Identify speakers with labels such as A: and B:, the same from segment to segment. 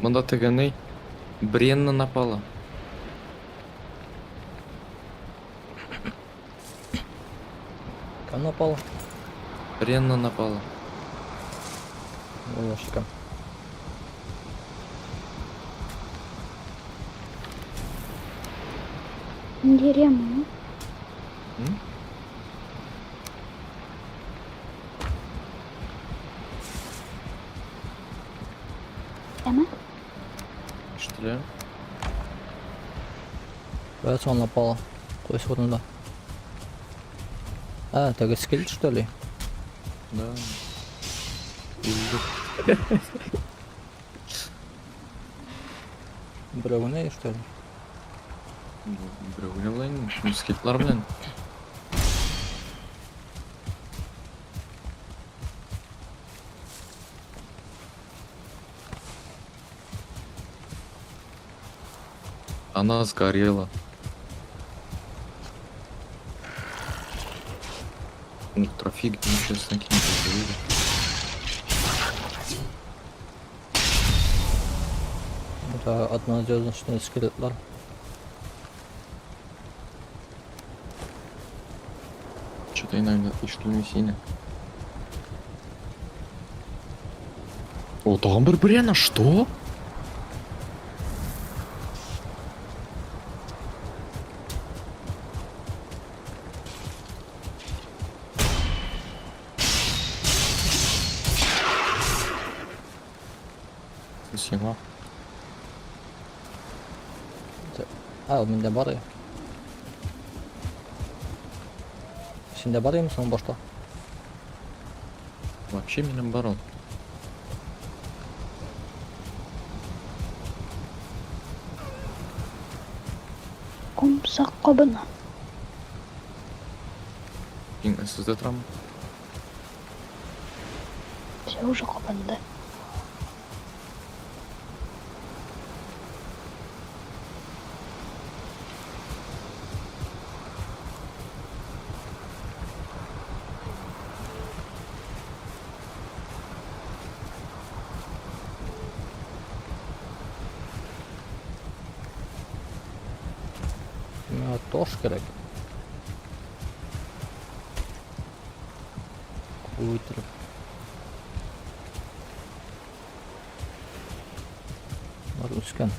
A: Мында тегеней Бренна напала.
B: Кем напал?
A: Бренна напала.
B: Ящиком.
C: Дерема.
A: М?
C: Дерема.
A: Ишетеләм.
B: Evet, он напал. То есть вот да. А, так скелет, что ли?
A: Да. Пиздец.
B: Бревны, что ли?
A: Біреу ойлайын, мускетлар белән. Она сгорела. Ультрафиг, нечестно, кинуть.
B: Это однозвездочные скелетлар.
A: Что-то иногда ишетелмей сине. О, тагын бер Бренна, что? Спасибо.
B: А, менде бар ya. Сенде бар емесің башта?
A: Вообще минем барал.
C: Комсақ қабына.
A: Кин SSD трам.
C: Все уже қабынды.
B: Мені тош керек. Ультра. Бар өскен.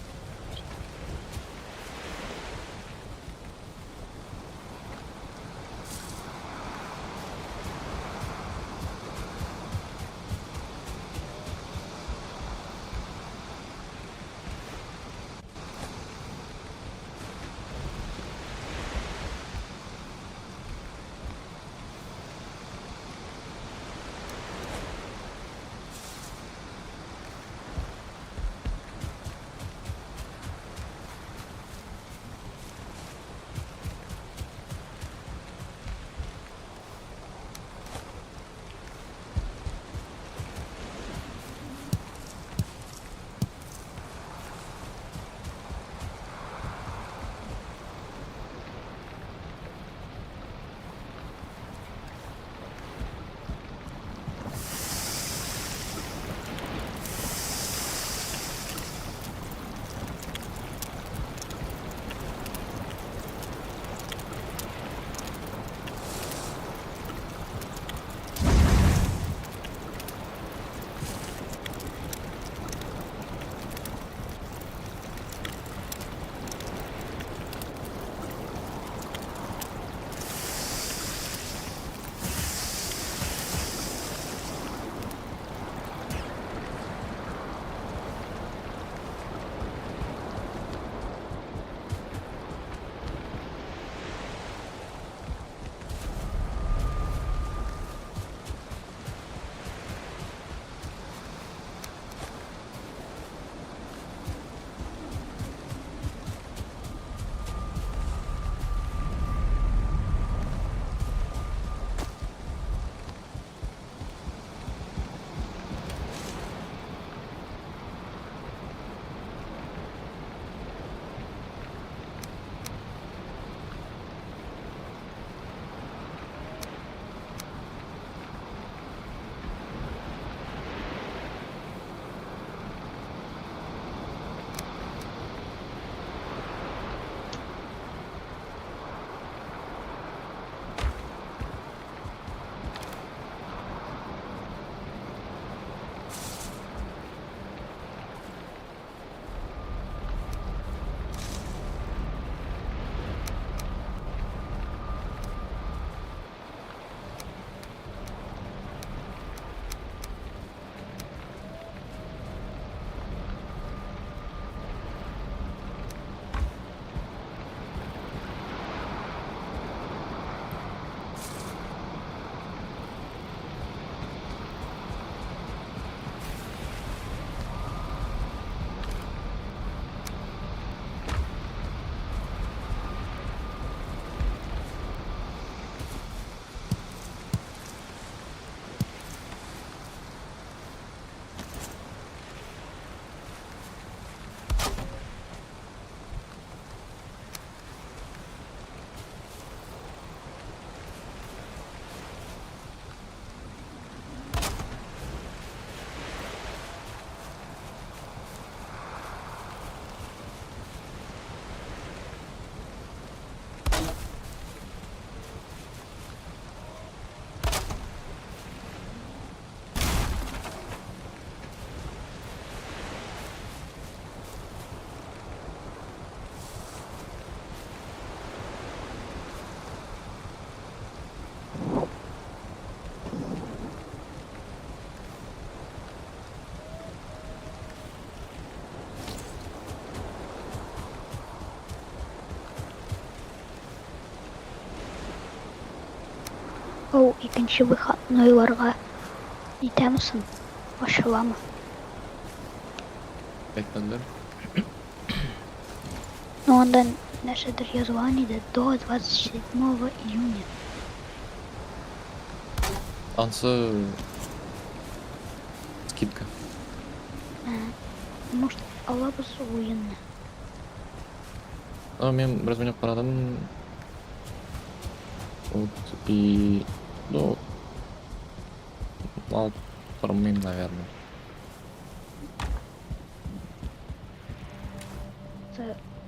C: Ол икенче выходнойларга җитә мисең? Ачыламы?
A: Әйтмәделәр.
C: Ну, анда нәрсәдер язылган иде до 27 июня.
A: Ансы... Скидка.
C: Может, алабыз уенны?
A: Мен біраз ойнап қарадым. Вот, и... Ну... Алып бармаймын, наверное.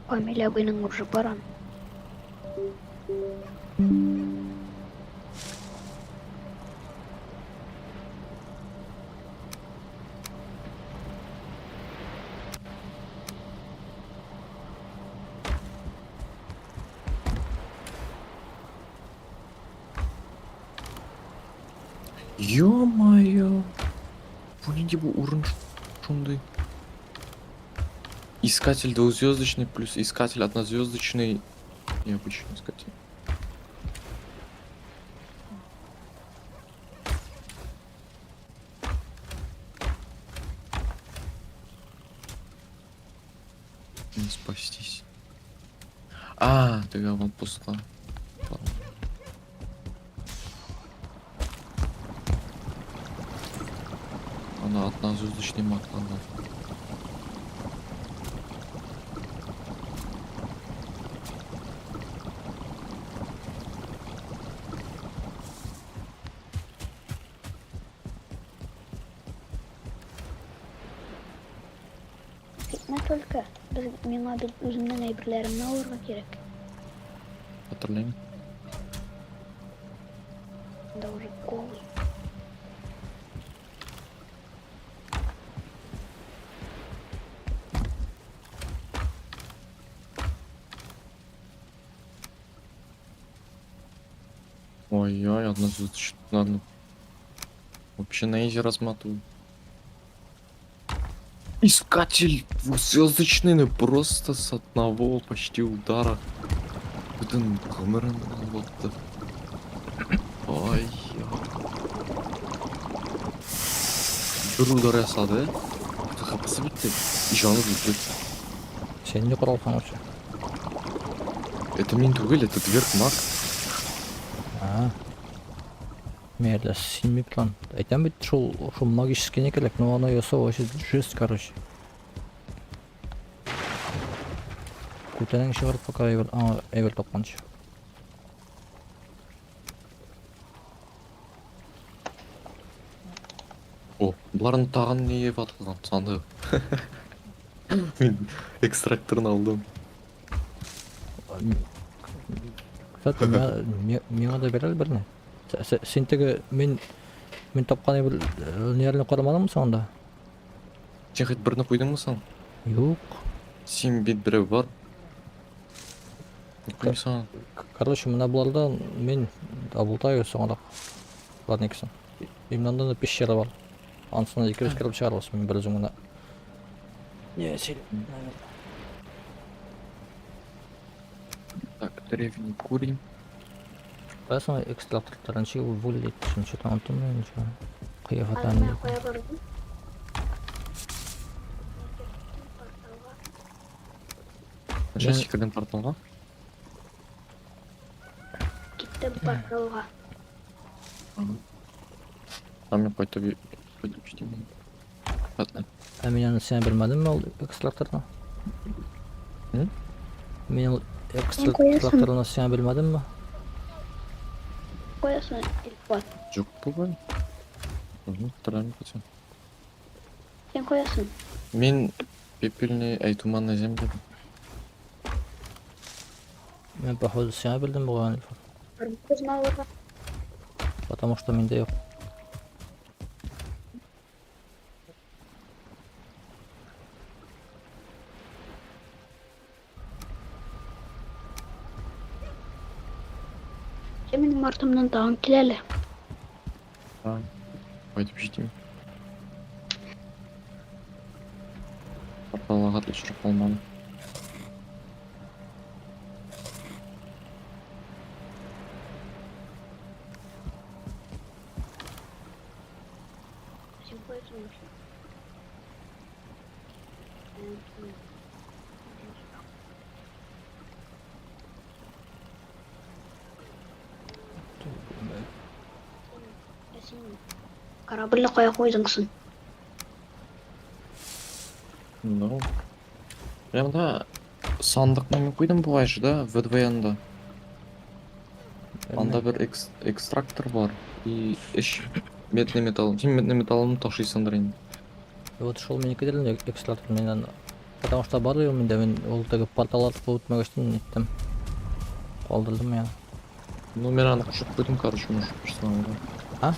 C: Камиль абыйның уже барам.
A: Ё-моё! Bu не bu урын шундай. Искатель двухзвездочный плюс искатель однозвездочный и обычный искатель. Не спастись. А, ты вон пуста. Ладно. Она однозвездочный маг надо.
C: Әйтмә только, миңа бит үземнең әйберләремне алырга кирәк.
A: Патрулейн.
C: Да уже голый.
A: Ой-ой, однозвездочный. Ладно. Вообще на изи разматываю. Искатель двухзвездочный, ну просто с одного почти удара. Бүтін ғұмырын алып отты. Ой. Бір удар жасады. Қапысы бітті. И жаны бітті.
B: Сен не құралхан вообще?
A: Это мен түгел, это дверь маг.
B: Мерда, синми план. Айтам бит шул магический не керек, но оно ясау вообще жест, короче. Күтәнең шығарып пока эвер тапқанчы.
A: О, бұларын тағын не еп атылған санды. Мен экстракторын алдым.
B: Кстати, миңа да берел бірне. Сен теге мен тапқан эвер нервны қарамадың сонда?
A: Сен хоть бірні қойдың мұсың?
B: Юк.
A: Сен бет біреу бар. Қоймсан.
B: Короче, мына бұлардан мен абылтай соңырақ. Бұлар некісін. Имнанда да пещера бар. Ансына екеріс кіріп шығарбыз мен бір өзің мына. Не, сен...
A: Так, древний курень.
B: Қаясың экстракторларын шеге вылет. Сен что-то антымын, ничего. Қияқатан.
A: Сейчас секірден порталға.
C: Киттем порталга.
A: Мен қайтып жетемін. Ладно.
B: Мен сен білмәдім ол экстракторны? Мен экстракторны сен білмәдім ме?
C: Қоясың Ильфат.
A: Жоқ бұл. Тұрарым көтсен.
C: Сен қоясың.
A: Мен пепельный туманный земля.
B: Мен походу сен білдім бұған Ильфат.
C: Көзін алырға.
B: Потому что менде yok.
C: Менің артымнан тағын келелі.
A: Қайтып жетейін. Порталға түсіріп қалмады.
C: Корабль коя койдуңсун.
A: Ну. Yanında sandık mı koydum bu ajda VDV'nda. Анда bir экстрактор бар. И иш медный металл. Сен медный металлын ташыйсыңдар инде.
B: Вот ушул меники деле экстрактор менен. Потому что бар ел менде мен ол теге портал аркылуу өтмөгөчтүн неттим. Калдырдым я.
A: Ну мен аны кошуп койдум, короче, может, что надо.
B: А?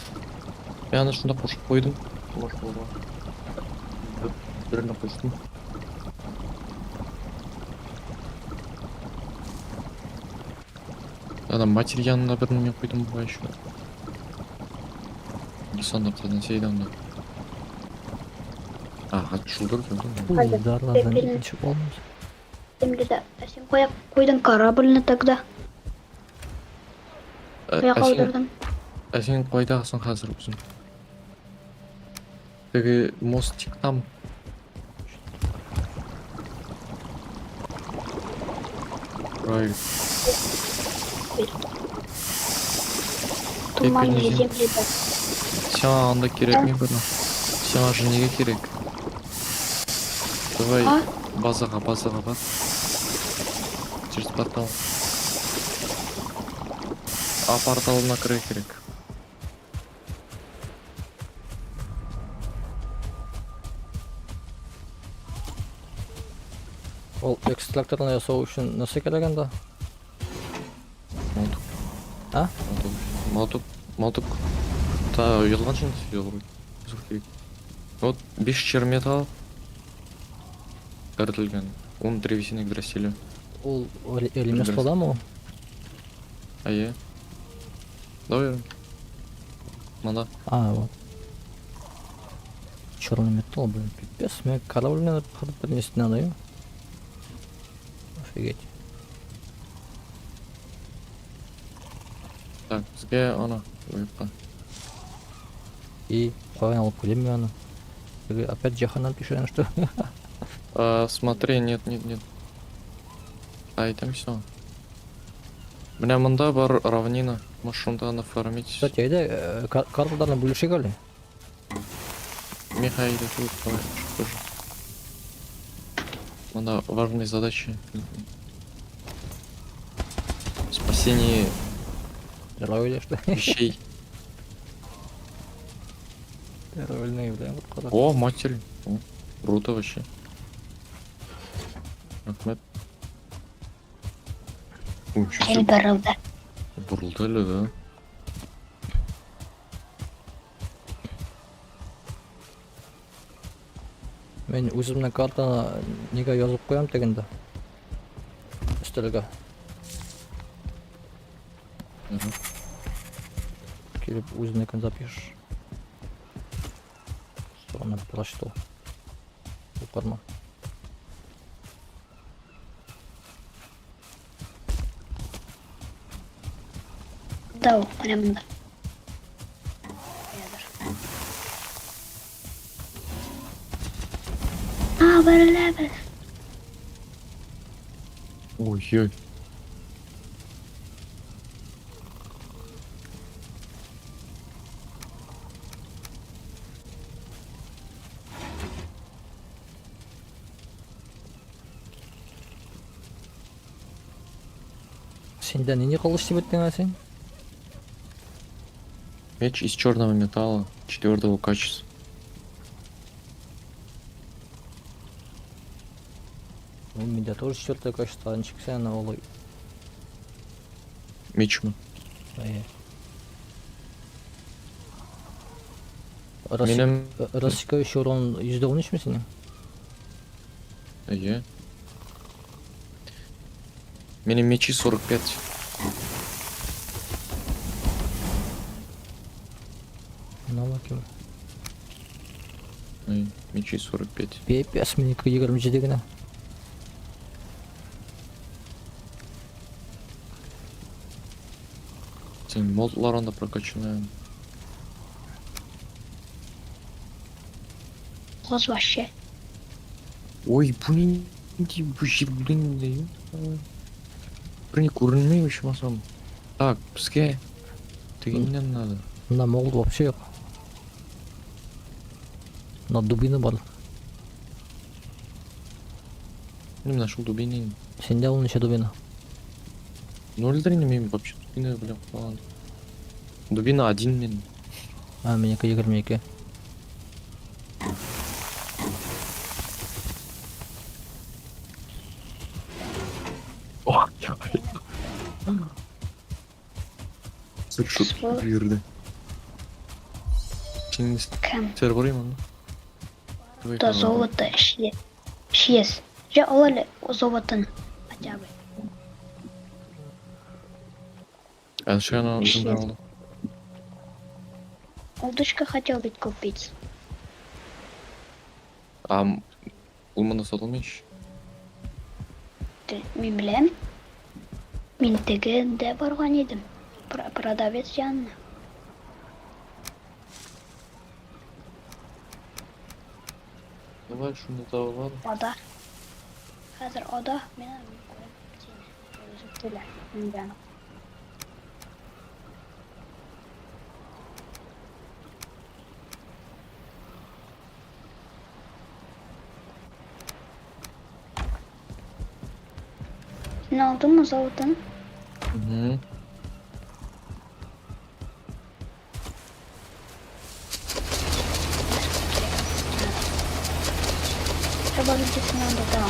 A: Мен аны шунда кошуп койдум. Может, болду. Бирине коштум. Ана матерь янына бир неме койдум буга ещё. Сандыктардан сейдамда. Ага, шулдыр
C: Hadi,
B: Darlardan
C: pepinin-
B: içip olmaz.
C: Şimdi de sen koydun корабльны тогда. Koya kaldırdın.
A: Сен койдагысың азыр өзүң? Теги мостик там. Ой,
C: Туманные
A: Пепельный
C: земли, да.
A: сяңа анда керек ми буну? Сяңа же неге керек? Давай
C: А?
A: базага бар. Через портал. А порталына кіре керек.
B: Ол экстракторны жасоо үчүн нерсе керек анда?
A: Молоток.
B: А?
A: Молоток. Та уйылган жин уйылган. Керек. Вот 5 чер металл. Картылган. Он древесина гидроселя.
B: Ол элемент
A: Бир
B: кыламы ол?
A: Ае. Давай. Мана.
B: А, вот. Черный металл, блин, пипец. Мен корабльмен ходып бир несин надо. Офигеть.
A: Так, бизге аны уйукка.
B: И қойын алып келем мен аны. Теге опять жаһаннам пишем, что?
A: Смотри, нет. Айтам всё. Менә мында бар равнина. Машинда аны фармить.
B: Кстати, айда карталарны бүлешек әле.
A: Михаил, тут давай тоже. Мында важные задачи. Спасение
B: Здоровье, что?
A: вещей.
B: Здоровье, блин, вот куда.
A: О, матерь. О, круто вообще. Рахмет.
C: El kırıldı.
A: Бурылды эле, да?
B: Мен өзімнің картаны неге жазып қоям дегенде. Үстелге.
A: Мгм.
B: Келіп өзінікін запишешь. Sonra прочту. Оқырман.
C: Да, прям да. Böyle.
A: Ой-ой.
B: Сенден не кылыш деп еттің сен?
A: Меч из черного металла 4-го качества.
B: У меня тоже 4-е качество, анчик сен олай.
A: Меч мы. Менің...
B: Рассекающий урон %13 mi senin?
A: Ие. Менің мечи 45.
B: На bakayım.
A: Ай, мечи 45.
B: Пипец, менікі 27 гана.
A: Сен молдларында прокачанная.
C: Koz вообще.
A: Ой, bu neydi? Bu şey bu neydi? Buraya görünmeymiş masam. Так, бізге дегеннен надо.
B: Мында молд вообще yok. Мына дубина бар.
A: Ну, нашел дубинин.
B: Сенде ал нече дубина?
A: Ну, өлтірмеймін вообще. Дубина, бля, falan. Дубина один мен.
B: А, менікі 22.
A: О, я. Sıçtık
C: Su.
A: bir yerde. Şimdi
C: Кәм.
A: серверим onu.
C: Да золото исчез. Же алали золотын хотя бы.
A: Алшана
C: Исчез.
A: уже aldı.
C: Удочка хотел ведь купить.
A: Ул мында сатылмайш.
C: Мен білем. Мен тегінде барған едім. Продавец жанына.
A: Давай şunu da var.
C: Ода. Қазір ода мен сені өзіктілі. Мен жаным. Sen aldın mı zolotын?
A: Hı.
C: Треба видеться надо, да.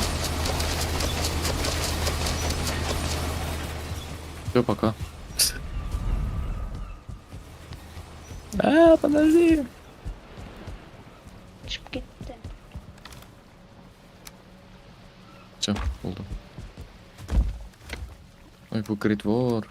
A: Все, пока. Подожди.
C: Çıkıp gitti.
A: Все, oldu. Ой, bu grid var.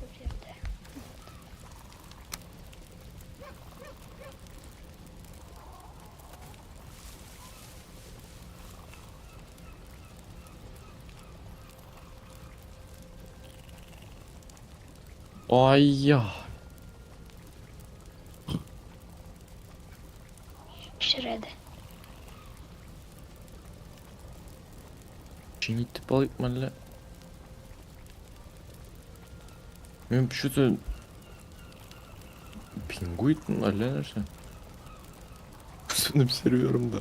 C: Bu yerde.
A: Ay ya.
C: Şurada.
A: Şimdi gidip alayım mı? Ben что-то пингует, nerede? Sunum seviyorum da.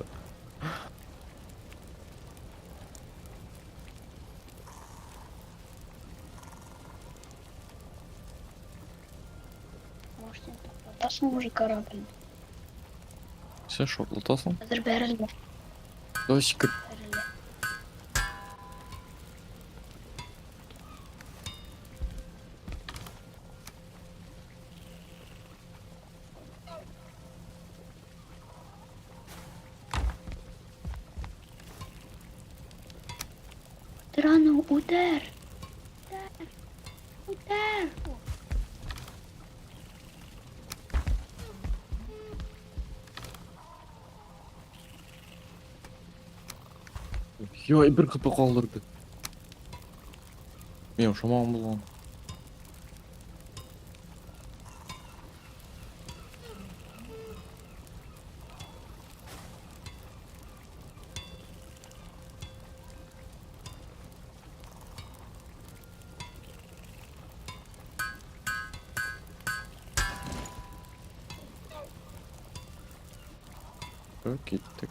C: Может, tasın уже корабль.
A: Sen şortlatasın.
C: Hazır berildi.
A: Doşkır.
C: Berildi. Рано, удар. Удар. Удар.
A: Yo, bir kapı kaldırdı. Ben yaşamam bu lan. Yok gittik.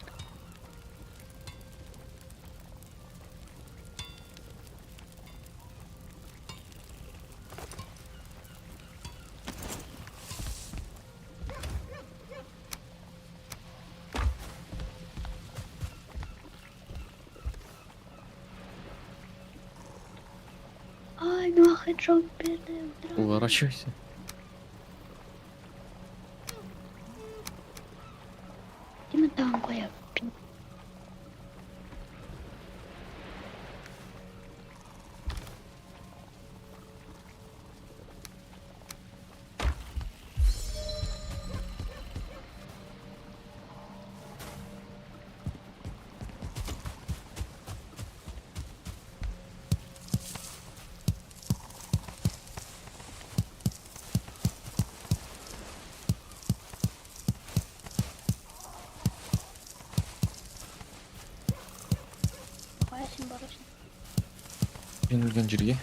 C: Ay, ну хеджок бедный.
A: Уворачивайся.
C: Дима там коя.
A: 1 Мен өлген жерге.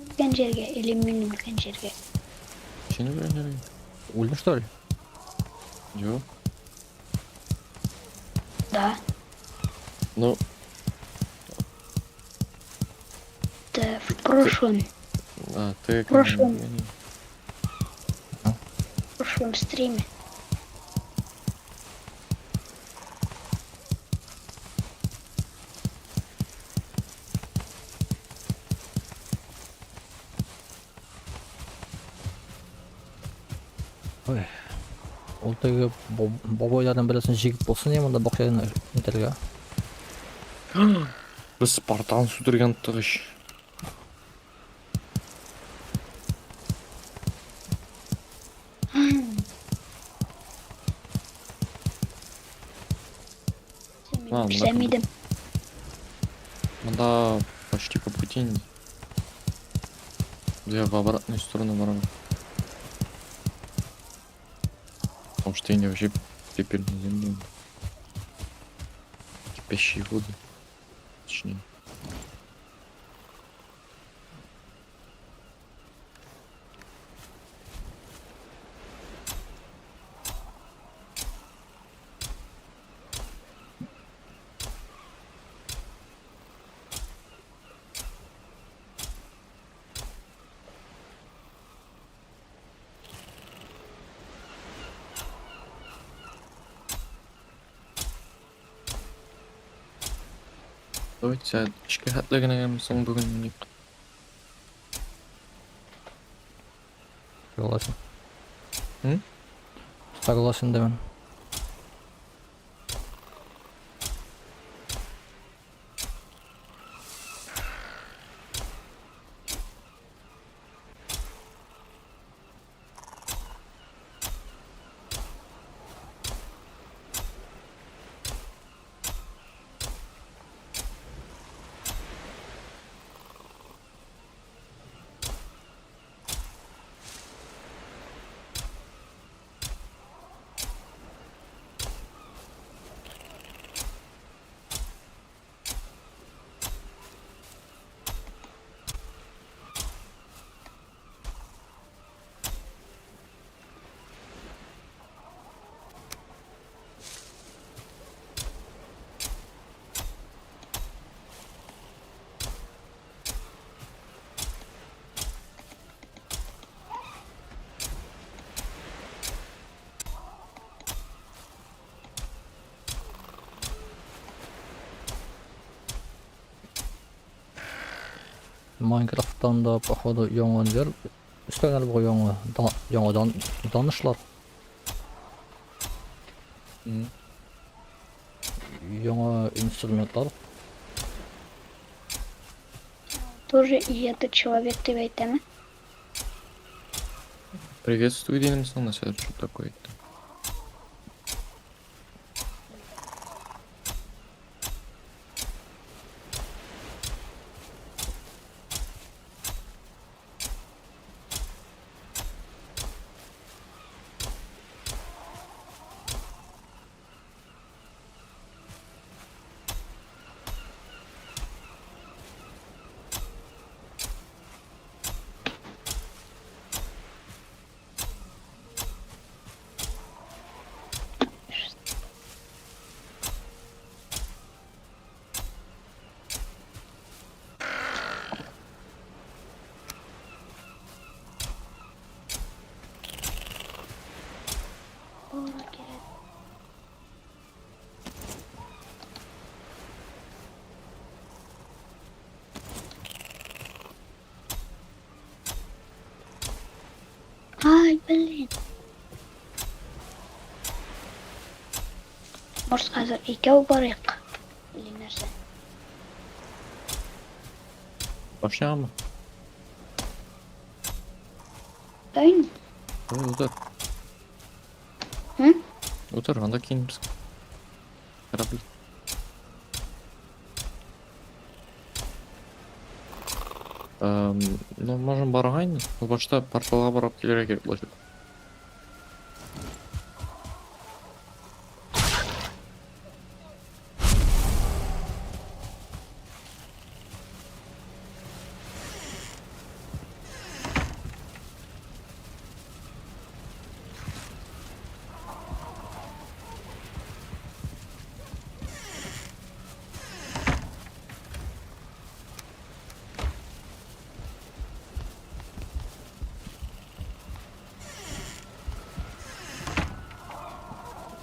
C: Өлген жерге, или мен өлген жерге.
A: Сен өлген жерге.
B: Өлдің что ли?
A: Жоқ.
C: Да.
A: Ну,
C: Да, в прошлом
A: ты...
C: Прошлым. Стриме.
B: Ой. Ол теги бабайлардан бересин жигит болсын эми мында бакчадан интерге.
A: Біз Спартан судырған тұғыш. Ладно,
C: Писамидим.
A: Мында почти по пути. Я в обратную сторону ворона. Потому что я вообще теперь на земле. Кипящие воды. Точнее. Давайте сәл ішкі хәтлігінен соң бүгін не
B: Согласен.
A: М?
B: Согласен демен. Майнкрафттан да походу яңа нелер өстәгән бу яңадан танышлар. Яңа инструментлар.
C: Тоже и этот человек ты әйтәме?
A: Приветствую деймін соң насәл что такое это.
C: Ай, блин. Может, қазір икәү барайық? Или нәрсе?
A: Başlayalım mı?
C: Дайын?
A: Otur.
C: Hı?
A: Otur, анда кейін біз корабль. Ну, можем барғайын. Бұл башта порталға барып келерге керек болады.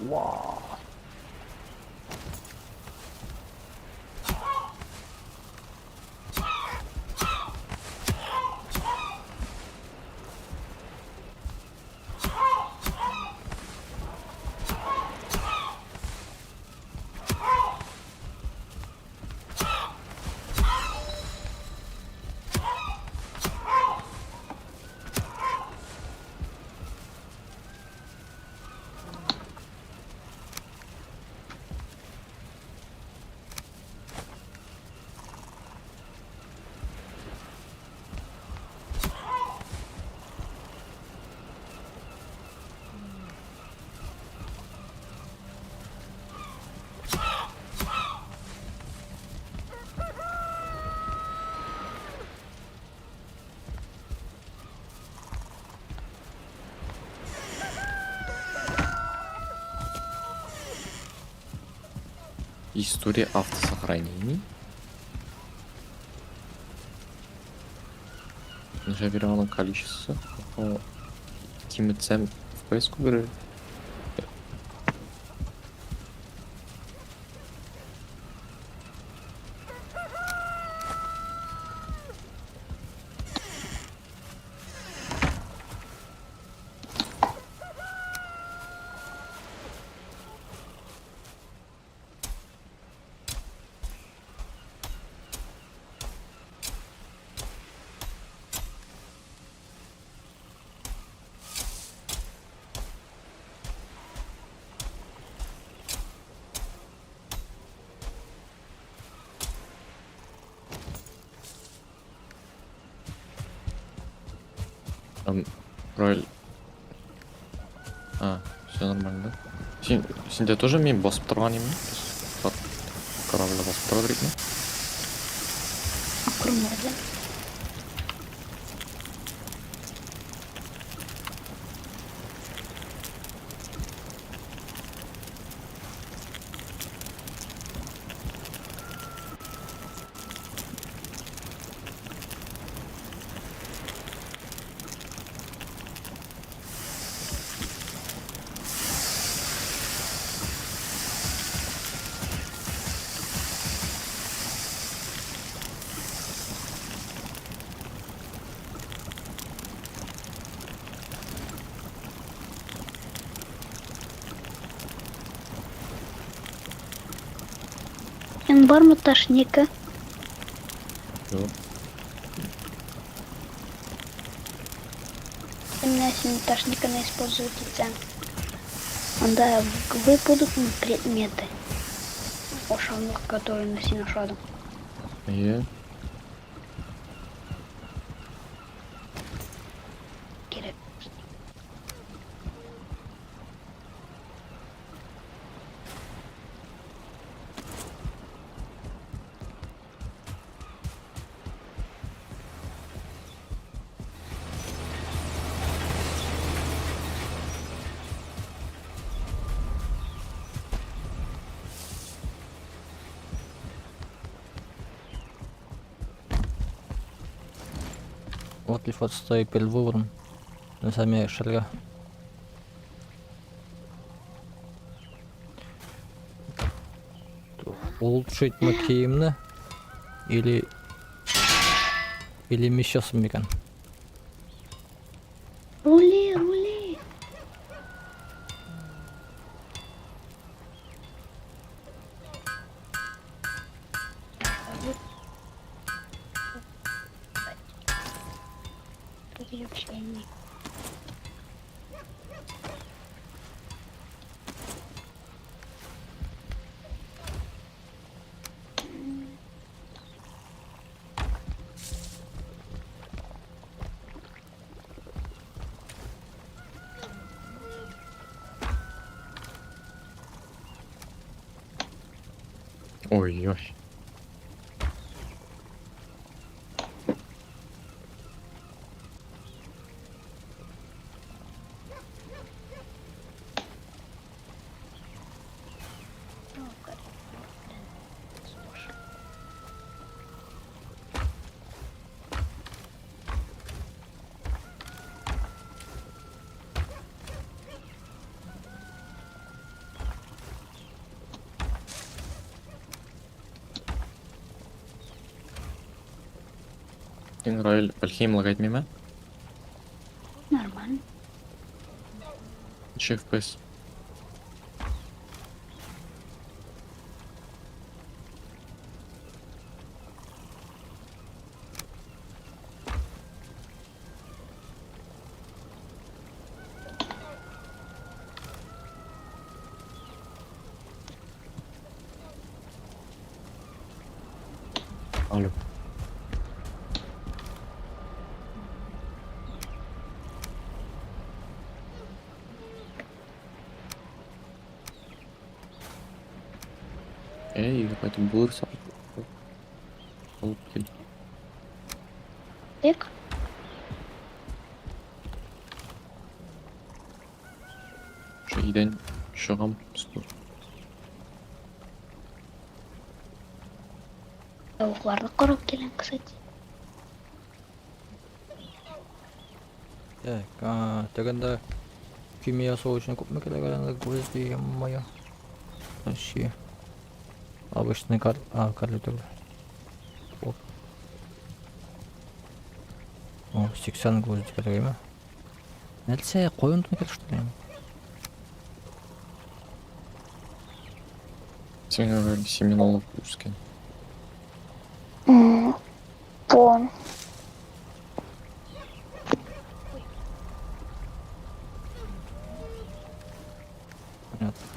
B: 와.
A: История автосохранений. Нажавировано количество. Тимицем в поиску игры. Правильно. А, все нормально, да? Сенде тоже мен басып тұрған емен? Корабльді басып тұрады ретінде?
C: Курмады. Сен бар мı ташника?
A: Yok.
C: Именно если ташника не используете цен. Тогда выпадут предметы. Ошалных, которые на синошаду.
A: Iya.
C: Керек.
B: Вот лишь вот стоит перед выбором. На сами шарга. Улучшить максимально или мещасын мекан.
C: Рули, рули. Приключения.
A: Ой-ой. Рояль Вальхейм лагать мимо.
C: Нормально.
A: Че FPS. Алло. Эй, какой-то бурс. Алып
C: Тик.
A: Şeyden шығам.
C: Тауыкларды корып келем, кстати.
B: Так, тегенде күйме ясау үшін көп ме керек ана гвозди, моя. Вообще. Обычный карлитер. Вот. О, 80 гвозди керек еме. Нәлсе қойын керек что ли?
A: Сен семинолог узкий.
C: Пон.
B: Понятно.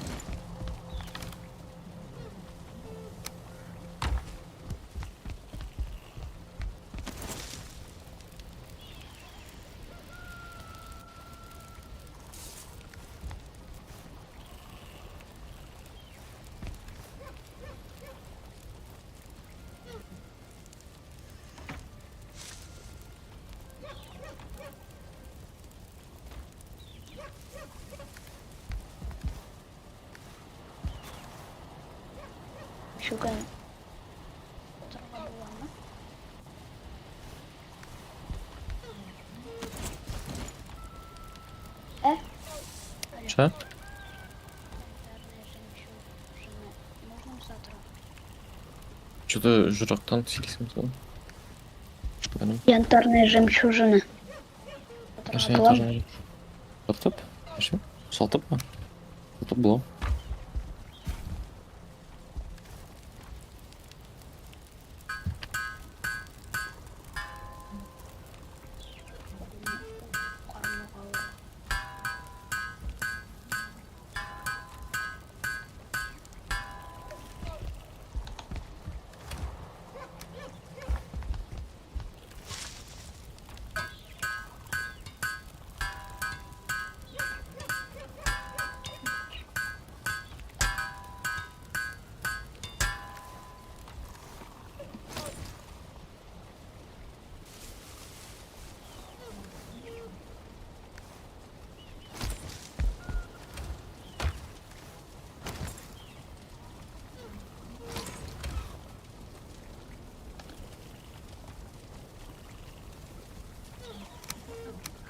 C: Шуган. Отыруға бола ма?
A: Че?
C: Можно завтра.
A: Что-то жырақтан селсем сол. Benim.
C: Янтарные жемчужины.
A: Конечно, я тоже. Сатып? Еще? Сатып mı? Сатып было.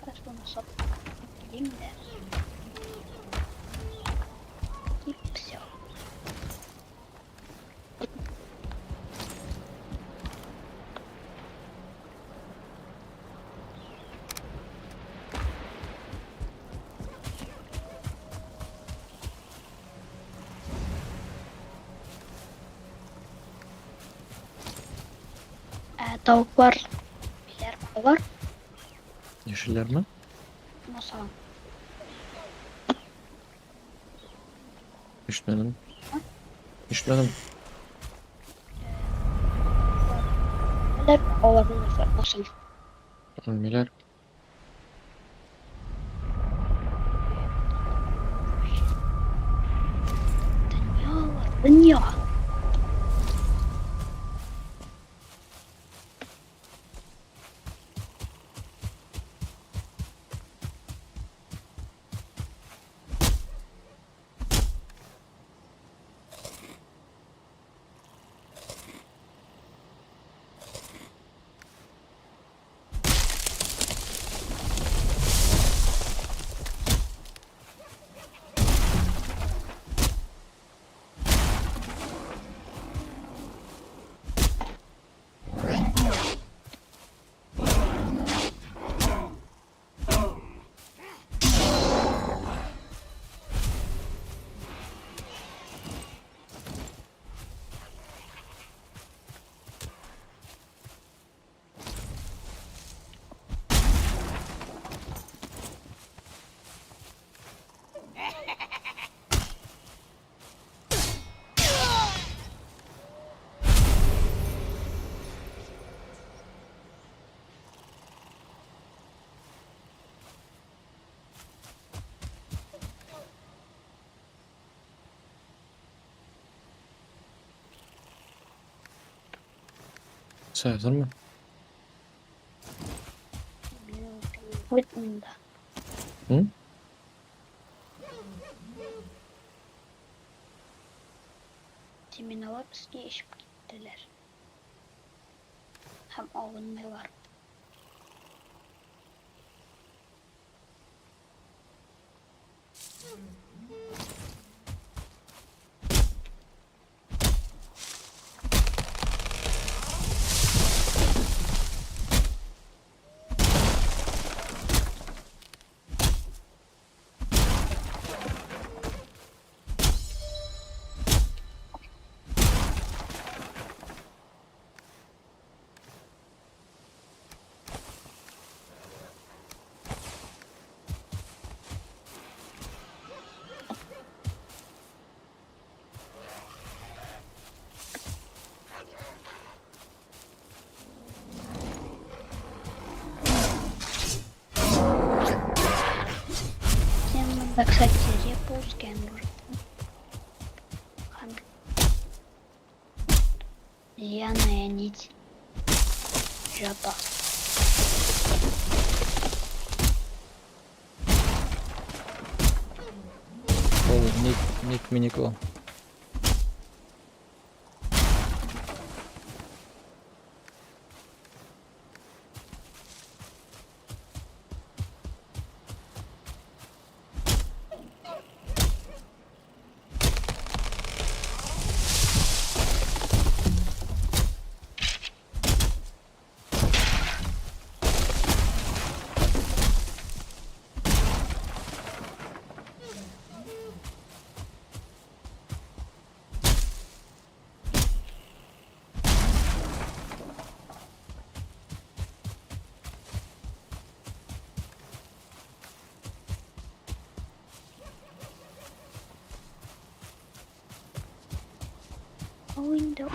C: Сейчас bunu satıp gideyim de. И все. Tavuk var. Biber var.
A: Yeşiller mi?
C: Masa.
A: İşledim. İşledim.
C: Biber olabilir. Masa.
A: Ölmeler.
C: Dünya var. Dünya.
A: Sen hazır mı?
C: Bitmedi.
A: Hı?
C: Seminolar değişip gittiler. Hem avunmuyorlar. Так, кстати, репу скэнер. Зеленая нить. Жаба.
B: Ол ник минико.
C: Window.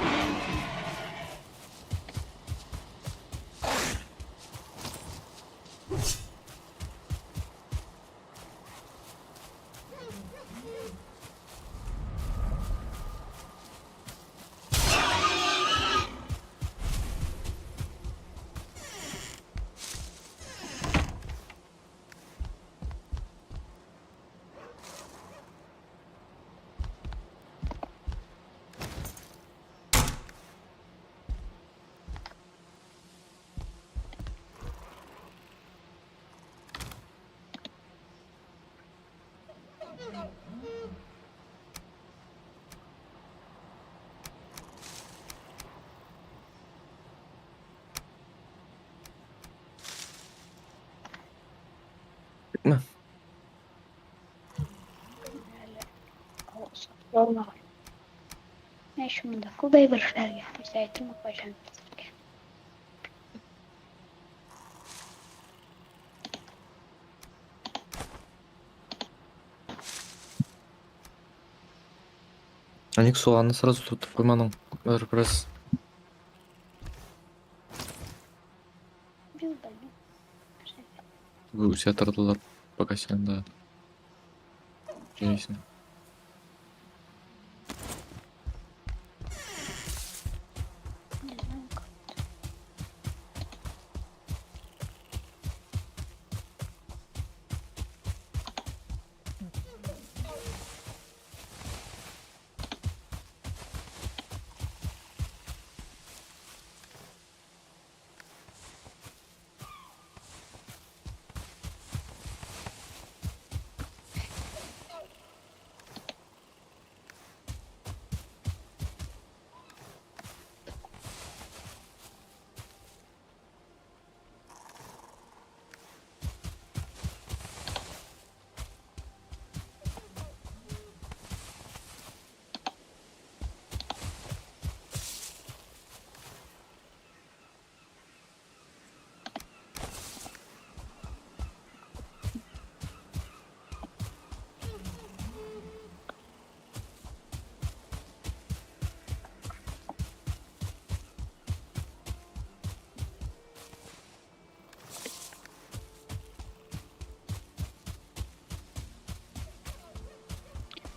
A: Çıkma.
C: Olma. Ben şunu da kubaya bırakırım. Müsaitim yapacağım.
A: А ник соғаны сразу тут қойманың. Біраз сетердылар, пока сен да жейсің.
C: Не знаю как.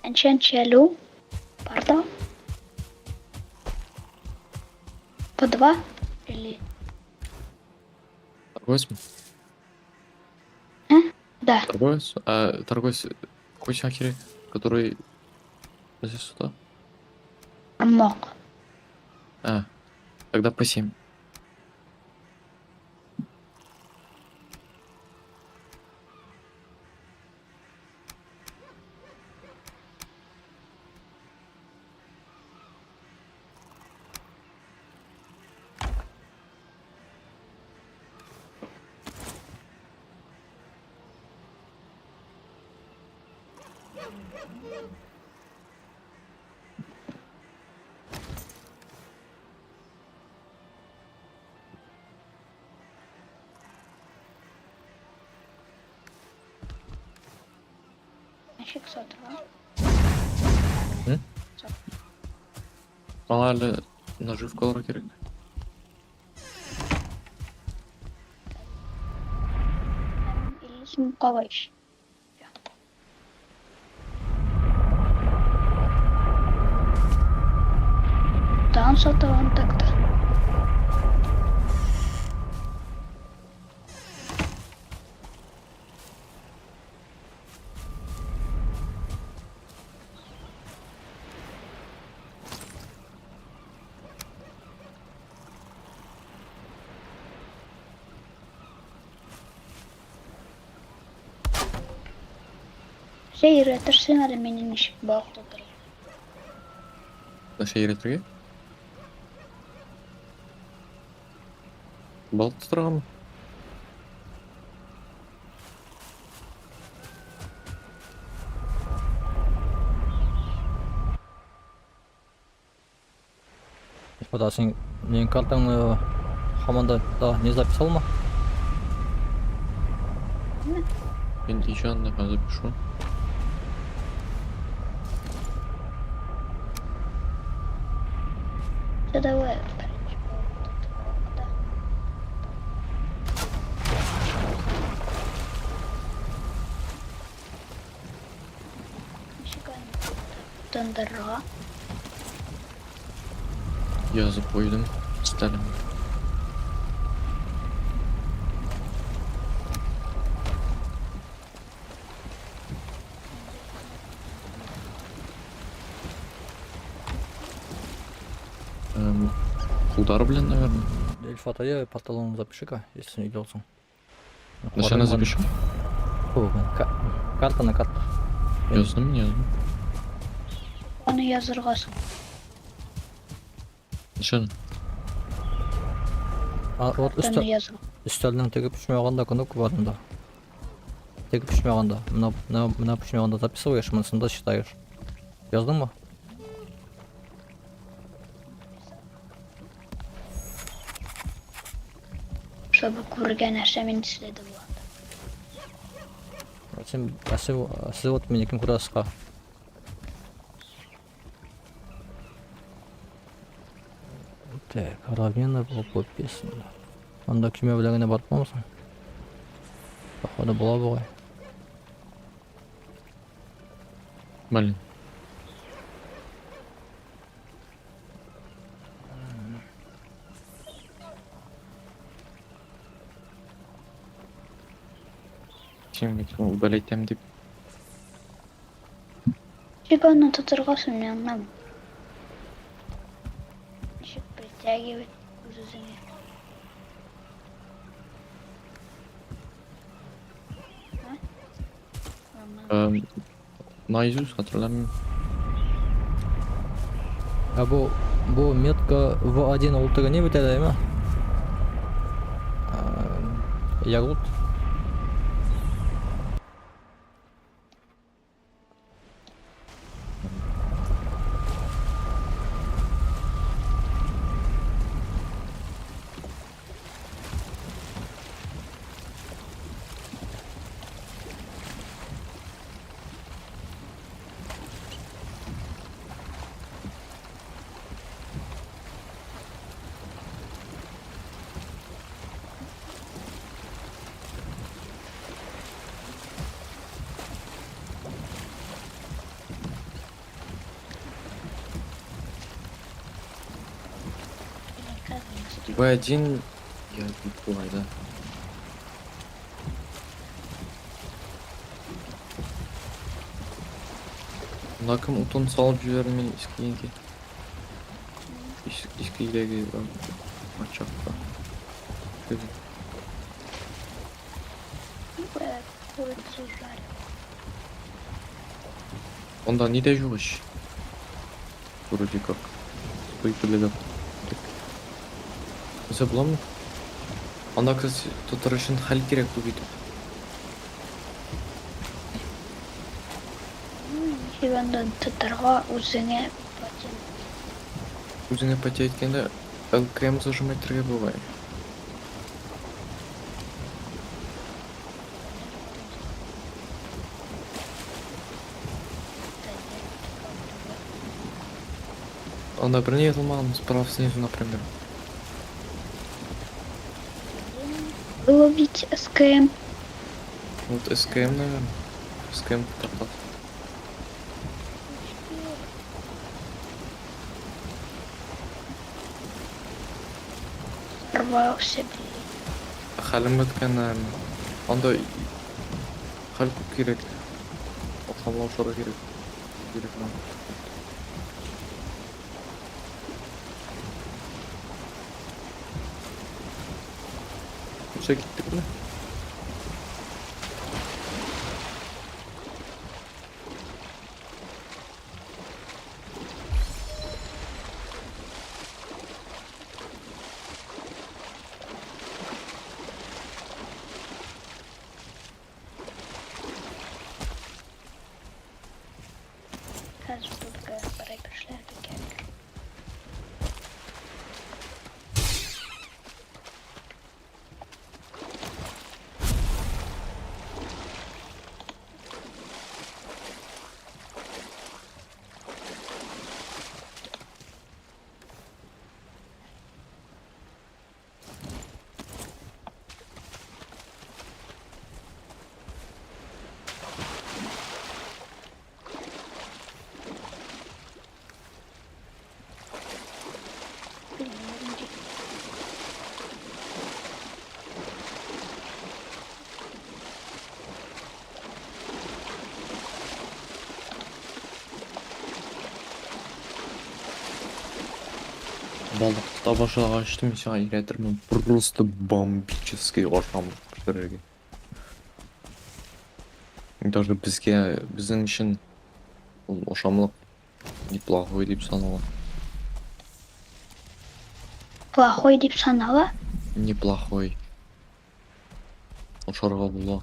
C: Enchant yellow. Правда? По 2 или
A: Торговец?
C: Да,
A: Торговец? А торговец какой чакере, который здесь сюда?
C: мог.
A: А, тогда по 7.
C: Ишек сатырга.
A: Мага әлі наживкалар керек.
C: Иллисин кабайш. Дан сатаган такта. Şey üretirsin hadi benim ışık bağlıdır.
A: Наша еретірге? Балықты тұрағамын.
B: Господа, сен менің картаңны хаманда да не записал ма?
A: Мен еще одна запишу.
C: Да давай. Тандырға.
A: Yazıp koydum. Сталин. Кулдар, блин, наверное.
B: Эльфатая панталон запиши-ка, если не делался.
A: Нышаны запишу.
B: Карта на карту.
A: Яздым, яздым.
C: Оны язырғасың.
A: Нышаны.
B: Вот
C: Оны языр.
B: үстелдің тегі пішмеғанда кнопка бар анда. Тегі пішмеғанда. Мына пішмеғанда записываешь, мынысында считаешь. Яздың ба?
C: Чтобы көрген нәрсемен істеді болады.
B: Сіз вот менекін көрасызға. Так, равнина было подписано. Анда күйме білігіне барып болмасын? Походу бола бұғай.
A: Блин. Чем удалить там деп.
C: Шиканы тұтырғасың yanına. Işık притягивать өзіне.
A: Наизусть hatırlamıyorum.
B: А bu метка V1 ультра не бітеді ме? Ягут.
A: В1 я бывает, да. Мына кім утын салып жіберді мен ескігенге. Ескігідегі матчапқа.
C: Курицу жарю.
A: Онда не де жоқ еш. Вроде как. Выпили. Mesela bulamam. Анда кыз тұтыр үшін хәл керек бұл бүйтіп.
C: Ничегонда тұтарға өзіңе патент.
A: Өзіңе пәте еткенде ЛКМ зажимайтерге бывай. Анда бір не етілмаған справа снизу, например.
C: Выловить СКМ.
A: Вот СКМ, наверное. СКМ тартат.
C: Рвался, блин.
A: Хәлім өткен, наверное. Анда хәл көп керек. Оқамлаушылар керек. Керек нам. Все кеттік пе?
C: Қазір тут қарай пішлерді керек.
A: Балдық табашаға аштым, саған үйретірмін. Просто бомбический ошам пішірерге. Даже біздің үшін ошамлық неплохой деп санала.
C: Плохой деп санала?
A: Неплохой. Ошарға бұла.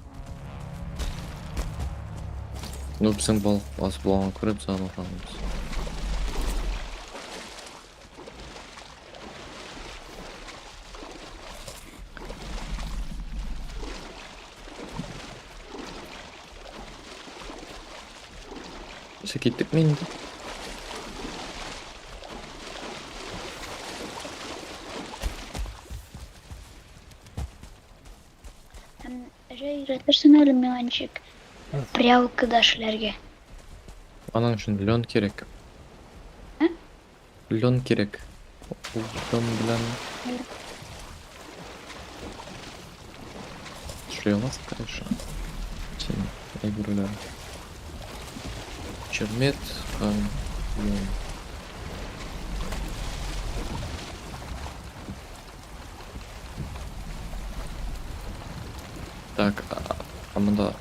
A: Ну, біздің бас бұлаған көріп саған ошамыз. Кеттік мен де.
C: Жай үйретірсің әлі меланчик. Прялкада эшләргә.
A: Аның үшін лен керек.
C: Ә?
A: Лен керек. Ул лен белән эшләй аласың, конечно. Син әйберләр. Чермет, лен. Так, мында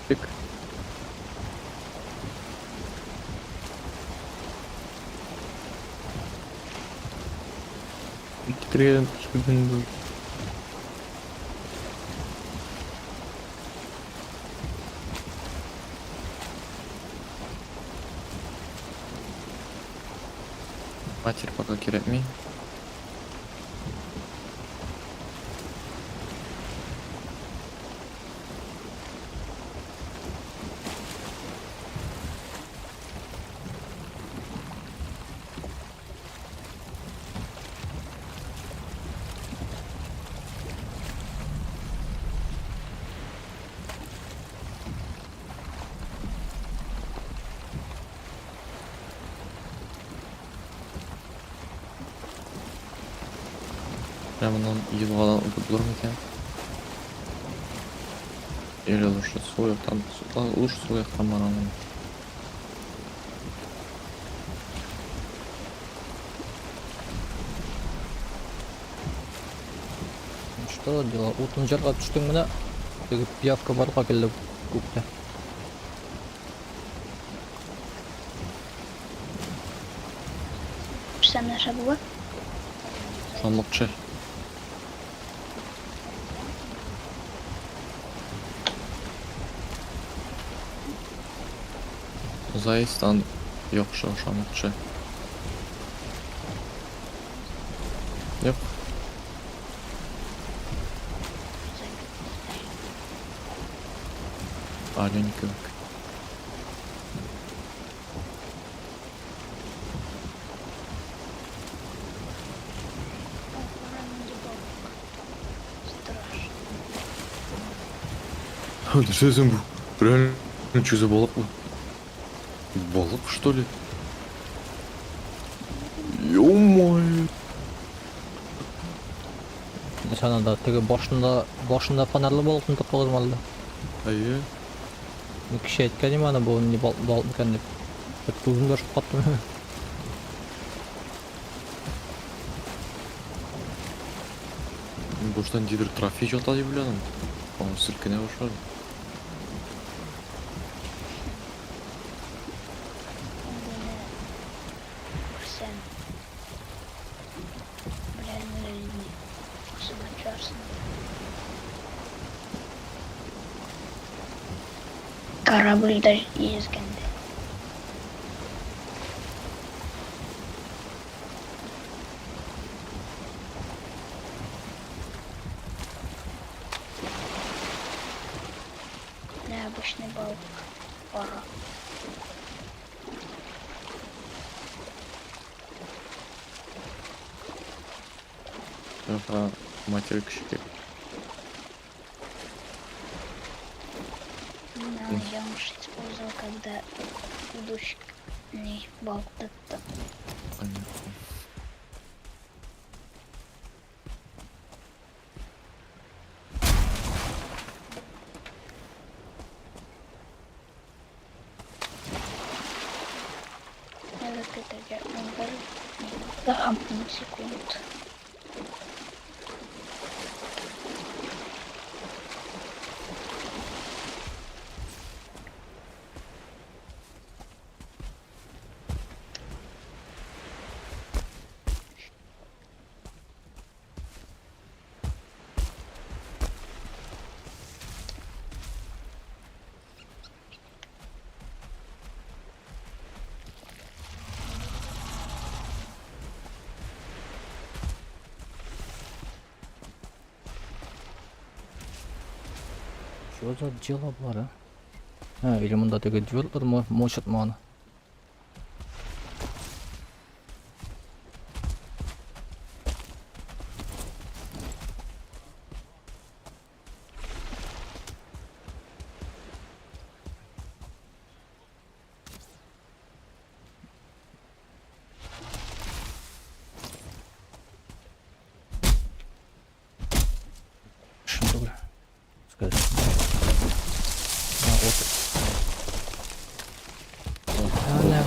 A: тик. Китірген түшкілдің бұл. Матер пока керетмей. Прямо едва булыр ма екен? Или лучше сол жақтан, лучше сол жақтан барамын.
B: Что дела? Утын жарға түштің міне. Теги пиявка барға келді көкте.
C: Sen наша була?
A: Шамлықчы. Заистан жоқ шамлықчы. Yok. Олень көк.
C: Страшно.
A: Что это был? Реально, что за балок был? Балок, что ли? Ё-моё.
B: Нишанада теги башында фонарлы болсын деп қойған
A: Ае.
B: кіші айтқан ем ана бұл не балып екен деп. Көзімді ашып қаттым.
A: Боштан дидір трофей жатады деп ойладым. Оны сілкіне башлады.
C: Sen. Bilenlerini kusum açarsın. Karabilde yüzgende. Необычный балк. Пора.
A: Это матери кіші.
C: Но я уж использовал, когда удочный балк так-то.
A: Понятно.
C: Надо это захампнуть секунд.
B: Что за дело было, или мында теги двердер мочат маны. Şimdi bile. Сказать. Вот. Ладно.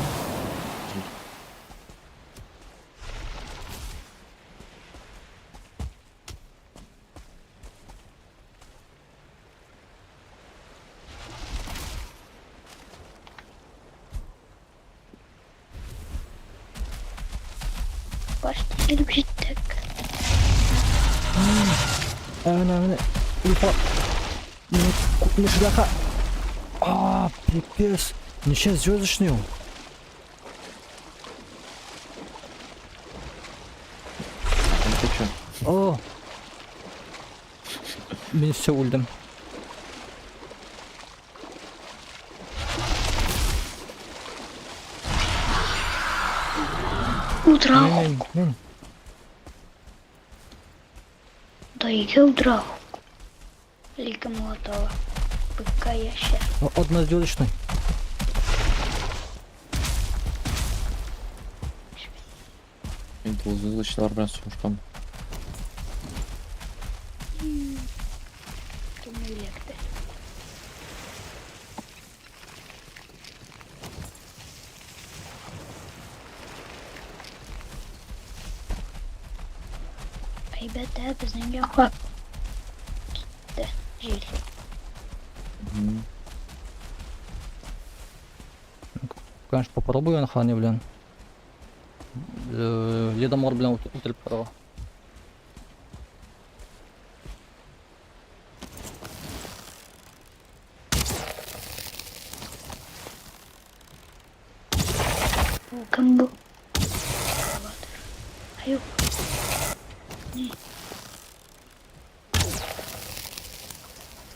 C: Почти gelip gittik.
B: Ana lupa. Не шляха. Пипец. Ничего звездочный он.
A: Ты чё?
B: О. Мен все өлдім.
C: Удрал.
B: Мен.
C: Да и удрал. Лига молотова. ПК ящер.
B: Однозвездочный.
A: Мен толзвездочылар bilan соғышқам.
C: Тум электе. Әйбәт, безнең якка китте җил.
A: Мгм.
B: Конечно, попробую анханы белән. Ледомор белән үтелеп барга.
C: Кем бу? Аюк. Не.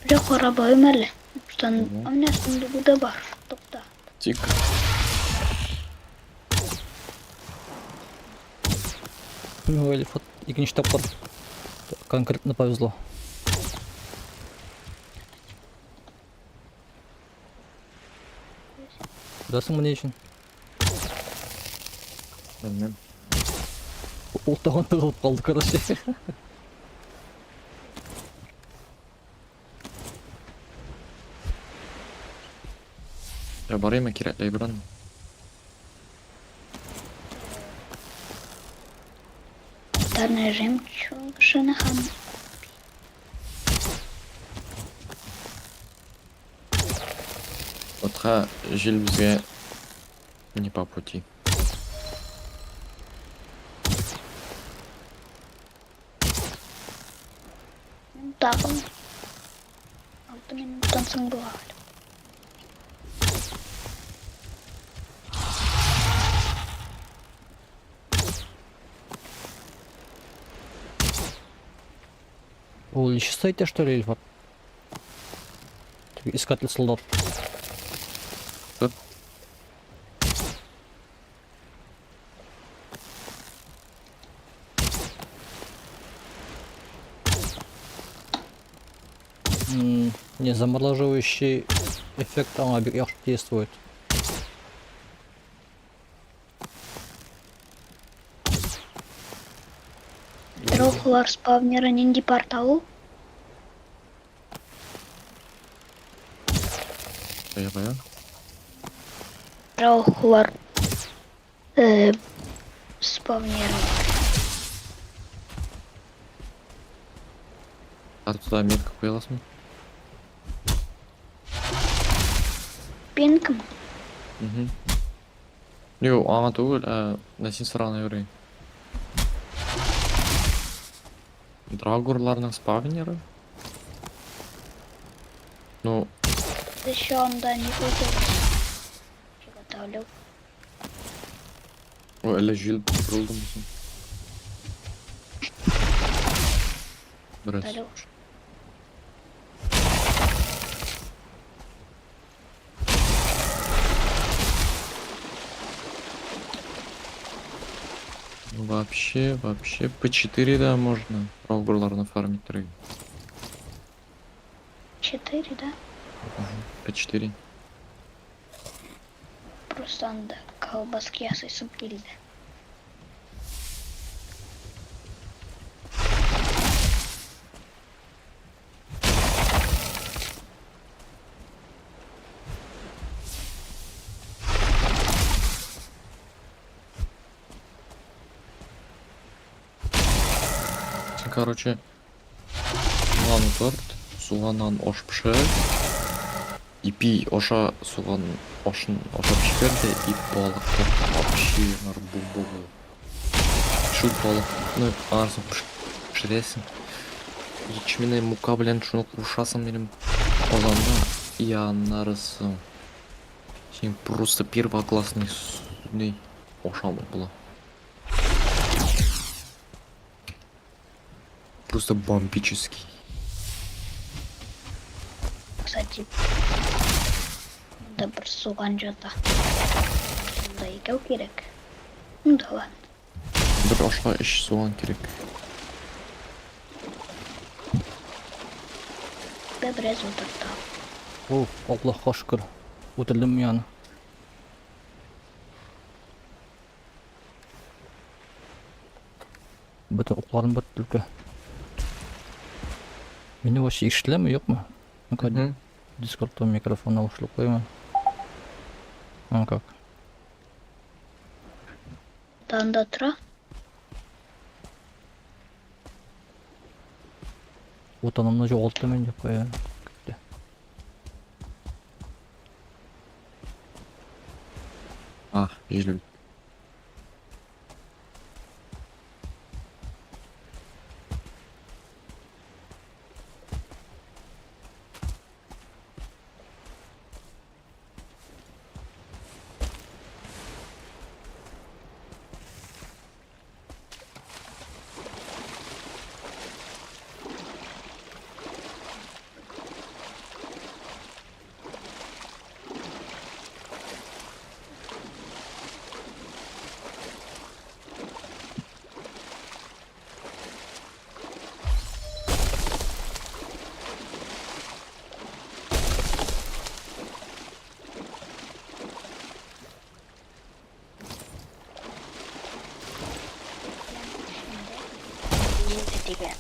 C: Бля, карабайым әле. Штан,
A: Мгм.
C: менә сундугы да бар. Тукта.
A: Тик.
B: Ой, фот икенче тапкыр конкретно повезло. Беләсеңме ни өчен?
A: Белмем.
B: Ул тагын тыгылып калды, короче.
A: Я барыймы кирәкле бран.
C: Тарны жемчужина һәм
A: Отха җил безгә не по пути.
C: тагын 6 минуттан соң була.
B: Ул ещё сайте, что ли, Ильфат? Искатель солдат.
A: Тут.
B: Не, замораживающий эффект бик яхшы действует.
C: Трохлар спавнеры нинди портал?
A: Бая.
C: Трохлар спавнеры.
A: А туда метка куеласың?
C: Пинком.
A: Мгм. Yok, аңа түгел, на син стороны йөри. Драгурларның спавнеры? Ну,
C: Еще анда не куйдыгыз. Приготовлю.
A: әле җил бурылды мисың? Бераз.
C: Приготовлю.
A: Вообще, по 4 да можно драгурларны фармить трей.
C: 4, да?
A: По 4.
C: Просто анда колбаски ясайсым келді.
A: Короче, суган торт, суганнан ош пішір, ипи оша суган ошын оша пішкерді, и балықты вообще нар Шу балықты арзын пішіресің. Ячменный мука белән шуны кушасың минем казанда, и аннарысын. Сен просто первоклассный ошамы була. Просто бомбический.
C: Кстати, да бір суған жата. Сонда екеу керек. Ну да ладно.
A: Бір ашқа іш суган керек.
C: Да біраз отырды.
B: О, Аллахка шүкір. Өтілдім яны. Bütün oklarım bitti ülke. Meni boşu işle mi yok mu?
A: Мгм.
B: Discord'dan mikrofona uçluk koyma. Ha как?
C: Танда тұра.
B: Отанымны жоғалтты мен деп қоя.
A: А, жел.
C: Тебе.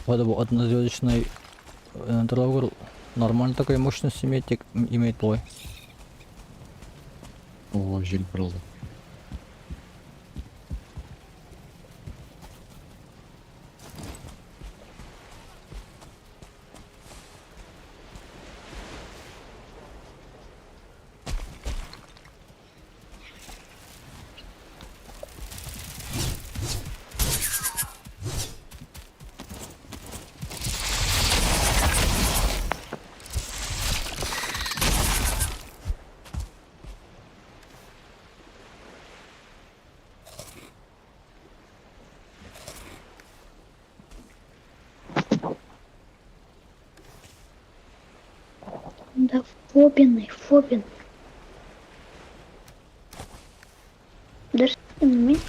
B: Вот bu однозвездочный драугр нормально такой мощность имеет, имеет бой.
A: О, жел бұрылды.
C: Да Фобин. Дұрыстың мен?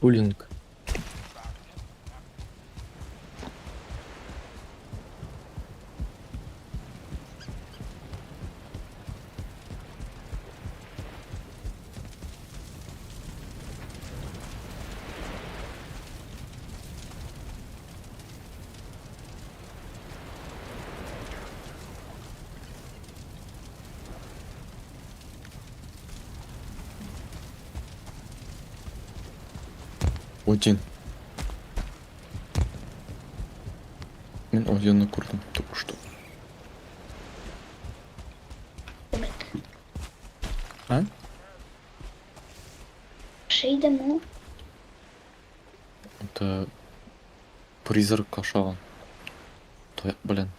A: Пулинг. Один. Мен Одинді көрдім только что. А?
C: Шейді му?
A: Это призрак кашаған. Блин.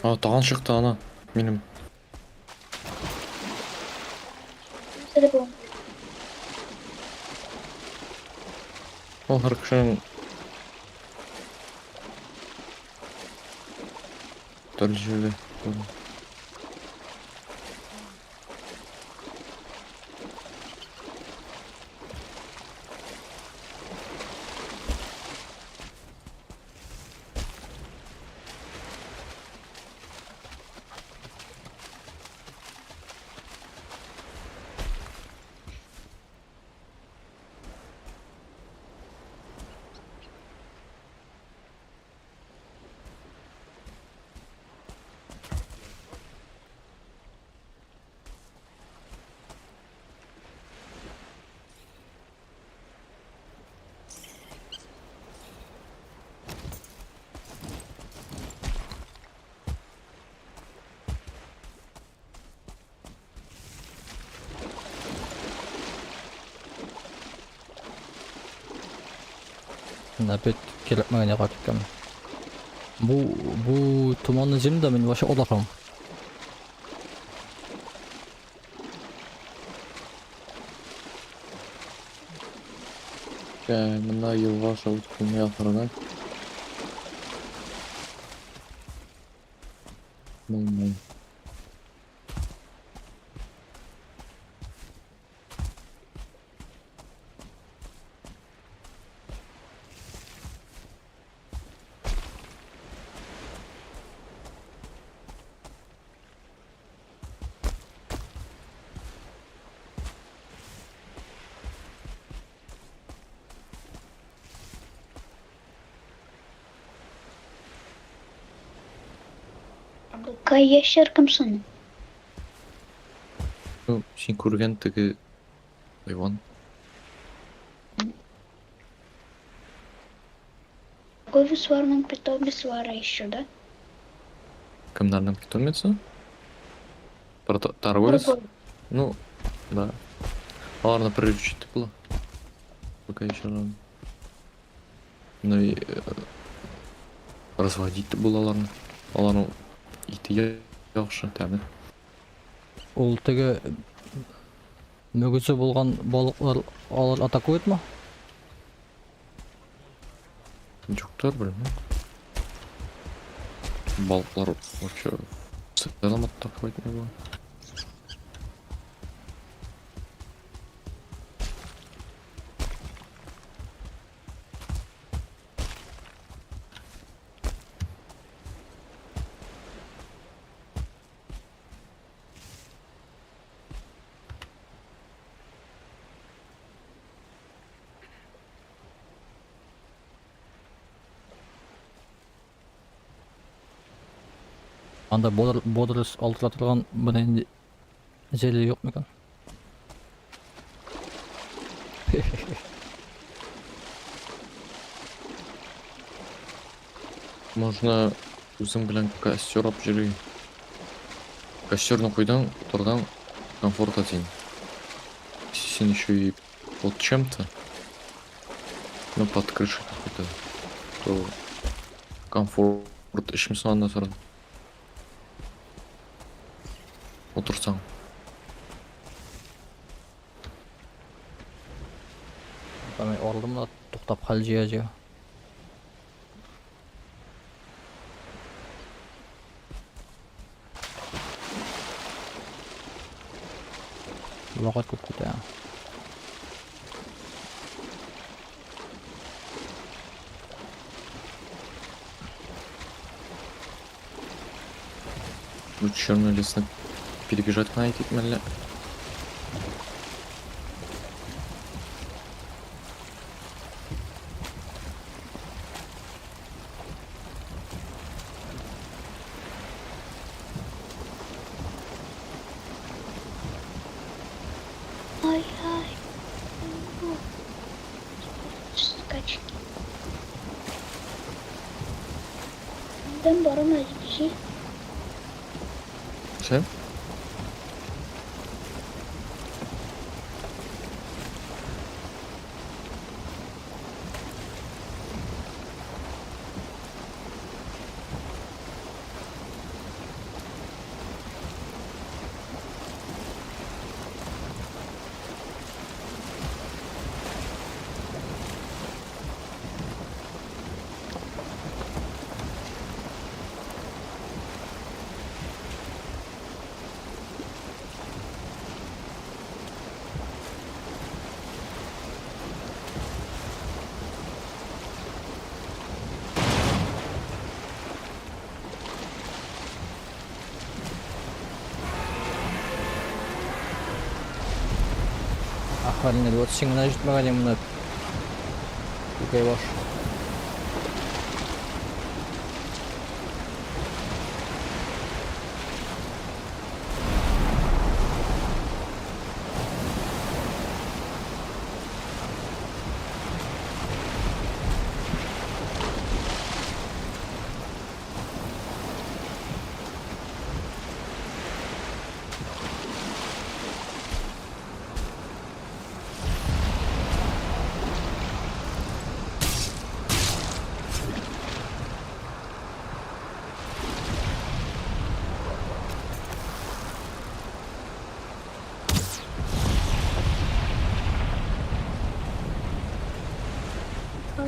A: А, таған шықты ана. Менің.
C: Сәді бұл.
A: Ол харкшын. Дәл жерде.
B: Napet kelepmegene katıkkam. Bu tumanlı jim de men başa odakam.
A: Мына йылга ошол күнү акырына болмой.
C: Кай яшер кимсин?
A: Сен көрген тиги хайван.
C: Ковисварның питомец вара еще, да?
A: Кімдердің питомеці? Торговец? Ну, да. Аларны приручить было. Пока еще рано. Ну и разводить было аларны. Аларны ити яхшы тәмі.
B: Ул теге мөгөзө болгон балыклар алар атакует ма?
A: Жоктар білмейм. Балыклар вообще в целом атаковать не было.
B: Анда бодырыс алтыра турган мындай жери жок мекен?
A: Можно өзің білен костер ап жүрей. Костерны қойдан, тұрдан комфорт атейін. Сен еще и под чем-то, ну под крышей какой-то, то комфорт ішімсің анда сұрады. Отырсаң.
B: Мен орылдым да тоқтап хал жия. Вакыт көп кетә.
A: Лучше черный лесник перебежать на эти мәлі.
C: Ай-ай. Скачки. Дем барына жи.
A: Все?
B: Ахарин вот сигнал житмаган мына. Үкей баш.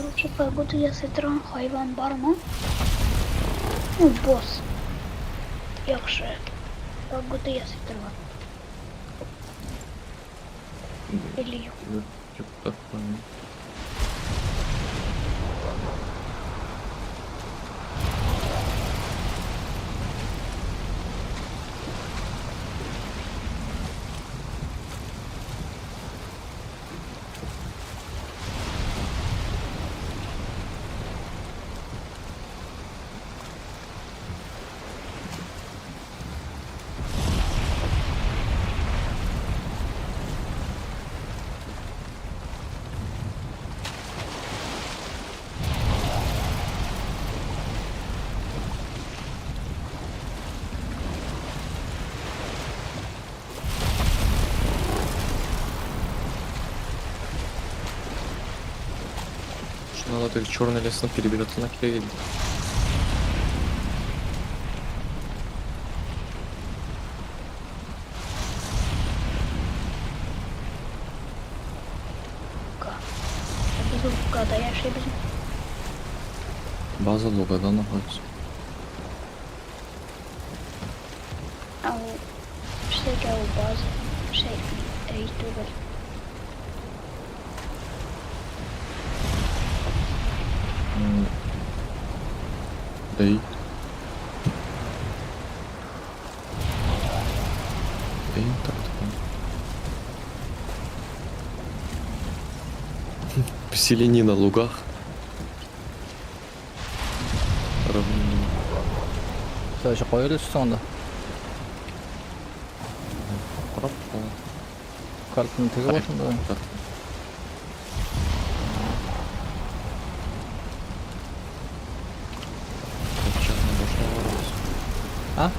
C: Короче, погоду ясый тұрған хайван бар ма? Ну, босс. Яқшы. Погоду ясый тұрған. Или yok.
A: Çok tatlı. Надо так черный лес перебираться на кире.
C: Biz bu kadar yaşayabiliriz.
A: База Лугада находится.
C: А у всякие у базы всякие ютубер.
A: Эй. Эй, так. Поселение на лугах. Равнина.
B: Sadece koyuyoruz sonunda.
A: Пропал.
B: Kartını tıkı başında.
A: Так. Запечатанная башня Ворокс.
B: А?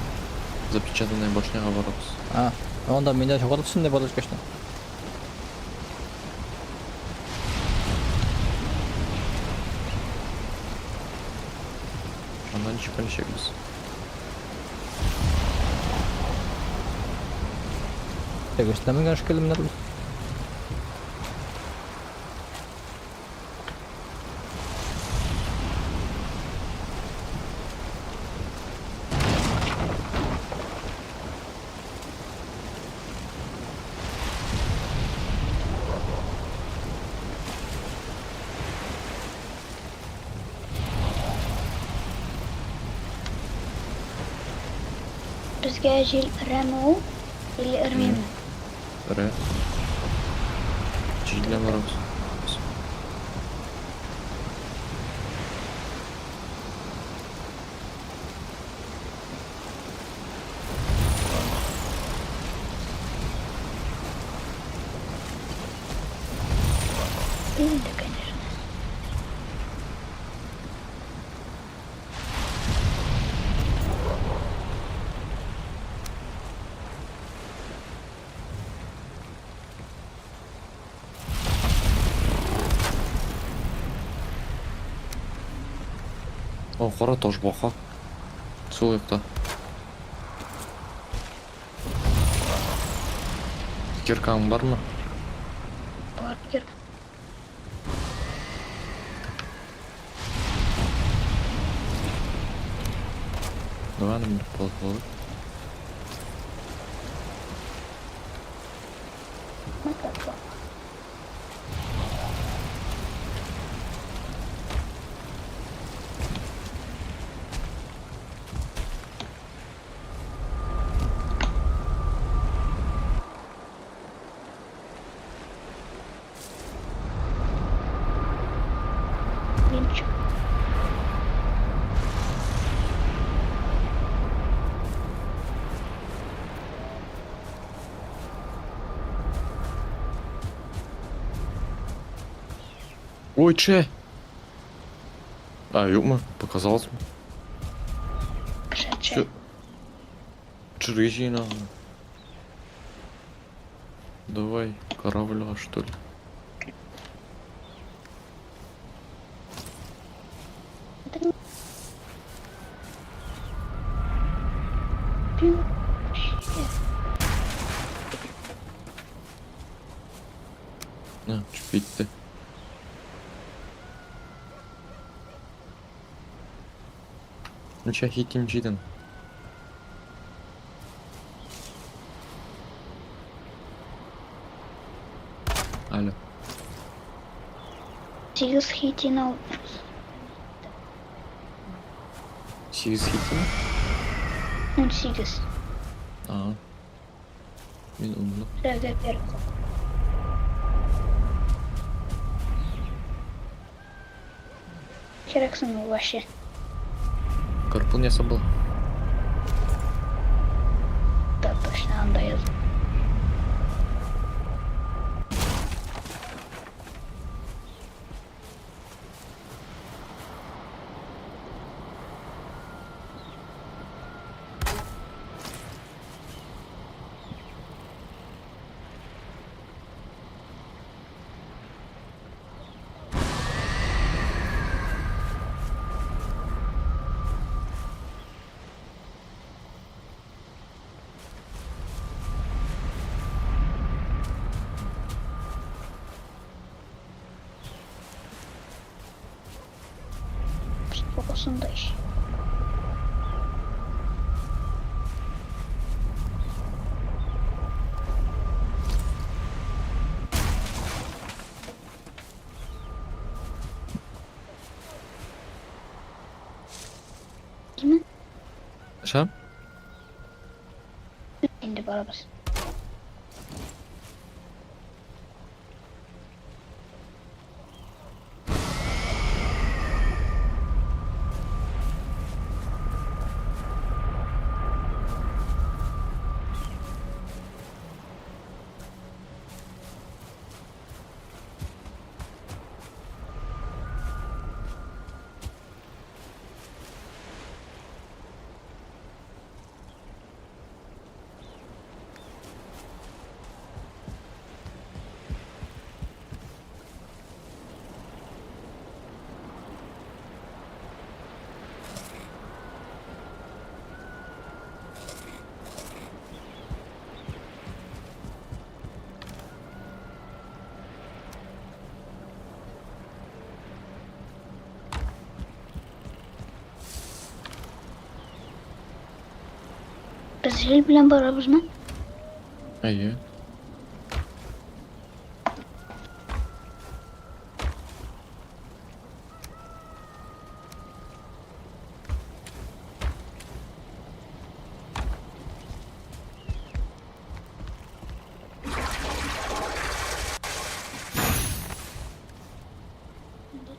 A: Запечатанная башня Ворокс.
B: Ha. Onda millet çok olursun ne barış geçti.
A: Она ничего не чекается.
B: Tek üstlemi görüşkelim ne bileyim.
C: Bizga jil Remo или Remo.
A: Ре. Для Ворокс.
C: Пизда, конечно.
A: О, қора тоже бақа. Суықта. Киркаң бар ма?
C: Паркер.
A: Давай нам позволит.
C: Ну так вот. Ничего.
A: Ой, че? А, юма, показалось мне.
C: Кошачье.
A: Чрыжи надо. Давай, корабля, что ли?
C: Это не... Блин, вообще.
A: На, чпить ты. Ничего хитим жидын. Алло.
C: 8 хитин ал.
A: 8 хитим?
C: 18.
A: Aa. Мен умдum.
C: Şöyle bir. Керексің ол вообще.
A: Карпун не забыл.
C: Да, точно, анда yazıyor. Kokusunda iş. Kimin?
A: Şam?
C: İndi barabas. Biz bilen barabız mı?
A: Hayır.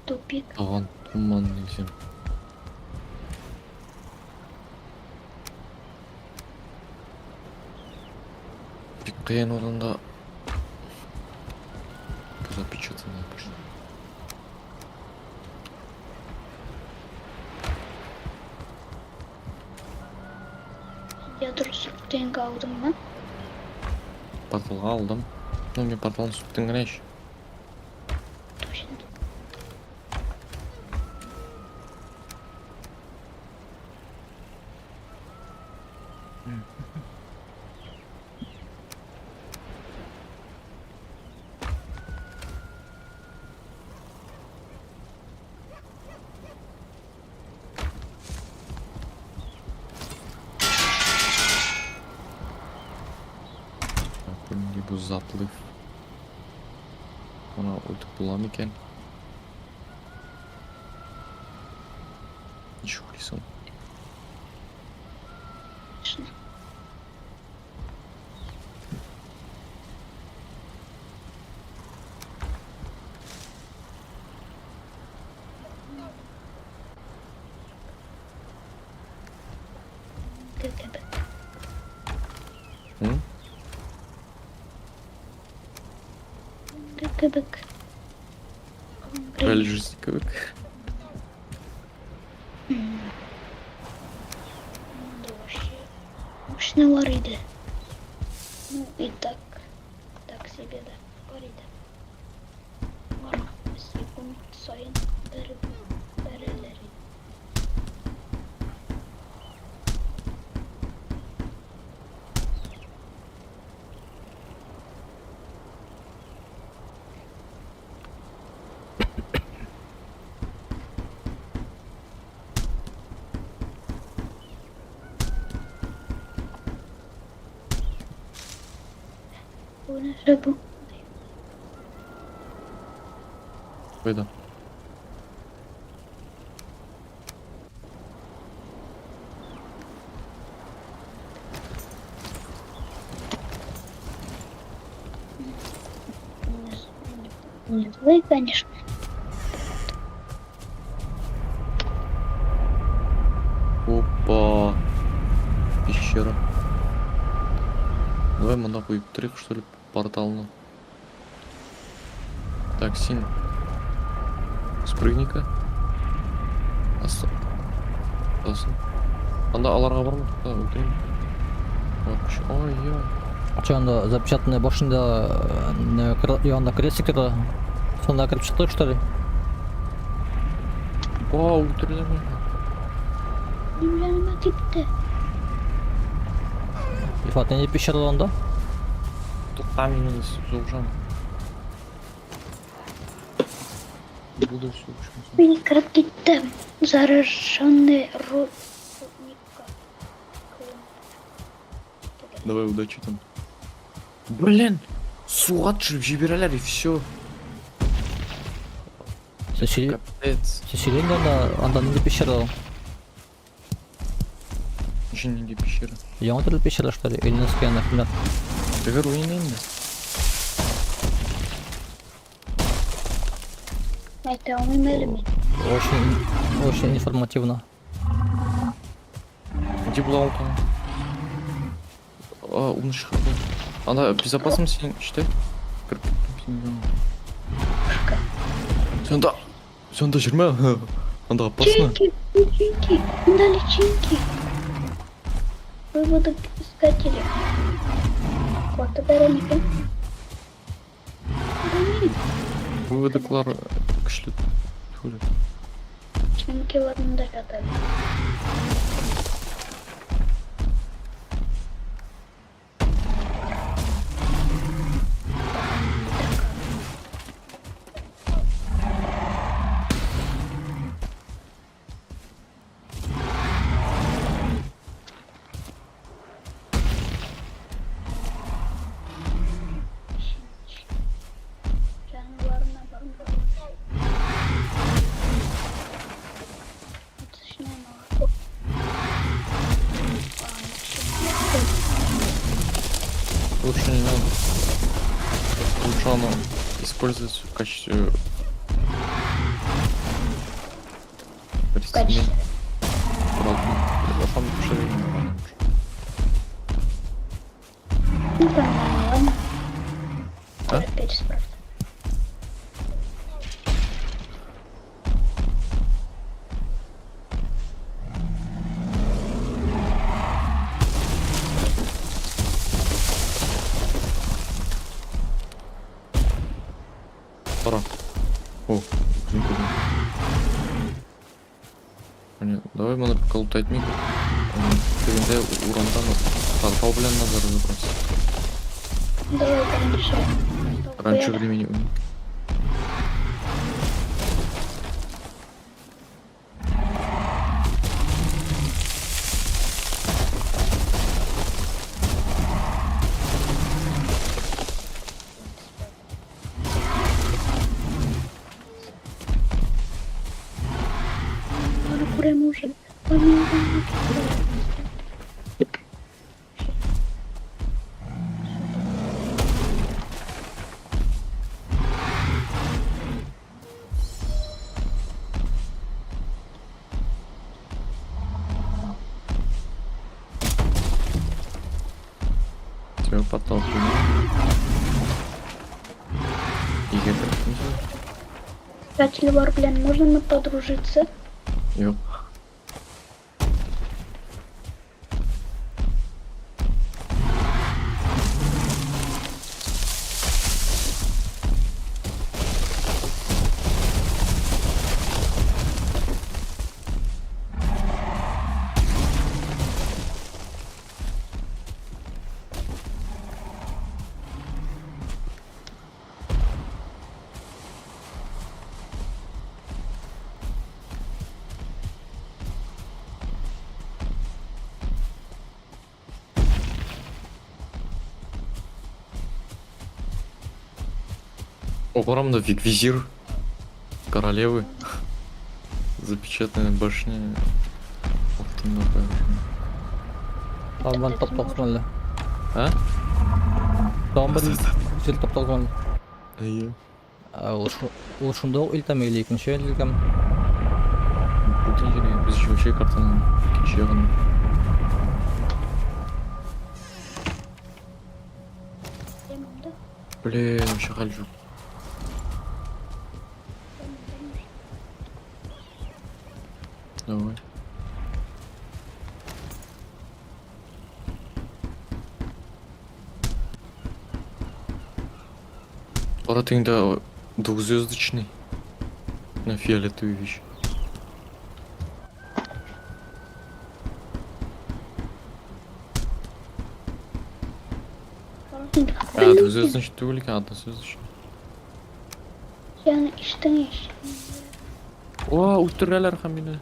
C: Tupik.
A: Аған туман десем. Бик қиын одан да запечатанный почти.
C: Ядро сүртен kaldım mı?
A: Порталға алдым. Ну, мен порталын сүттің ғанайшы.
C: Точно.
A: Бүгінге бұл заплыв. Ona өтіп болам екен. Ничего рисун.
C: Точно. Köpek.
A: Hı?
C: Köpek.
A: Реально жизнь как.
C: Да вообще. Мощный вариды. Ну и так. Так себе, да. Вариды. Ладно, секунд сайын. Берелери. Bu nerede bu?
A: Қайда?
C: Не злый, конечно.
A: Опа. Пещера. Давай мына қойып тұрайық, что ли, порталына. Так, син. Спрыгни-ка. Асын. Анда аларға бар ма? Да, өлтірейін. Ой-ой.
B: Че анда запечатанный башында янда крестиктер сонда кіріп шықтық что ли?
A: Өлтірді ме?
C: Benim yanıma gitti.
B: Рифат, не пещера онда?
A: Тоқта мені соғышам. Буду соғышам.
C: Beni kırıp gitti. Зараженный рудника.
A: Давай, удачи там. Блин! Суға түсіріп жіберелер и все. Капец.
B: Селенде анда не пещера?
A: Еще не пещера.
B: Яңа түрлі пещера что ли? Или насколько например?
A: Тега руины инде.
C: Это он элемент.
B: Очень информативно.
A: Где была алтана? Умный шахт. Она безопасность считай. Сюда жирма. Анда опасно.
C: Личинки. Да, личинки. Выводок искателя. Вот бароника.
A: Выводоклар күшті.
C: Личинки ладно докатали.
A: Лучше не надо. Лучше оно использовать в качестве растения. Правда. А там шире нормально.
C: Ну нормально, ладно.
A: А?
C: Опять справься.
A: Пора. О, никуда. Понятно. Давай мы пока лутать миг. Дегенде урандан тау белән надо разобраться.
C: Давай порешаем.
A: Раньше времени.
C: Прям уже помимо.
A: Тебя подталкиваю. Игорь,
C: Кстати, Левар, блин, можно мы подружиться?
A: Ёп. Огромный визир королевы. Запечатанная башня. Ух ты, много.
B: Tamam ben top tokmanlı.
A: А?
B: Tamam ben güzel top tokmanlı.
A: Ие.
B: Ул шунда ук илтәмәйле икенче илгәм.
A: Бүтін жерге біз еще вообще картаның кеше жағын.
C: Демонда.
A: Блин, вообще хал жоқ. Давай. Рейтинг двухзвездочный на фиолетовый вещь. А, двухзвездочный тулик, а однозвездочный.
C: Yani içten iş.
A: О, ультуралар хамина.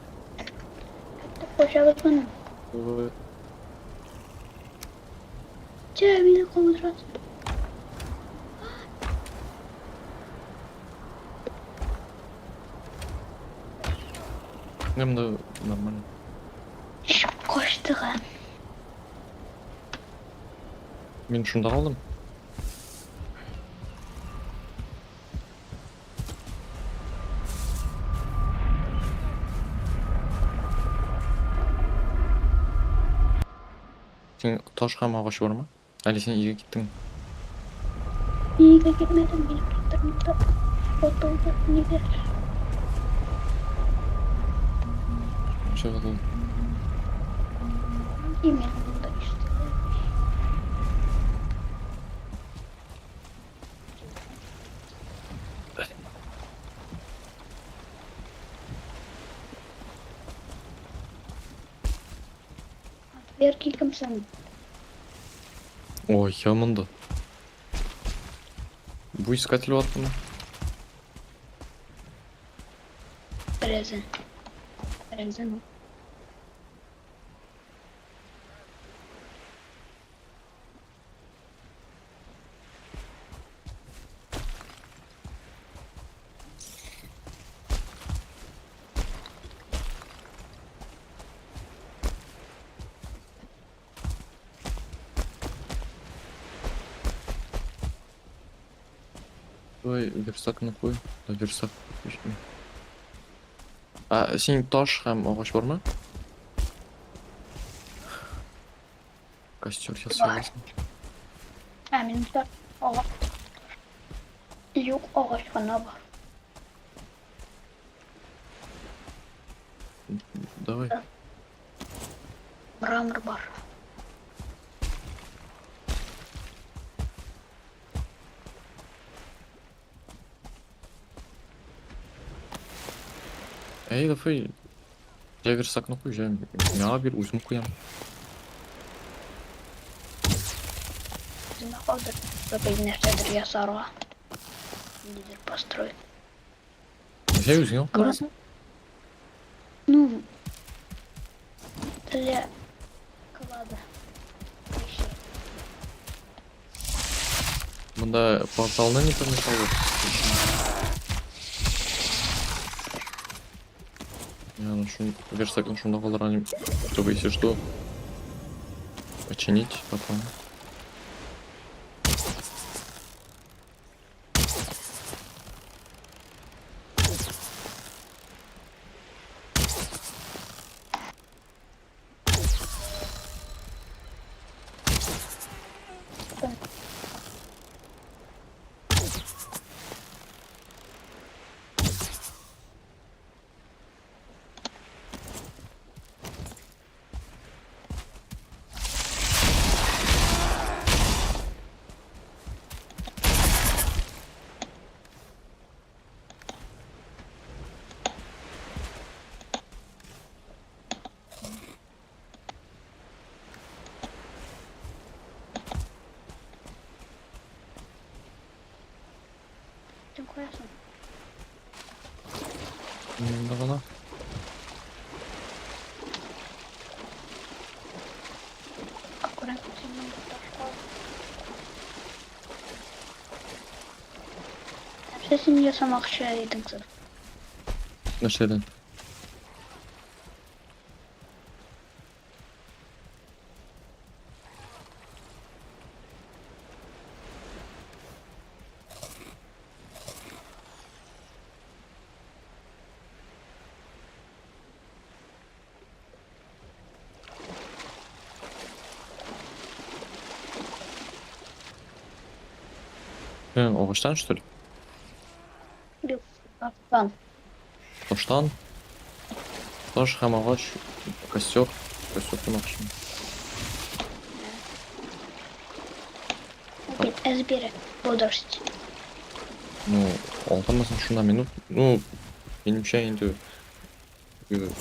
C: Koşalık benim.
A: Давай.
C: Cebine komutan.
A: Hem de нормально.
C: Koştu ha.
A: Мен шунда қалдым. Сен таш һәм ағаш бар ма? Әлі сен үйге кеттің?
C: İyi de gitmedim benim tutturumda. Botolda nedir?
A: Шығады.
C: Yemeğim bunda işte. Ver килгем sen.
A: Ой, ямында. Bu искатель ваттымы?
C: Birazdan. Birazdan o.
A: Ой, верстак на қой. Да, верстак. А, сен таш һәм ағаш бар ма? Костер ясай
C: Бар.
A: аласың.
C: Benim de ağaç. Yok ağaç bana var.
A: Давай.
C: Mramor var.
A: Ей, давай. Я верстак на қой, жайым. Мына бер, өзім қоям.
C: Bizim kaldır. Böyle nerede yasarwa. Nedir построй.
A: Жай өзің алып барасың.
C: Ну. Для клада.
A: Мұнда порталына не помешало? Я ношу верстак на шумда қалдырған, чтобы если что, починить потом.
C: Sen koyarsın.
A: Мұнда ғана.
C: Аккуратно senin burada taş var. Her Sesini yasamakçı edin.
A: Нәрседен? Оғаштан, что ли?
C: Yok. Kaptan.
A: Тоштан? Тож һәм ағаш, костер. Костер демекші.
C: Bir ezbere. Бодрость.
A: Ну, алтамасын шунда минут. Ну, менимче енді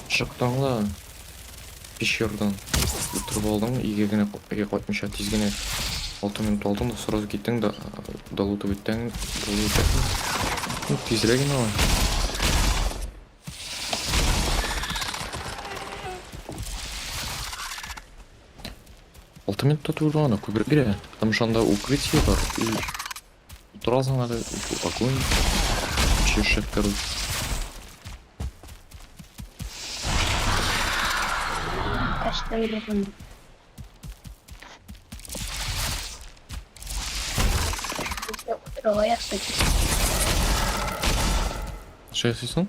A: шықтаңла пещердан тұрып алдың, үйге қайтмыша тезгене 6 минут алдың да сразу кеттің да далутып өттің. Ну, тезірек ена ғой. Алты минутта тұрды ана көбірек керек, потому что анда укрытие бар и тұрасың ада огонь чешет, короче.
C: Kaçta öyle bunu. Biz de oturmaya sıkıştık.
A: Что ясыйсың?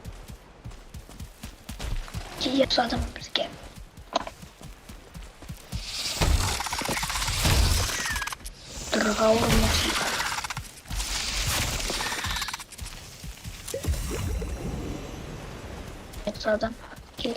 C: Yasadım bizge. Durga olmasın. Yasadım. Gel.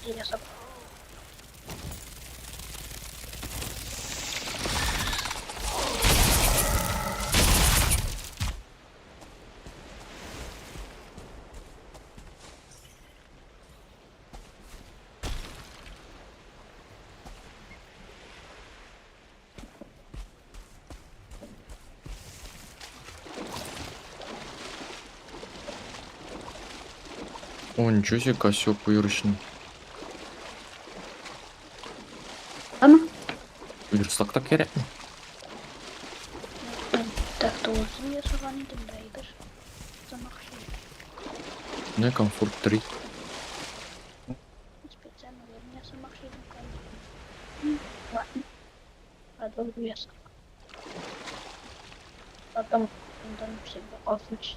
C: Yasadım.
A: О, ничего себе, косек выручный.
C: Ama
A: Uyursak da gerek mi?
C: ben так-то uzun yasagan idim dayıdır. Zamak şey.
A: Ne комфорт 3.
C: Specjalno yerim yasamak şeydim kaldı. Ладно. Продолжу ясак. Потом bundan все офнуть.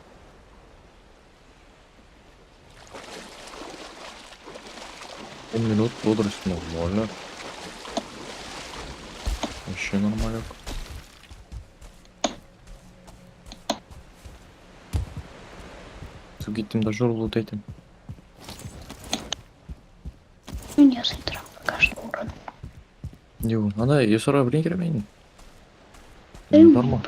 A: Минут бодрость нормально. Вообще нормально. Су gittim de жор лутайтым.
C: Ну не осытрал пока что урон.
A: Ё, ана есора бірден керемейін.
C: Эм,
A: Бар ма?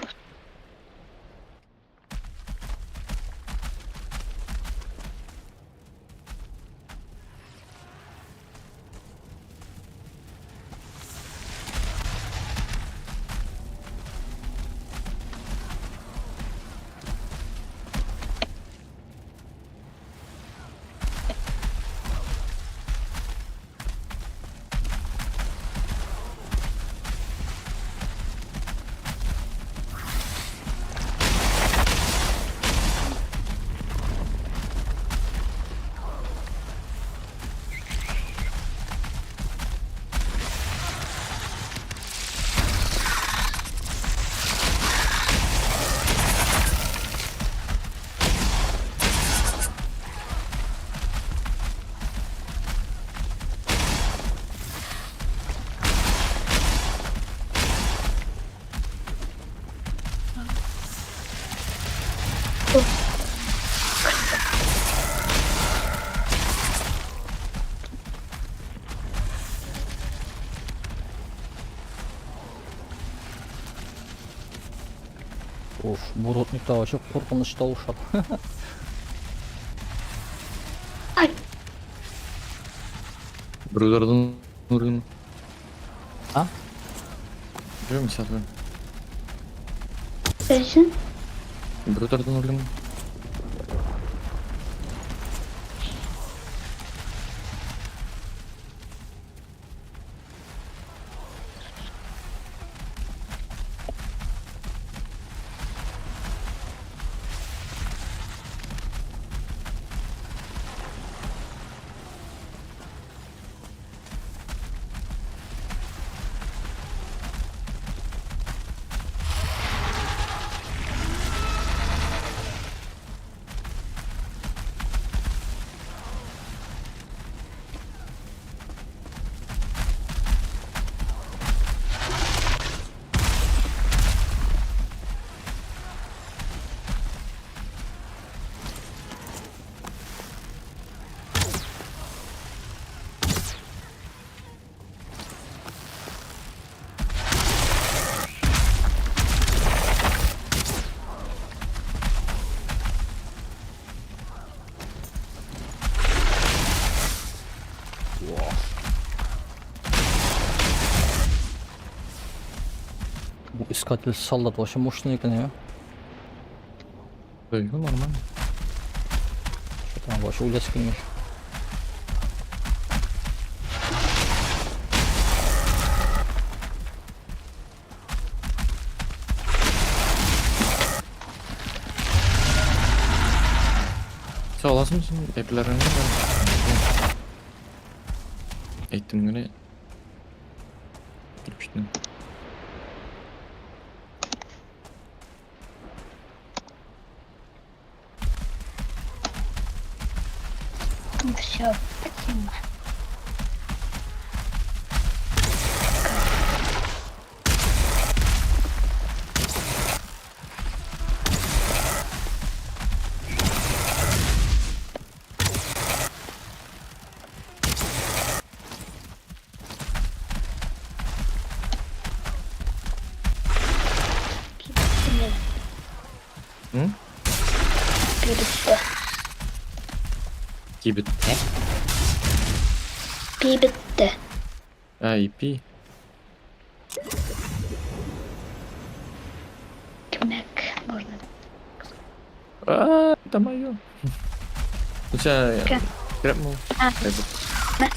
B: Of, bu rotnik daha çok korkunç davuşar.
C: Ay,
A: Біреулердің ұрын.
B: А?
A: Жүрем, сәтім.
C: Sensin?
A: Brother'dan öldüm.
B: Bu iskatil sallat başım boşuna yükleniyor.
A: Böyle normal.
B: Tamam başı uyla sıkılmış.
A: Sağ olasın mısın? Eplerini ben eğittim güne gitmiştim.
C: Все, спасибо.
A: Hı?
C: Bitti.
A: Gibi.
C: Bitti.
A: Ha ipi.
C: Kömek можно.
A: Aaa tamam. Sen
C: Gel.
A: grab mu?
C: Ha.
A: Evet.
C: Ne?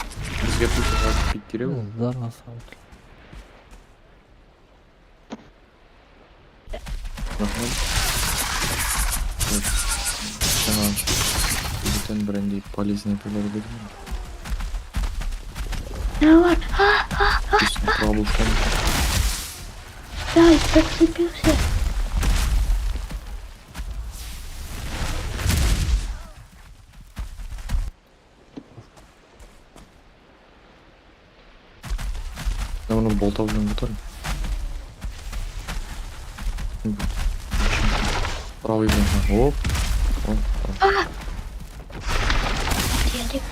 A: Bizga pul to'plab bittiriyor.
B: Zar hasar.
A: Rahmat. Evet. Tamam. Bütün brandy полезные приборы.
C: Ne var? Ha ha ha.
A: Чисто пробушка.
C: Дай, зацепился.
A: Я onu bolta bilen tutarım. Правый блин. Оп. Оп.
C: Дедик.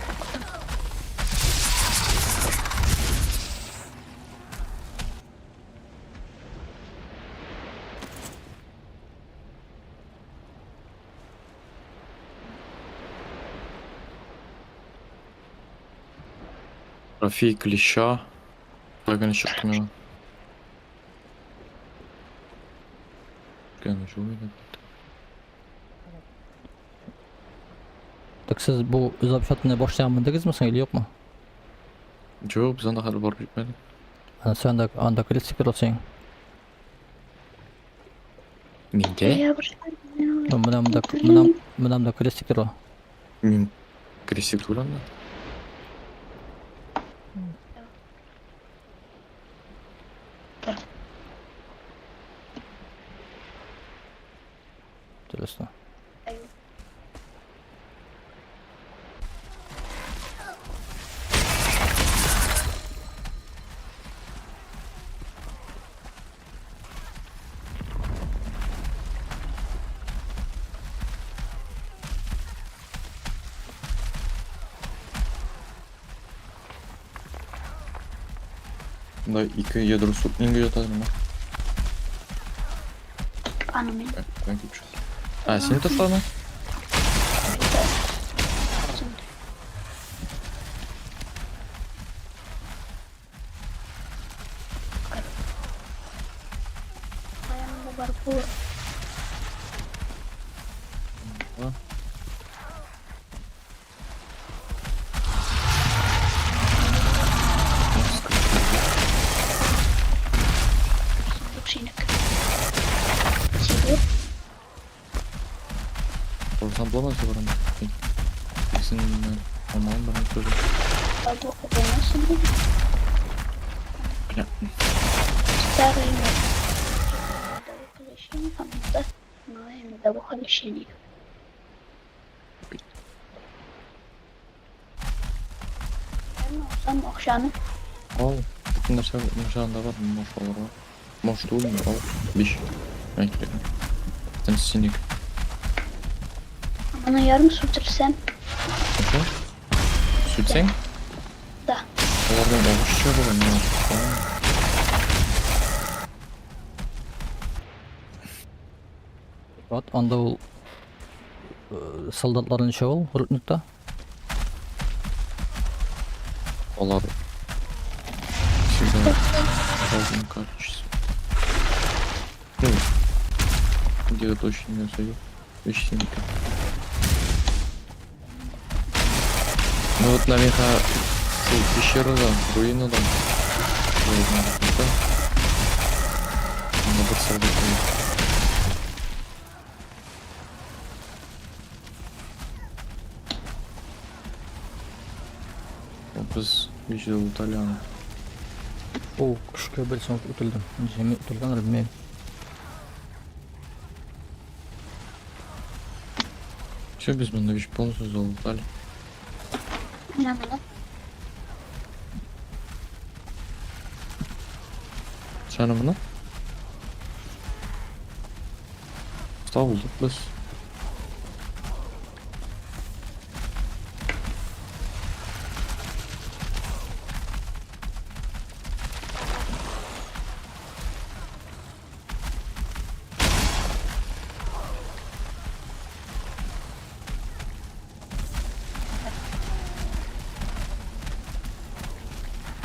A: Трофей клеща. Плаганы çıktım ya. Gene şu oyunu.
B: Tak siz bu zabşatını başlayamadınız mı sen yok mu?
A: Yok biz anda kadar barıp gitmedik.
B: Yani sen de anda kritik olsan.
A: Minde?
C: Я уже...
B: Bundan da kritik o.
A: Min krisik turan da.
B: Интересно.
A: Bunda iki ядро сутнинга жатады мына.
C: Анымен.
A: Ben küçük. Ha seni tasladın mı?
C: Ayağımda var bu.
A: nasıl buranın? İkisinden olmalım bana söyle.
C: Abi o kadar nasıl bir
A: Ya,
C: старый мир. Это воплощение, а это новое медовополощение. Ben olsam akşamı
A: al. Bütün narsa nişanda var mı? Moş olur var. Moş değil mi? Al. Biş. Bekle. Sen sinik.
C: bana yarım sürdürsem
A: Okey. Sütsen?
C: da
A: Onlardan oluşça bu ben ya.
B: Вот, анда ул солдатлар ниче ул Рутнукта?
A: Олар. Всегда разным качеством. Ну, где-то точно не сойдет. Вещинка. Ну вот наверха пещера, да, руина, да. Руина, да. Надо посмотреть. Biz yüzde utalyan.
B: О, күшкә белсәң үтелдем. Җиме үтелгән белмәйм.
A: Все без меня вещь полностью залутали.
C: inanılır.
A: Sen bunu? Sağ bulduk biz.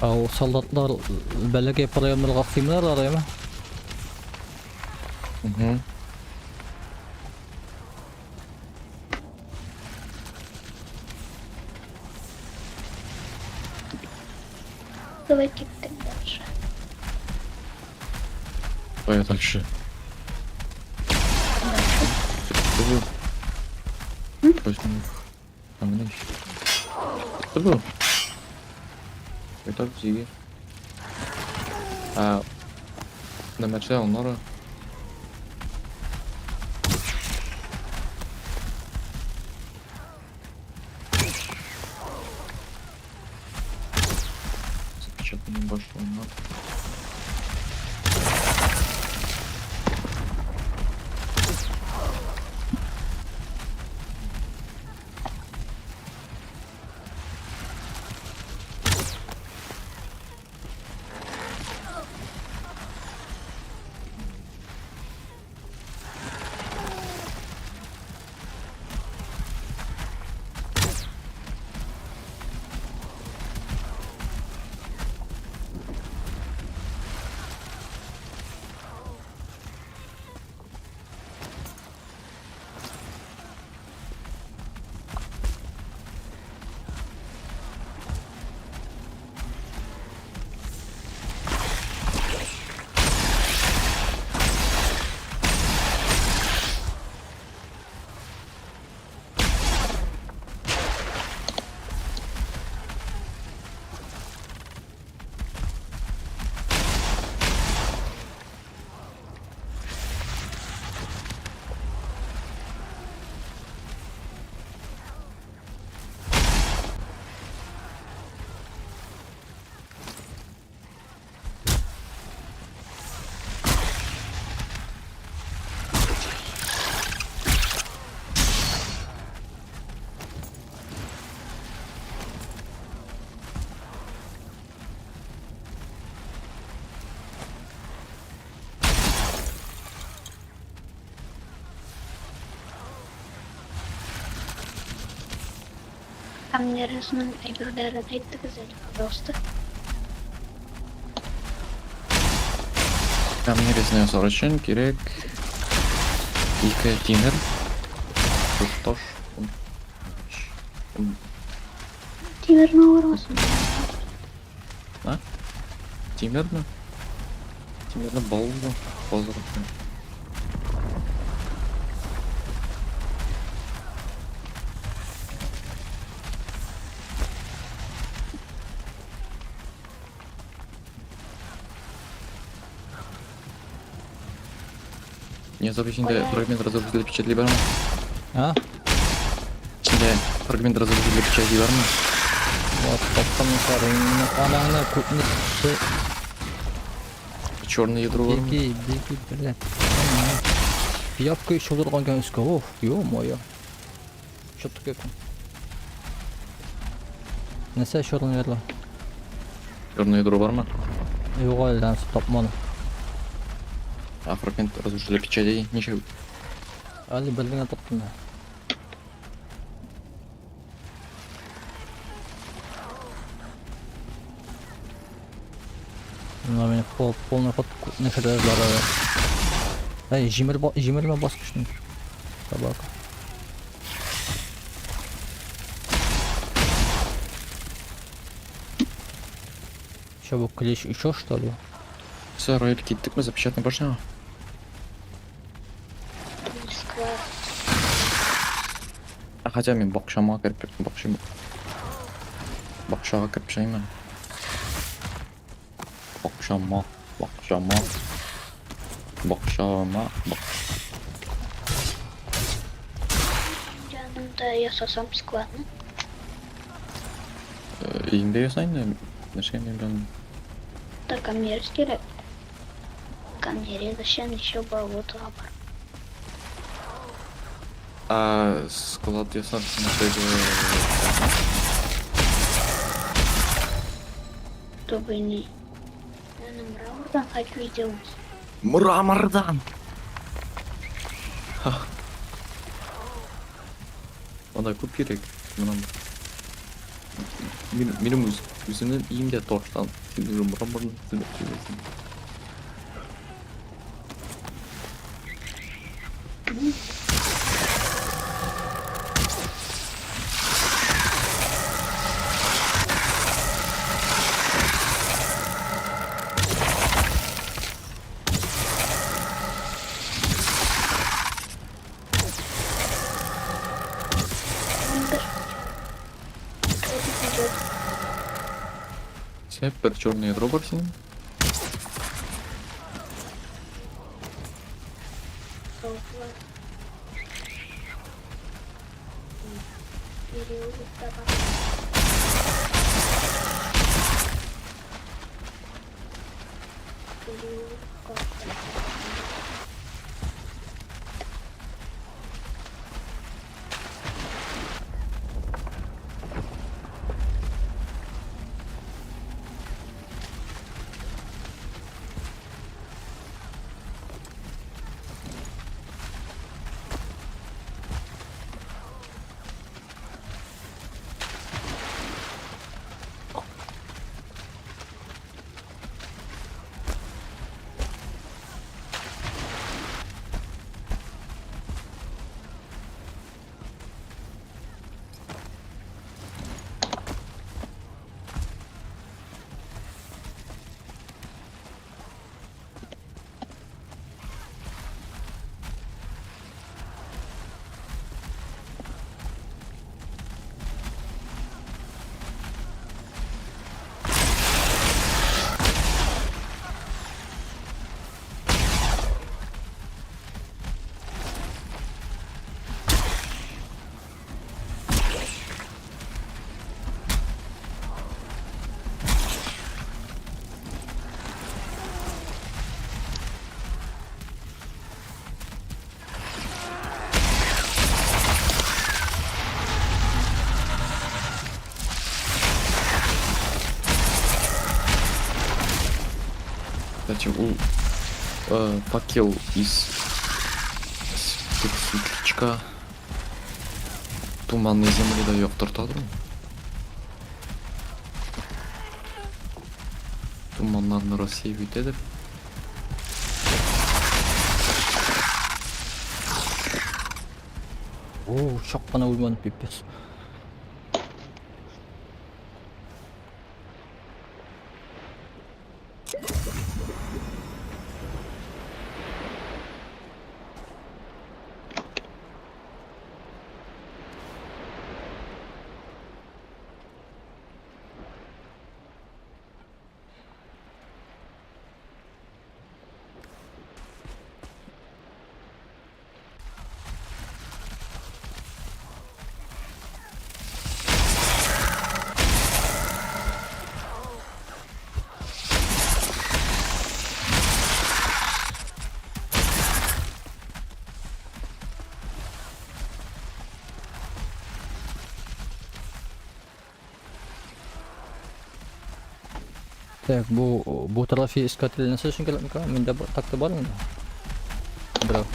B: Ау солдатлар бәләгә проемнарга кыймнар араймы?
A: Hı.
C: Давай gittim дальше.
A: Baya taşı.
C: Дальше.
A: Bu. Başını. Ama ne iş? Bu. Это зиги. А на мече онора. Запечатанный больше онора.
C: Камнересinin öbürlerine ettik pожалуйста.
A: Там нерезнее сорочен, керек. Ика тимер. Туттош.
C: Timirine uğramasın.
A: А? Тимер mi? Тимер'de bal mı? Bozdur. не забыл içinde fragment разрушителя печати var mı?
B: Ha?
A: İçinde fragment разрушителя печати var mı?
B: Вот, потом она купницы.
A: Черное ядро var mı?
B: Беги, блядь. Пиявка еще другая голов. Ё-моё. Что такое? Несе черный ядро.
A: Черное ядро var mı?
B: Yok elden topmadım.
A: А fragment разрушителя печати ничего.
B: Ali birliğine tuttum ya. Bunlar beni polna hot ne kadar zarar. Hey jimerime basmıştım. Tabak. Что, bu клещ еще что ли?
A: Все, Роэль, gittik mi? Запечатный башня.
C: Сквер.
A: Хотя мен бақшама кіріп кеттім, бақшаға кіріп шығайын мен. Бақшама.
C: Yanımda yasasam skvadını.
A: Үйіңде жасайын да, нәрсені мен
C: Да, камеры керек. Камере зачем еще болото бар.
A: склад жасарсың нәрсеге.
C: Чтобы не... Я на мрамордан хочу сделать.
A: Мрамордан! Ona көп керек. Менің өзімнің үйімде тоштан. Мрамордан сөйлесің. Sen hep bir черное ядро бар senin. Кстати, факел из светлячка туманной земли да яқтыртады ғой. Туманнарын рассеяп етеді.
B: О, шақпана өлмені пипец. Так, bu tрофей искатель nasıl için gelip mi? Mende takta var mı? Bravo.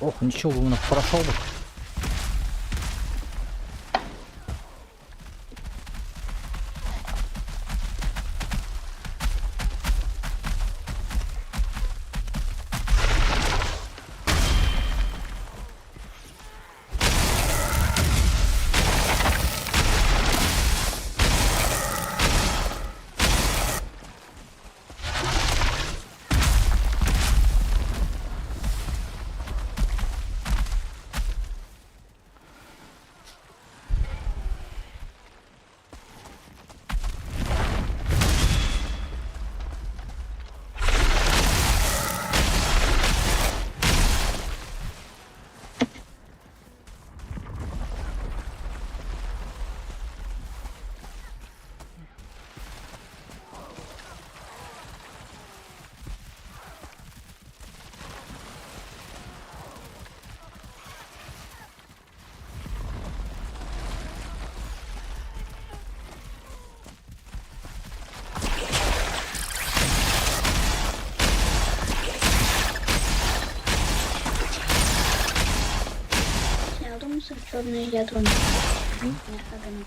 B: Ох, ничего, он прошел бы.
C: Черное ядро. Нет, огонь.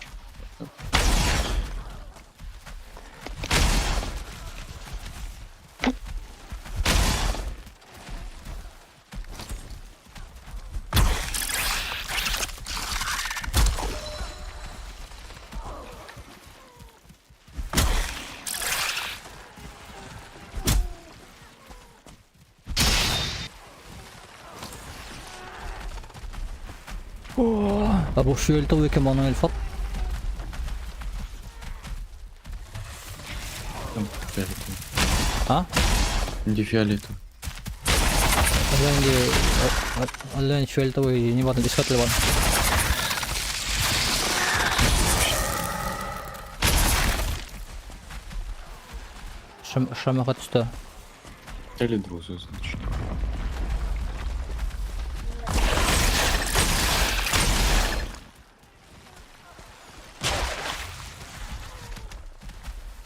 B: Abo şu elde uyuyorken manuel fat.
A: Там фиолетовый.
B: Ha?
A: Где фиолетовый?
B: Ален şu elde uyuyor. Ne var? İskatli var. Şamakat üstü.
A: Или друзы, значит.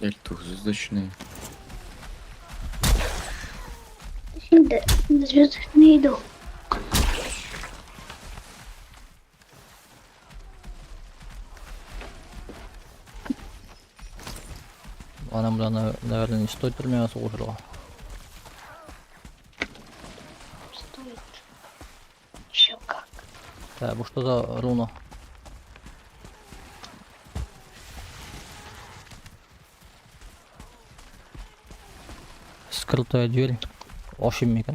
A: Или двухзвездочные.
C: Şimdi звезд neydi o?
B: Anam bana наверное, не стоит при меня служила.
C: Стоит. Еще как.
B: Так, что за руна? Скрытая дверь. Очень мега.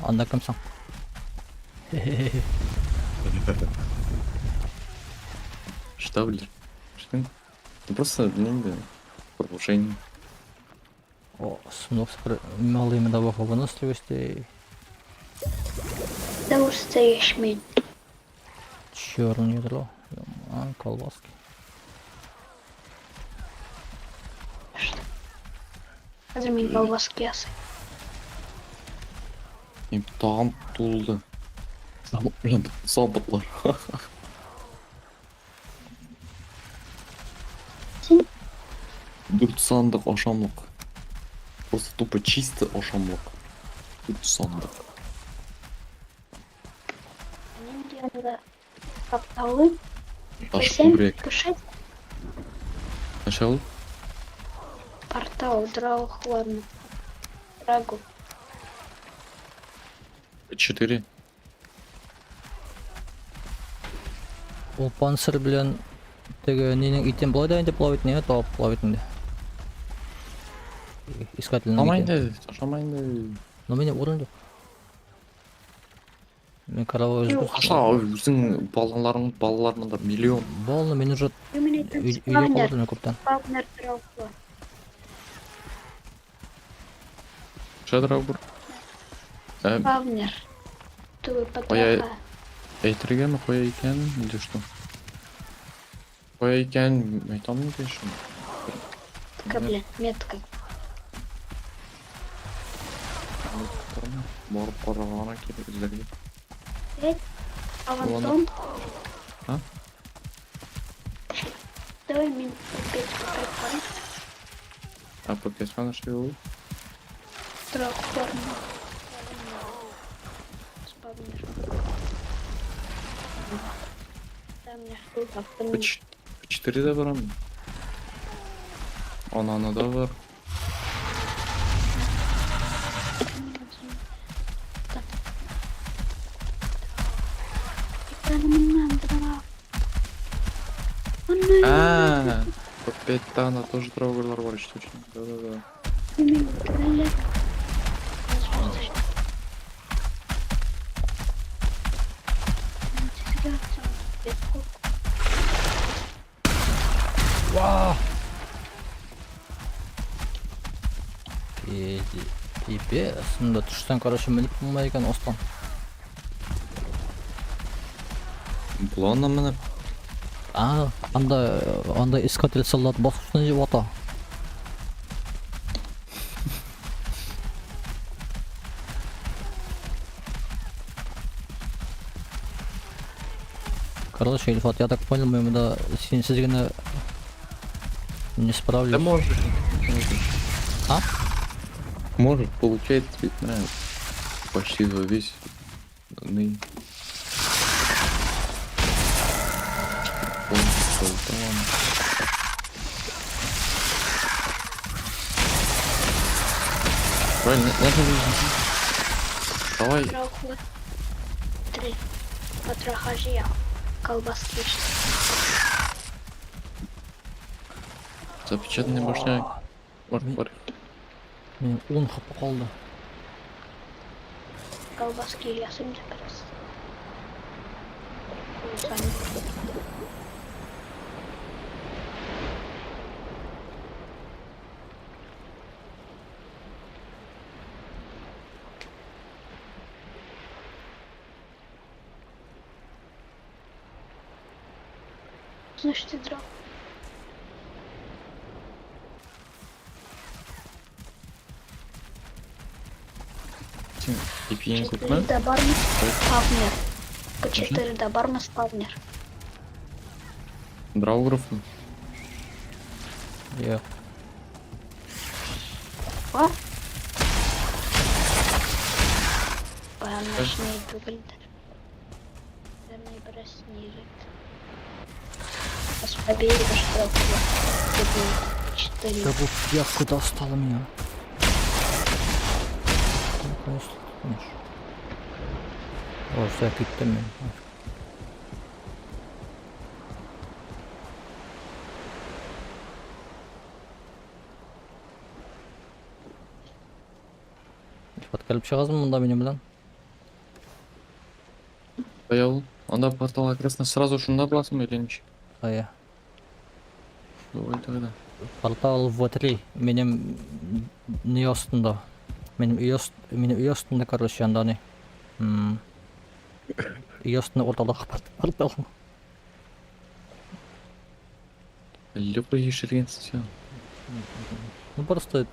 B: Anda кімсің?
A: Штаблер. Что? Ну просто блин, продолжение.
B: О, снова малыми добавка выносливости.
C: Да устаешь,
B: Черный ядро. А, колбаски.
C: Қазір мен колбаски ясаймын.
A: Имтихан толды. Забытлар.
C: Сен
A: 4 сандық ашамлық. Просто тупо чисто ашамлық. 4 сандық.
C: мен yanında kaptalı
A: Аш
C: sen
A: көбірек.
C: кушать
A: Ашал?
C: портал драу ладно. Драгу.
A: 4.
B: Ол панцир білен теге ненің итен былай дайын деп плавитін тауып плавитінді. Искательный итен.
A: Ашамайынды. Ашамайынды.
B: Но мене орын жоқ. Мен карава өзгіз.
A: Аша өзің балаларында миллион.
B: Болды, мен уже
C: Yemin
B: үйде
C: ederim
B: қалдым көптен.
C: Spawner драу.
A: Шадрау бұр.
C: Spawner. Ты
A: Ой,
C: потроха.
A: Әйтірге ме қоя екен, или что? Қоя екен, айтам не дейшін?
C: Блин, метка.
A: Барып қарағана керек іздерге.
C: Авантон.
A: А?
C: Давай мен опять покопаем.
A: А по песмана что его?
C: Драу форму. Спавнер. Там не штука.
A: По 4 да барам. Ананы да бар. По 5 тана тоже траугарлар бар, что точно. Да-да-да.
B: Вау! Пипец. Мында түштен, короче, мініп болмай екен осыдан.
A: Планна мініп.
B: Анда искатель солдат бас үстіне жеп ата. Короче, Ильфат, я так понял, мы да сенсіз гана не справлюсь.
A: Да может.
B: А?
A: Может, получается, ведь нравится. Почти за весь. Правильно, давай.
C: Драху. 3. Потроха жия. Колбаски.
A: Запечатанный башняк. Может, бар.
B: Мен 10 хапы қалды.
C: Колбаски ясым да раз. Значит, ты драл.
A: И пьянку, да?
C: Да, бармен спавнер. По 4 да, бармен спавнер.
A: Драугров.
B: Я.
C: А? Ночные дугальдер. Наверное, браснирит. Побери, что 4.
B: Да вот я куда стала меня. Ну, конечно, конечно. О, все, киттім мен. Келіп шығасың мұнда менен білән?
A: Стоял. Анда портал окресно сразу шунда басым или ничего?
B: Ая.
A: Давай тогда.
B: Портал V3 менен не астында. Менин үй астында, короче, анда не. үй астына орталығы орталығы.
A: Любой ешіргенсің сен.
B: Ну просто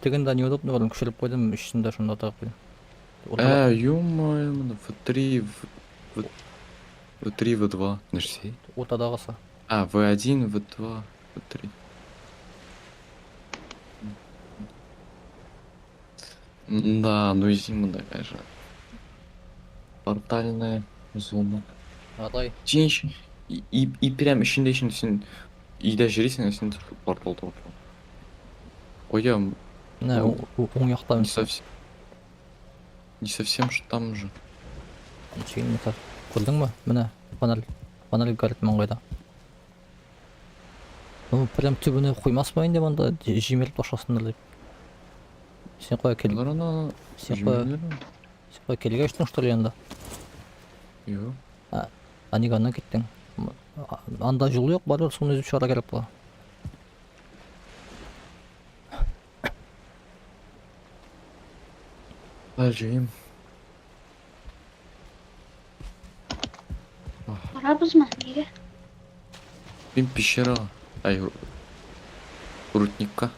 B: тегенде неудобно болдым, күшіріп қойдым, ішінде шында тағып қойдым.
A: Ё-моё, мына В3, В3, В2. Нәрсе?
B: Ортадағысы.
A: В1, В2, В3. Да, ну зима, да, конечно. Портальная зона.
B: Атай.
A: Сен и прям ішінде сен үйде жүресің, сен порталда отыр. Қоям,
B: Не, оң яқтамын.
A: не совсем же там же.
B: Ничего не так. Көрдің бе? Міне, панель гаритмен қойда. Ну, прям түбіне қоймас па енді мында жемеліп тошасын деп. Сен қоя кел. Сен қоя келге үштің что ли енді?
A: Йо.
B: Неге ана кеттің? Анда жол жоқ, бар соны үзіп шығара керек па?
A: Әлжейім.
C: Барабыз ма? Неге?
A: Мен пещераға. Рудникқа.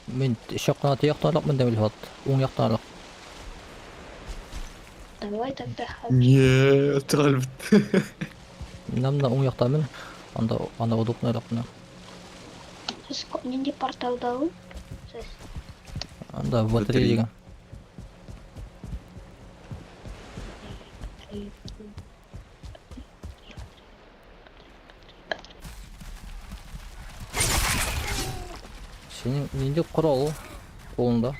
B: Мен шаққана тияқтан алақ, мен дәмел фат. Оң яқтан алақ.
C: Давай тогда.
A: Не, тролль бітті.
B: Мен оң яқтан мен. Анда удобно алақ мына.
C: Сіз ненде порталдауы? Сіз.
B: Анда батарея деген. Senin neydi kural kolunda?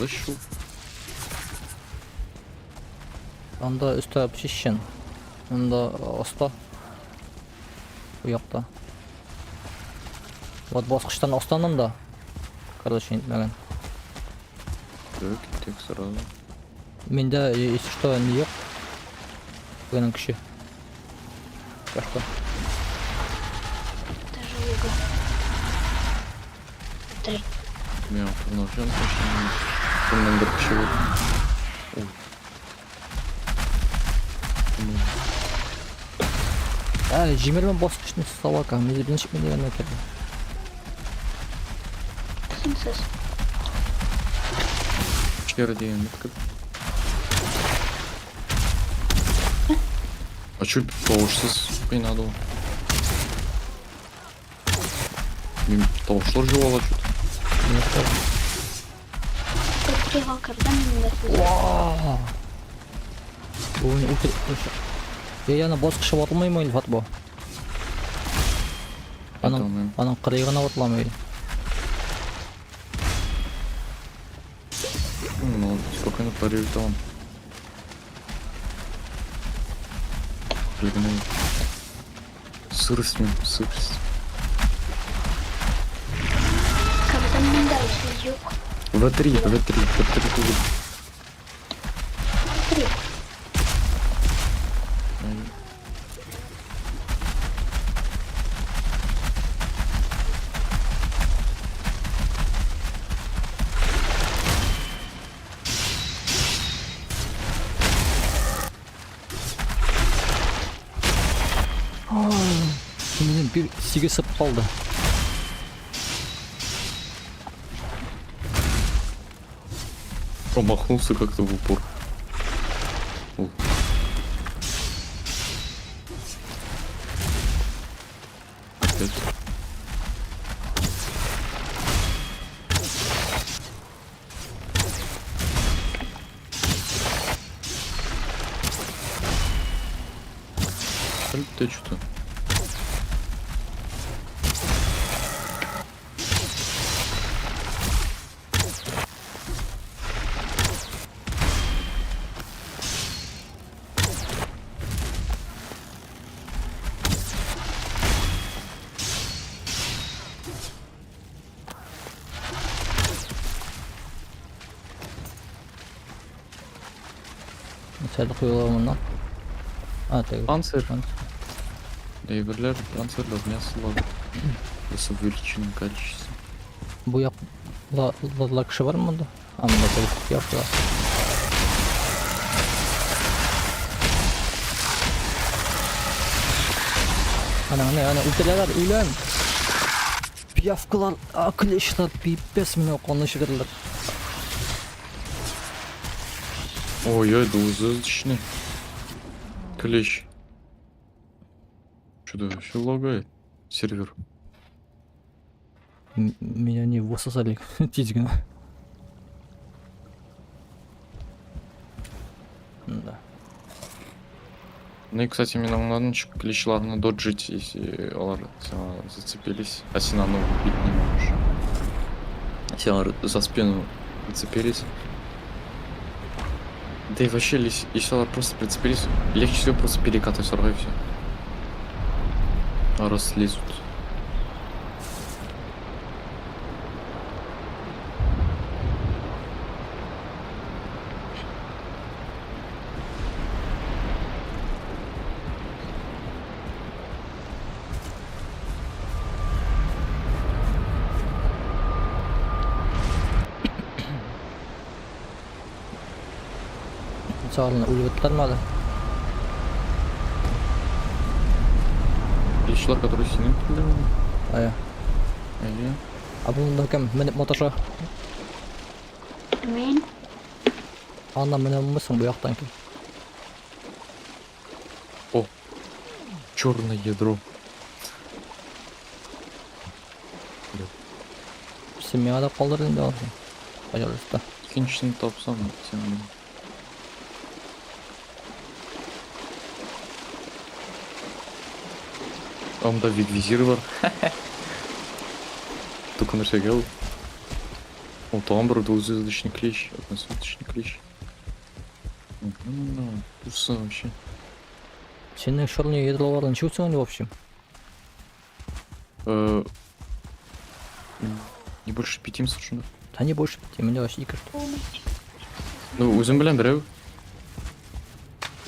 A: Şu.
B: Анда üst tarafı şişen. Anda osta. Bu yakta. Вот басқыштан останнан да. Короче, нетмеген.
A: Так, так сразу.
B: Менде, если что, не yok. Бұның кіші. Кашта.
C: Даже луга. Три.
A: Мен помножен точно. Сондан бір кіші болды.
B: Жемермен басқыштың салака. Менде бірінші мен деген өкерді.
C: Сіз.
A: Пещера деген меткіп. А чё тоғышсыз қинады ол? Мен тоғышлар жауала что-то.
C: Көпкеға кірдім енді сіз.
B: Вау! Яна басқышы батылмай ма или фатбо? Аның қырайғана батыламай.
A: Ну, спокойно поревитал. Сырость.
C: Кірдім енді сіз жоқ.
A: В3 тут.
C: Три.
B: Менен bir сиге сып қалды.
A: Промахнулся как-то в упор. Опять. Ты что-то?
B: Сәлі қойылауымынан.
A: Панцирь. Драйверлер, панцирлер, мясо, с увеличенным количеством.
B: Bu yakla kişi var mı bunda? Ama mesela yok da. Ana ülkeler ulan. Piyafkalar, akılışlar, pipes mi konuşurlar.
A: Ой-ой, да звездочный. Клещ. Что-то вообще лагает сервер.
B: Меня не высосали тизгина. Да.
A: Ну и, кстати, именно мынанчик клещларына доджить, если олар зацепились. А сен аны убить не можешь. Если олар за спину зацепились. Да и вообще, если олар просто прицепились, легче всего просто перекатывать сорвай и все. А раз слезут.
B: Sağolun ulvetlenmedi.
A: Клещлар, которые синим килдем.
B: Aya.
A: Ага.
B: Abunda kim minip motoşa.
C: Men
B: Anla minipmişsin bu yaktan ki.
A: О, черное ядро.
B: Simyada kaldırın da olsun. Pajolista.
A: Кинчный топсам. Он да визир бар. Только на шагал. Вот амбр, двухзвездочный клещ, однозвездочный клещ. Вкусно вообще.
B: Senin şorunu yedrolardan çıksın ne общем.
A: Не больше 5 совершенно.
B: Да не больше 5, меня вообще икр.
A: Ну, өзім білем біреу.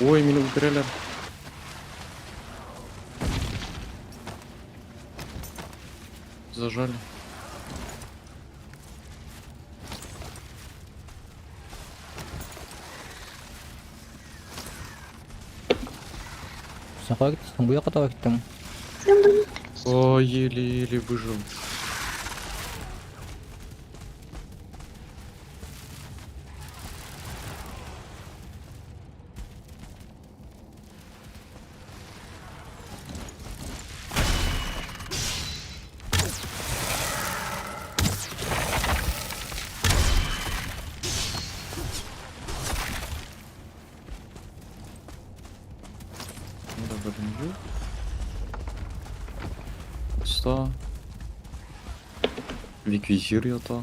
A: Ой, мені өлтірелер. Зажали.
B: Sen kaya gittin, bu yakata gittin.
A: О, еле-еле выжил. Usta. Likvizir yatağı.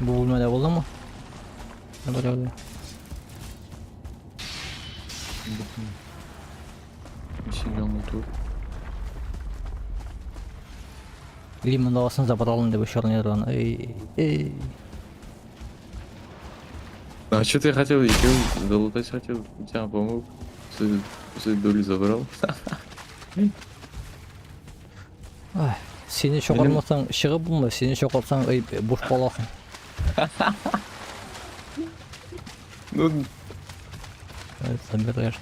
B: Bu bulmada oldu mu? Ne böyle oldu?
A: Сидел на тур.
B: Limon davasını zapatalım diye bu şorunu yedrolan. Ey.
A: А что ты хотел? Еще залутать хотел? Тебя помог. Свою долю забрал.
B: Ay, seni çok almasan ışığı bulma, seni çok alsan boş kalasın.
A: Ну,
B: Evet, sen bir yer.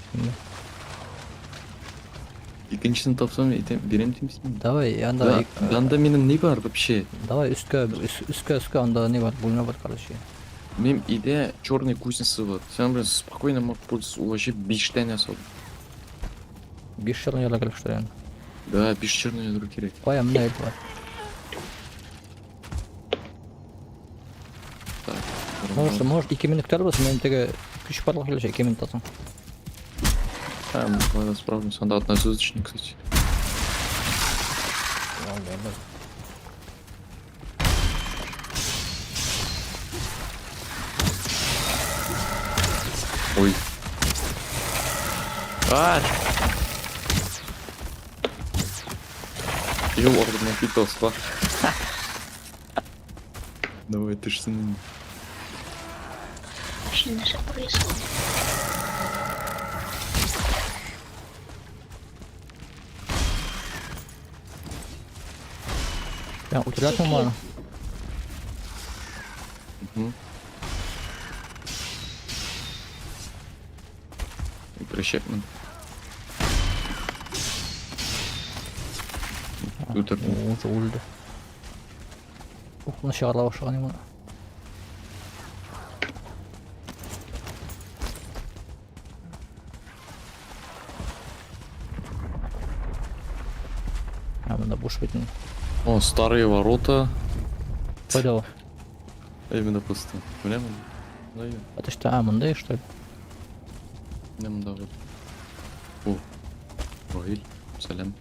A: екіншісін тапсам берем деймісің?
B: Давай, anda
A: Да, анда менің не бар вообще?
B: давай üstte anda ne var? Bulma var kardeşim.
A: Менің идея черной кузницы вот. Сен блин спокойно мог пользоваться вообще без штаны особо.
B: Bir şorunu yerle karıştır yani.
A: Да, без черной ядро керек.
B: Baya mı ne var?
A: Так.
B: Может 2 minutlar basın, benim tege küçük parlak gelecek 2 minut atın.
A: Ладно, справлюсь. Анда однозвездочный, кстати. Ой. Ел орден напитался. Давай, ты ж сын.
C: Şimdi nasıl происходит?
B: Ya uçuratın var.
A: Угу. Кірешекмін. Өтірдім.
B: Уже өлді. Оқына шығарла башыған емін. Мында буш бетін.
A: О, старые ворота.
B: Қойда о.
A: Именно пусто. Білемін. Да, я.
B: Это что, мында что ли?
A: Не мында вот. О, Ройль, сәлем.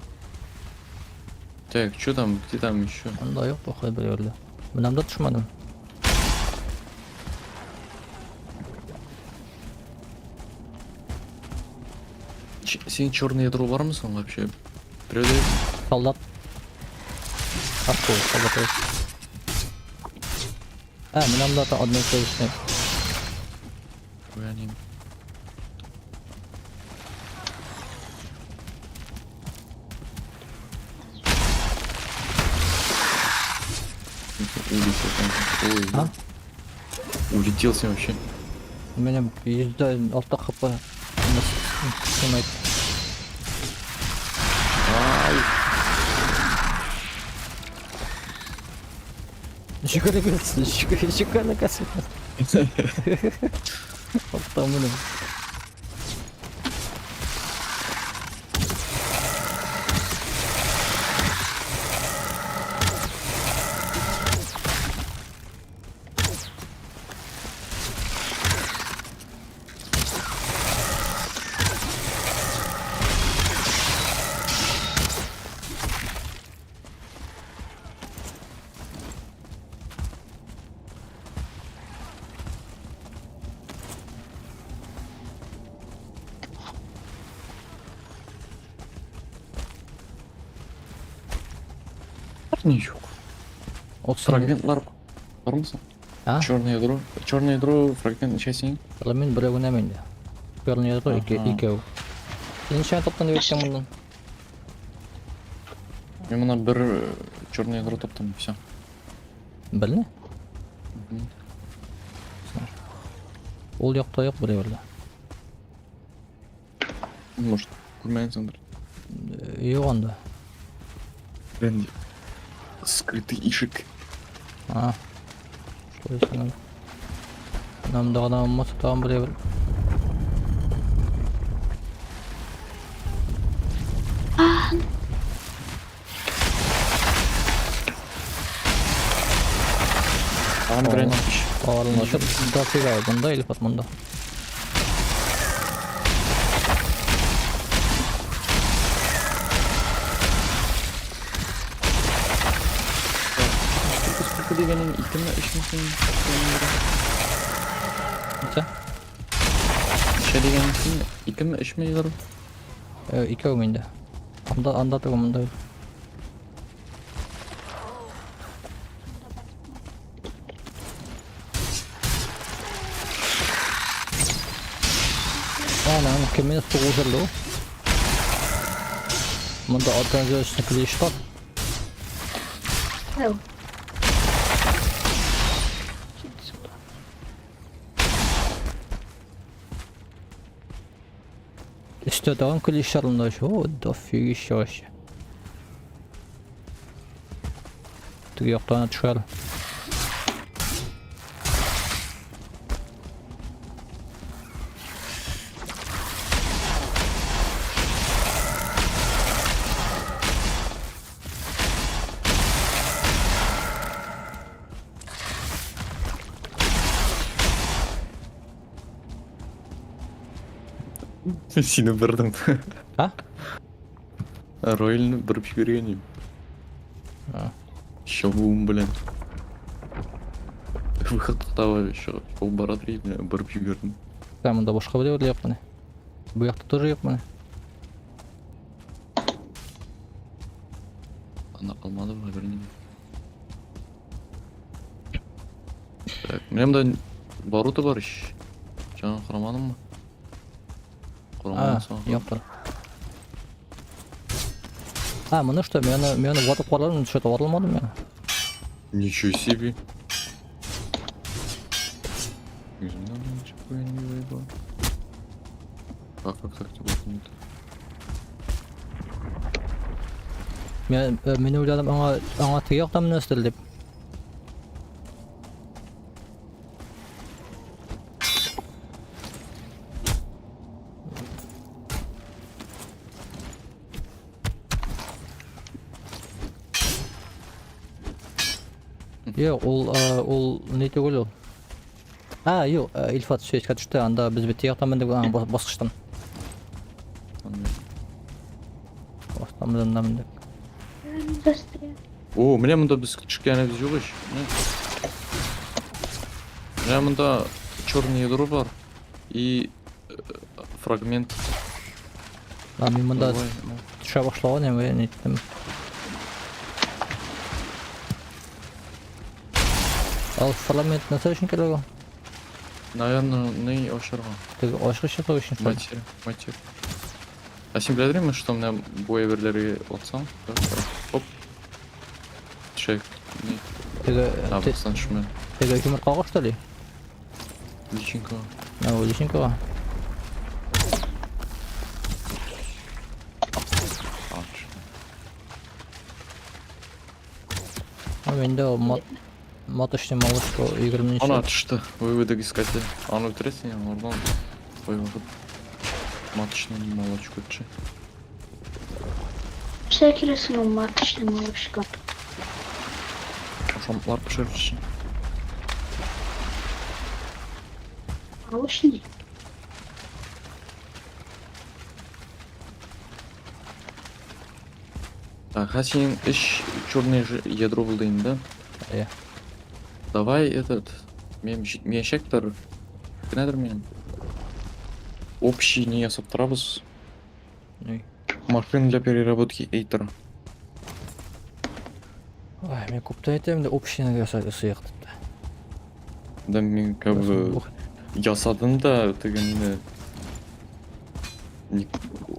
A: Так, что там, где там еще?
B: Мында yok походу бір өлді. Мынамда түшмәдім.
A: Сен черное ядро бар мısın вообще? Біреуде
B: Солдат. Арку, солдат өз. Мынамда да одной көзісіне.
A: Уянин. Улетел там. Ой,
B: А?
A: улетелся вообще.
B: У меня езда 6 хп. Снимает.
A: Ай.
B: Şükür kasın. Tamam.
A: Не yok.
B: От сразу.
A: Фрагментлар бар мısın?
B: А?
A: Черное ядро. Черное ядро фрагмент части.
B: Мен біреуіне менде. Көрінеді ғой
A: Ага.
B: екеу. Сен неше топтан өткен мұндан?
A: Мен мына бір черное ядро таптым, все.
B: Біліне? Ол жақта жоқ біреуінде.
A: Может, көрмәйінсіңдір.
B: Yok onda.
A: Бенде. Скрытый ишек.
B: А. Что это надо? Нам да адам мат там біреу.
A: Там бір айналmış.
B: Ağırlığına açıp dofiga bunda ilfat bunda.
A: Сколько дегенің икіні ішмесің?
B: Nece?
A: İşe degенің икіні ішмейдір?
B: İki mende. Anda da bunda. Ana kimin soğuğuzurlu? Bunda organizasyon kliş var.
C: Evo.
B: İstediğin klişlerinde şu dofiga iş. Tüyaktan çıkar.
A: Сені бірдім.
B: Ha?
A: Ройльні біріп жібергенім.
B: Ha.
A: Шабуым, блин. Выходтағы шоу барады дейді, біріп жібердім.
B: Sen bunda boşka bir yok mu ne? Bu yakta тоже yok mu ne?
A: Ана алмады ба біріне. Так, менде баруты бар іш. Жаңа құрамадым ба?
B: Ha, yoktur. Ha, bunu что, meni vatып қаладым, что-то ватылмадым я.
A: Ничего себе. Yüzümden mi çıkıyor, не выебал. как так болду?
B: Мен ойладым аңа тиги жактан менестир деп. Yok, ol ne tegel ol. Yok, Ilfat söýüşke düştü. Anda biz bir tiyaktan mendek basqıştan. Bastamdan mendek.
C: Застрял.
A: О, міне мұнда біз кішкенебіз жоқ еш. Міне мұнда черный ядро бар. И фрагмент.
B: Мен мында
A: Ой,
B: түшө башлаган эми неттим. Ал фрагмент насыл үчүн керек ол?
A: Наверное, не ошырған.
B: Теги ашкы чыгуу үчүн.
A: Материя. А сен біле ме, что мына боеверлерге отсам? Оп. Чек.
B: Теги
A: Абыстан шумен.
B: теги кимер калган что ли?
A: Личинка.
B: Личинкага. Менде ол маточный малышко 20
A: Ана түшті. Выводок искатель. Аны өлтіресің, ордан қойғып. Маточный молочко түші.
C: Всякий раз ну маточный малышка.
A: Шамплар пішіріп үшін.
C: Малышный.
A: Так, а сен үш черное ядро бұлдайын да? Давай этот... Мен шектор... Кінәдір мен? Общий не ясап тұрабыз. Машина для переработки эйтера.
B: Ой, мен көптен айтамын да общинага сыйык деп.
A: Да мен как бы... Ясадым да, тегенде...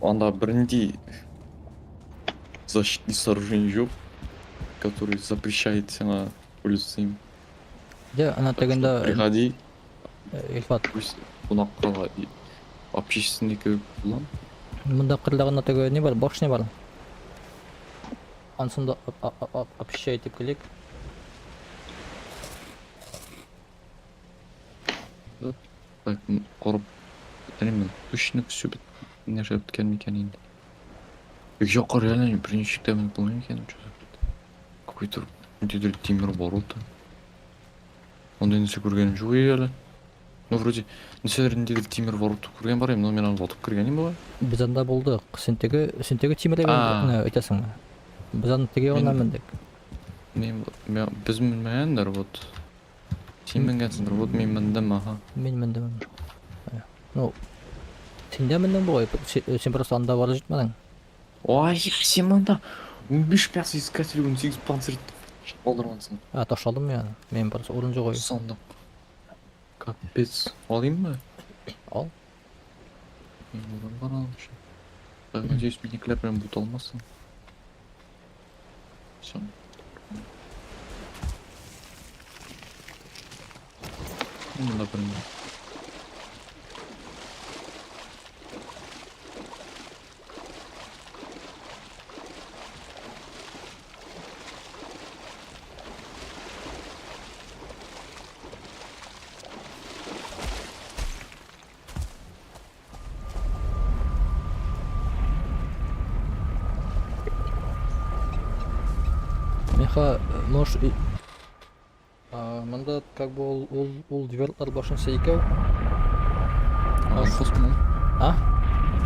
A: Анда бірінде... Защитный сооружение жоқ, который запрещает сена пользоваться им.
B: Де, ана тегенде
A: Приходи,
B: Илфат.
A: пусть қонаққа общественный көлік бұлан.
B: Мында кырлагында теге не бар? Башня бар. Ансында общай деп келек.
A: Так, қорып... Білмеймін, точно все не жеп біткен мекен енді. Жоқ, реально принчикте мен білмеймін екен, что за... Какой-то... Дедел Тимир Борута. Ондай нәрсе көргенім жоқ елі. Ну, вроде... Нәрселерін дедел Тимир Борута көрген бар, но мен аны отып көргенім бала.
B: Біз анда болдық. Сентегі Тимирге айтасың ба? Біз анда теге ғана міндік.
A: Біз мінмәйендер, вот. Сен мінгенсіңдер, вот мен міндім, аха.
B: Мен міндім. Ну... Сен де міндім ғой, сен просто анда бара жетмедің.
A: Ой, сен мында 15 пясы искатель, 18 панцирь алдырғансың.
B: Ташталдым я. Мен просто орын жоқ ой.
A: Сандық. Капец. Алайын ба?
B: Ал.
A: Мен орын бар алымшы. Надеюсь, миниклер прям бұт алмасын. Все. Мында бірінде.
B: Меха, может... Мында как бы ол девелоптер башынса екеу.
A: Аванпост мұн.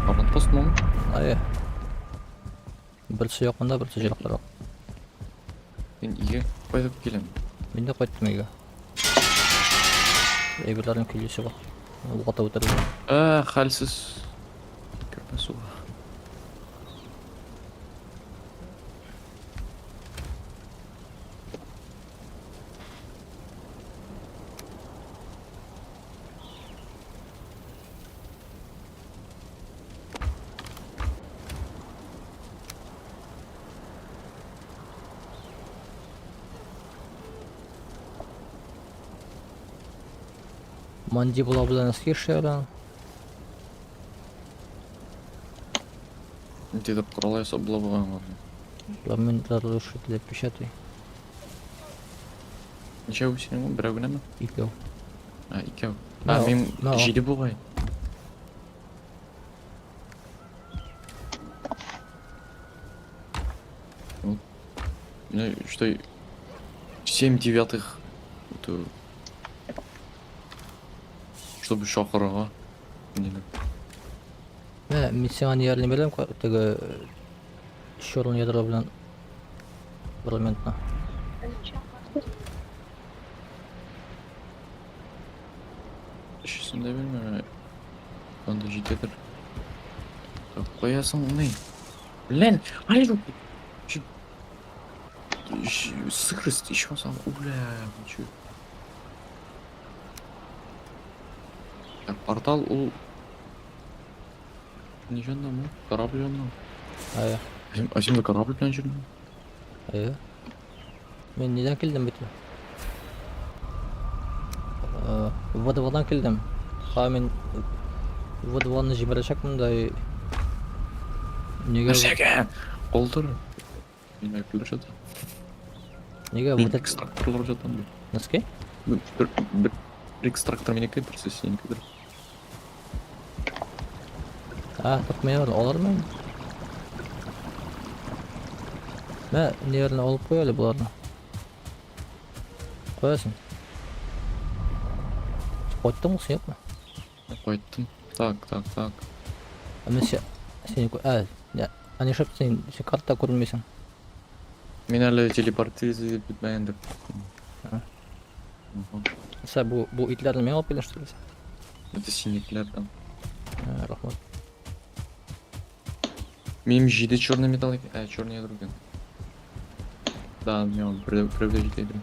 A: Аванпост мұн.
B: Бірісі жоқ мында, бірісі жырақтар ол.
A: Мен иге қайтып келем.
B: Мен де қайттым еге. Егерлердің күлесі бар. Оғата өтірді.
A: Халсіз. Көпесі бар.
B: Мандибула бұдан әскер шайран.
A: Дедіп құралай соблабыған ғаны.
B: Мен разрушитель печатай.
A: Неше өсінің ғой, бір әугіне ма?
B: Икеу.
A: А, икеу.
B: Да,
A: А, мен
B: да.
A: жиді болғай. Вот. Ну, что 7/9 это чтобы шақыраға нені
B: Мен саған ерлі берем, тегі шорын ядро білен парламентна.
A: ішісін де білмеймін қандай жетедір қоясың не блин алло сырость еще сам бля че так портал ол не жанна ма корабль жанна а сен корабль білен жүрмін
B: Мен неден келдім бітті? Водоводан келдім. Мен водоводанны жіберешекпін да неге
A: нәрсеге қолдыр мен айтылып жатыр
B: неге
A: мен
B: вот это
A: экстракторлар жатам
B: неске?
A: бір экстрактор менекі бірсі сенікі бір
B: Тоқмай бар, олар мен. Мен нерін олып қоялы бұларны. Қоясың. Қойттың мұсың ек ма?
A: қойттым так
B: Мен сені Они шап сен карта көрмейсің.
A: мен әлі телепортизм бітмәйін деп
B: Бұл итлерді мен алып келін что ли?
A: это синеклерден
B: Рахмат.
A: менің жиде черный металл черный ядро екен да мен біреуде жиде ядро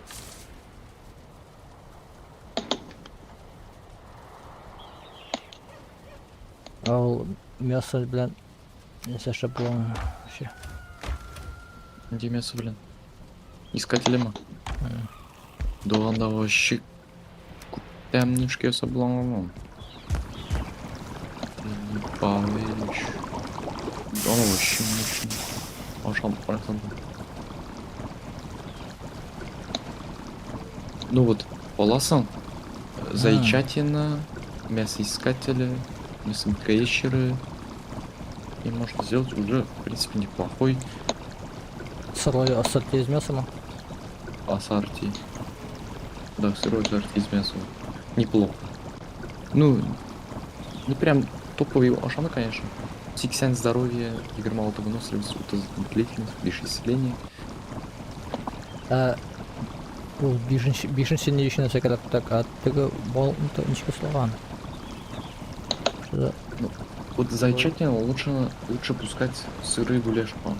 B: Ал мясо білен несе шап болған ше.
A: демесі блин искатели ма доғанда вообще көптәмнішке сабланған ебалыш он вообще мощный ашам парасанды ну вот поласан зайчатина мясоискатели мясокрещеры и можно сделать уже в принципе неплохой
B: Сырой ассорти из мяса ма?
A: ассорти. Да, сырой ассорти из мяса. Неплохо. Ну, не прям топовый ашана, конечно. 80 здоровья, игр малого выносливость, длительность, лишь исцеление.
B: Бұл бишінші не үшін нәрсе керек так, тігі болымды нешке слоган.
A: Вот зайчатина лучше пускать сырый гуляш, по.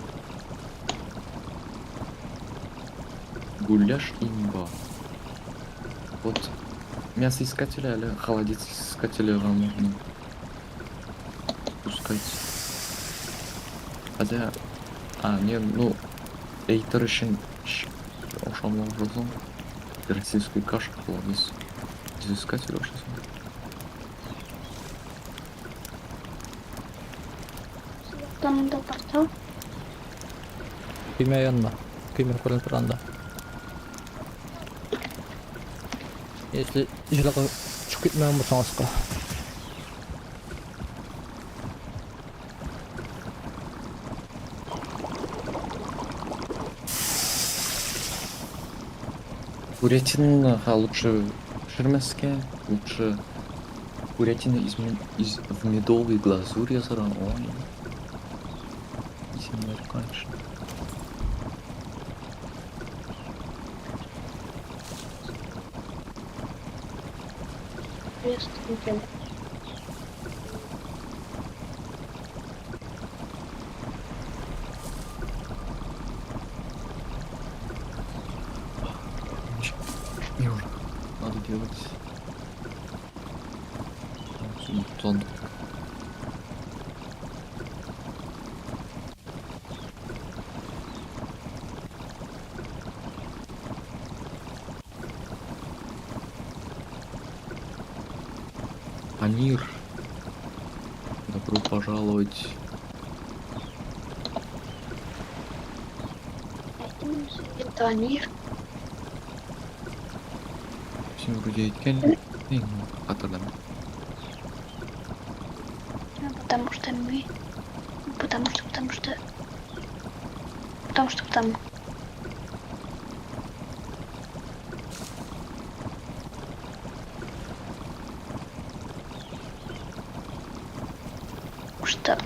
A: Гуляш имба. Вот мясоискателя или холодец-искателя вам можно пускать. Хотя... не, ну... Эйтер үшін... Ошамлау жазам. Российскую кашу холодец. Искатель вообще смотрит.
C: Там да портал.
B: Күйме янда. Күйме көрін тұранда. Если жылақы чүк кетмеген болсаң асқа.
A: Курятина лучше шермеске, лучше курятина в медовой глазури yazarım. Ой. İsimler kaç.
C: Преступник.
A: Юр, надо делать. Тон. Амир, добро пожаловать
C: Танир.
A: Сен вроде әйткән. Ең хатırlam.
C: Потому что мы... Потому что... Потому что там... Что...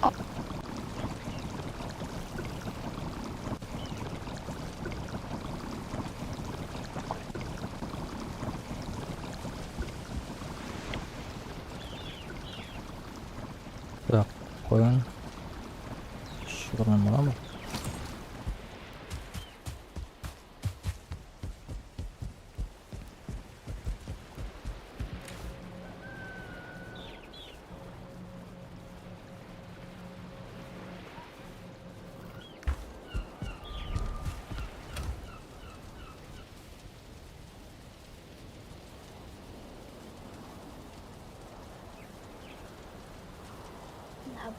B: Так, koyun. Şuradan bana mı?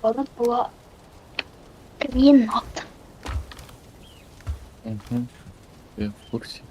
C: Наоборот, была Квинот.
A: Угу. Я в курсе.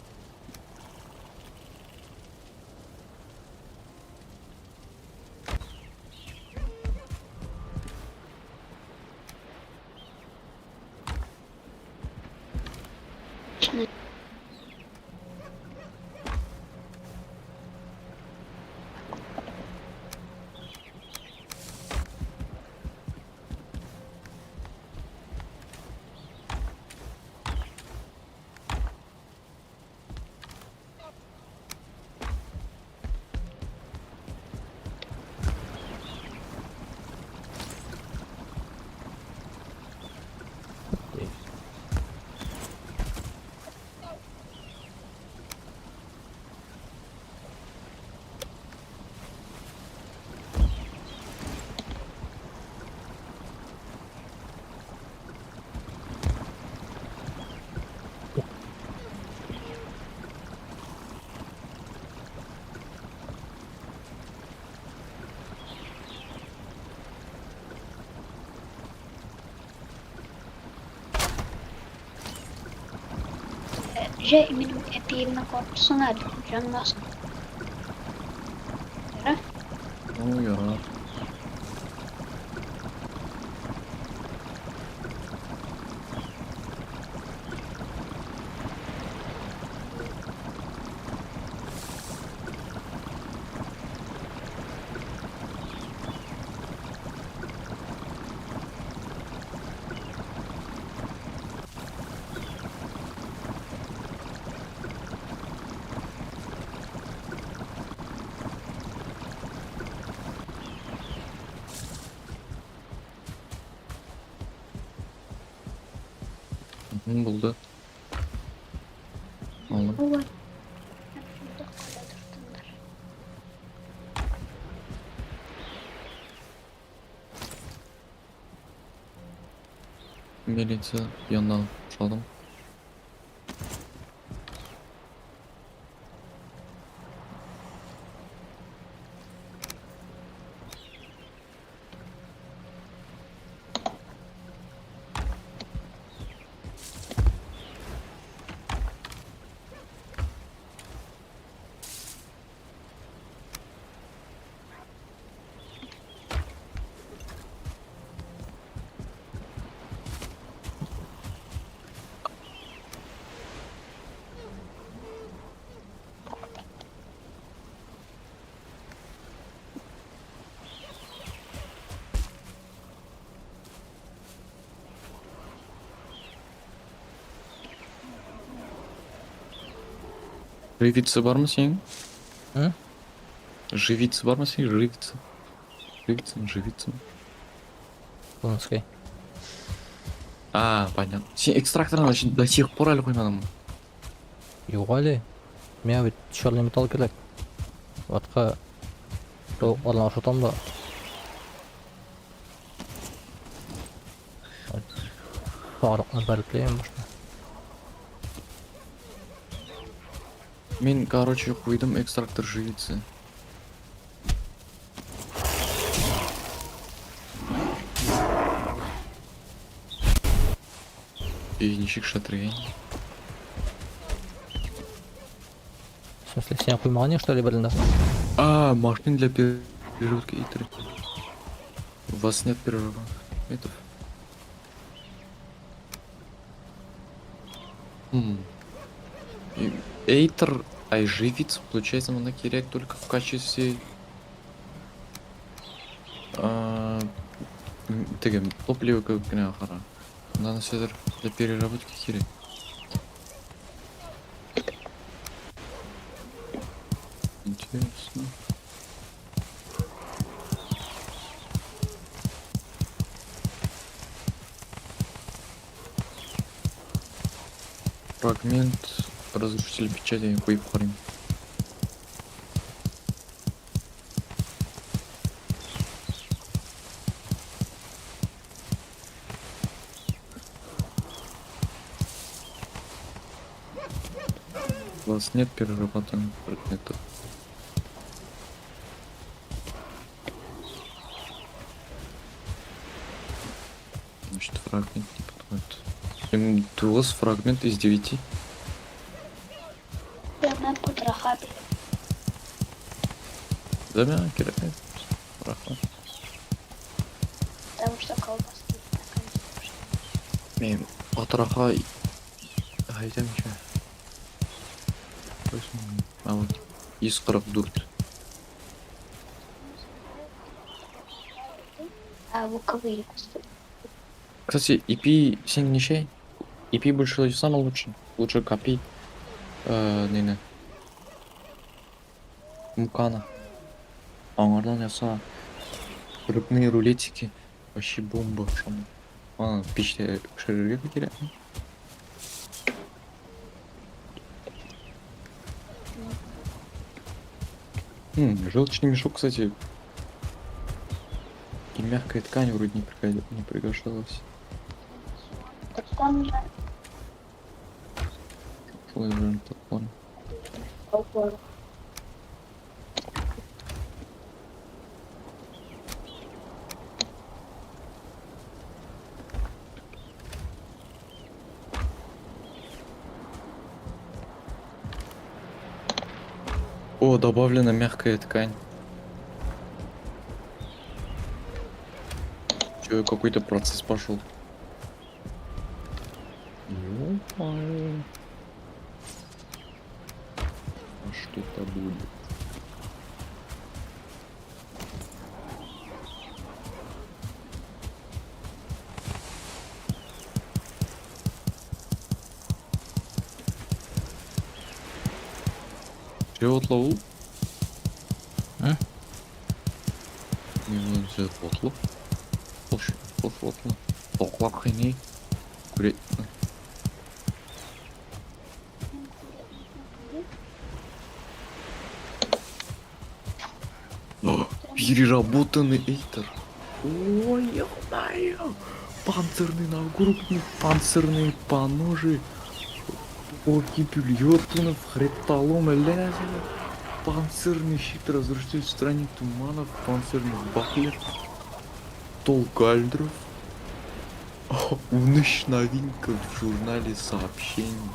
C: Benim eteğimden korkusu nerede? Canım nasıl? Yürü.
A: O ya. Hı, buldu. Aldım.
C: Ой. Şurada kale dursunlar.
A: Милиция yandan çaldım. Живица var mı senin?
B: Hı?
A: Живица var mı senin? Живица. Живица mı? Живица mı?
B: Лунский.
A: А, понятно. Сен экстракторына до сих пор әлі қоймадың ба?
B: Yok Ali. Мен бит черный металл керек. Атқа орлан ашатам да. Арықны бәріклеймін башына.
A: Мен, короче, қойдым экстрактор живицы. И ничек шатырген.
B: В смысле, сен куймаган ең, что ли, бірінде?
A: А, машин для переработки Эйтер. У вас нет переработков. Эйтер айживиц, получается, на киряк только в качестве топлива как гнахара. Надо все для переработки киряк. Интересно. Фрагмент разрушитель печати хуйпхарим. У вас нет перерабатываемых предметов. Значит, фрагмент не подходит. У вас фрагмент из 9.
C: Фрагмент потроха.
A: Да, меня киряк. Праха.
C: Потому что колбаски
A: Мен патраха айтам че. А вот из 44.
C: А луковые.
A: Кстати, EP сен ничей. EP больше самый лучший. Лучше копий. Не. Мукана. Аңардан яса. Рыбные рулетики. Вообще бомба. Печте пішірерге көтереді. Желчный мешок, кстати. И мягкая ткань вроде не приглашалась.
C: Так там же
A: Флэвер платформ.
C: полгода.
A: О, добавлена мягкая ткань. Чё, какой-то процесс пошел. Ё-моё. А что-то будет. Чё отлову?
B: М?
A: Не надо взять отлов. Хош отлов. Токлап хайней. Курить. Переработанный эйтер. Ой, ё-моё. Панцирный нагрудник, панцирные поножи. Оргипюль, ёртунов, хребтолом, лязер. Панцирный щит, разрушитель страны туманов, панцирный бахлер. Толкальдров. Уныщ новинка в журнале сообщений.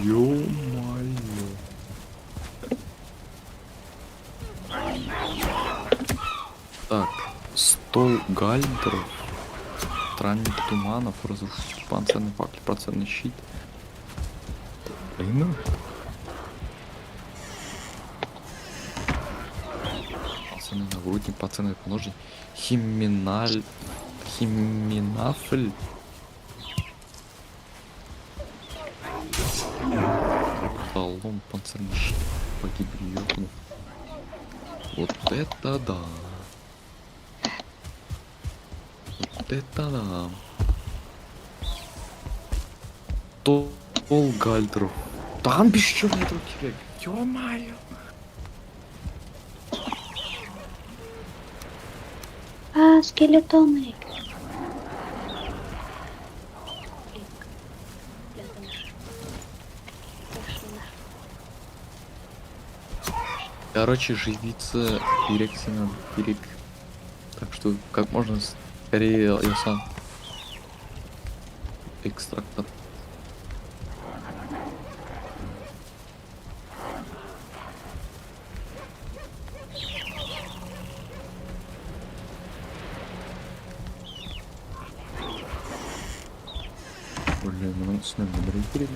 A: Ё-моё. Так, стол гальдров, странник туманов, разрушитель панцирный факел, процентный щит. Блин. Пацаны нагрудник, пацаны поножи. Химинафль. Талон, панцирный щит. Погибель ёбнув. Вот это да. Вот это да. Пол гальдров. Там без чего этого терять. Ё-моё.
C: А, скелетоны.
A: Короче, живица дирекции надо перед. Так что как можно скорее я сам. Экстрактор. үстіне біреу керек.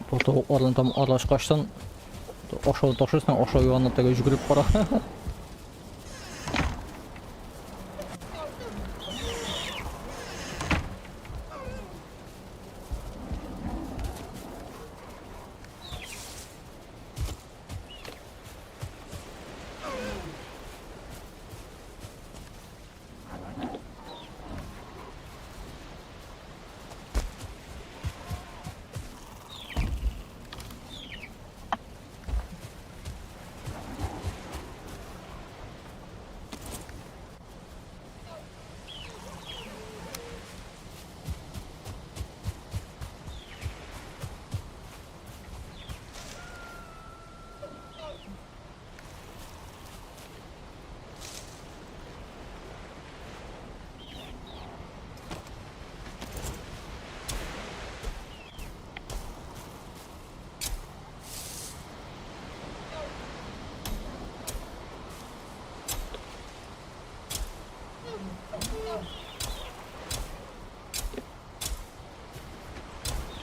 B: Бұл тоғырлардан там аралашқаштан ошау ташырсың, ошау янына теге жүгіріп бара.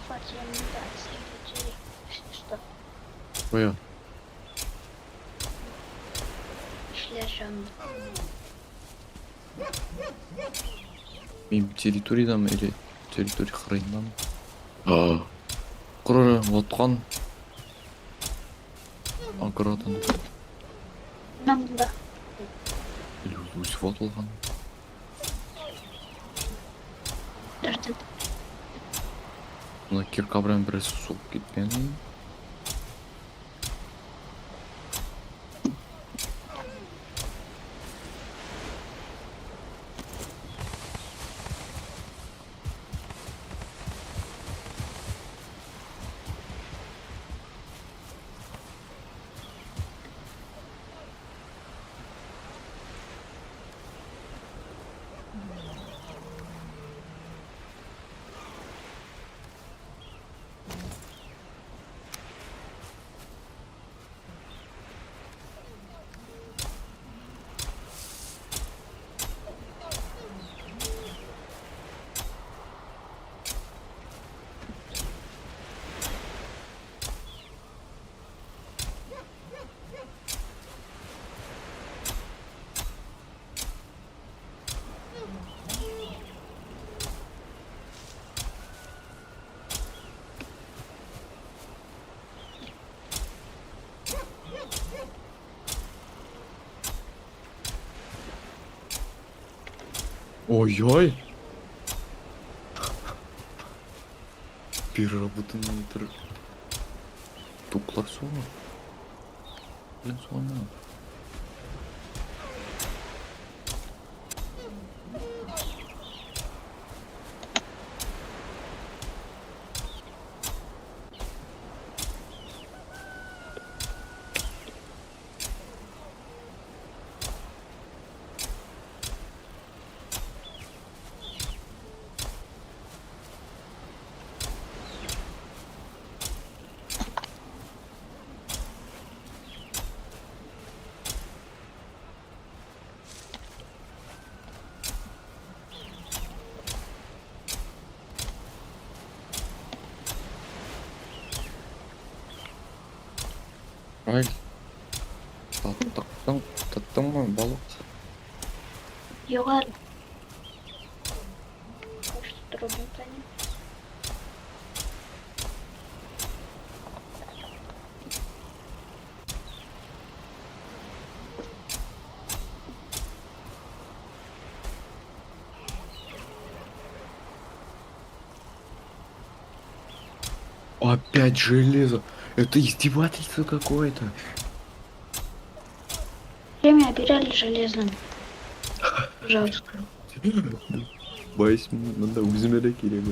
C: Кстати, мне да, следуйте, если что.
A: Қоя.
C: Шлежан.
A: Мен территориядан или территория қырайындан? Құры отқан аградан
C: Нам да.
A: или өсіп отылған.
C: Подожди.
A: Мына киркабран біраз соғып кеткен. Ой-ой! Переработанный тр... Туклар соға. Блин, соға. Ай, таттың мы балық?
C: Югар. Может, трудно понять.
A: Опять железо. Это издевательство какое-то.
C: Время обирали железным. Пожалуйста.
A: Боюсь, надо үзмеле керек.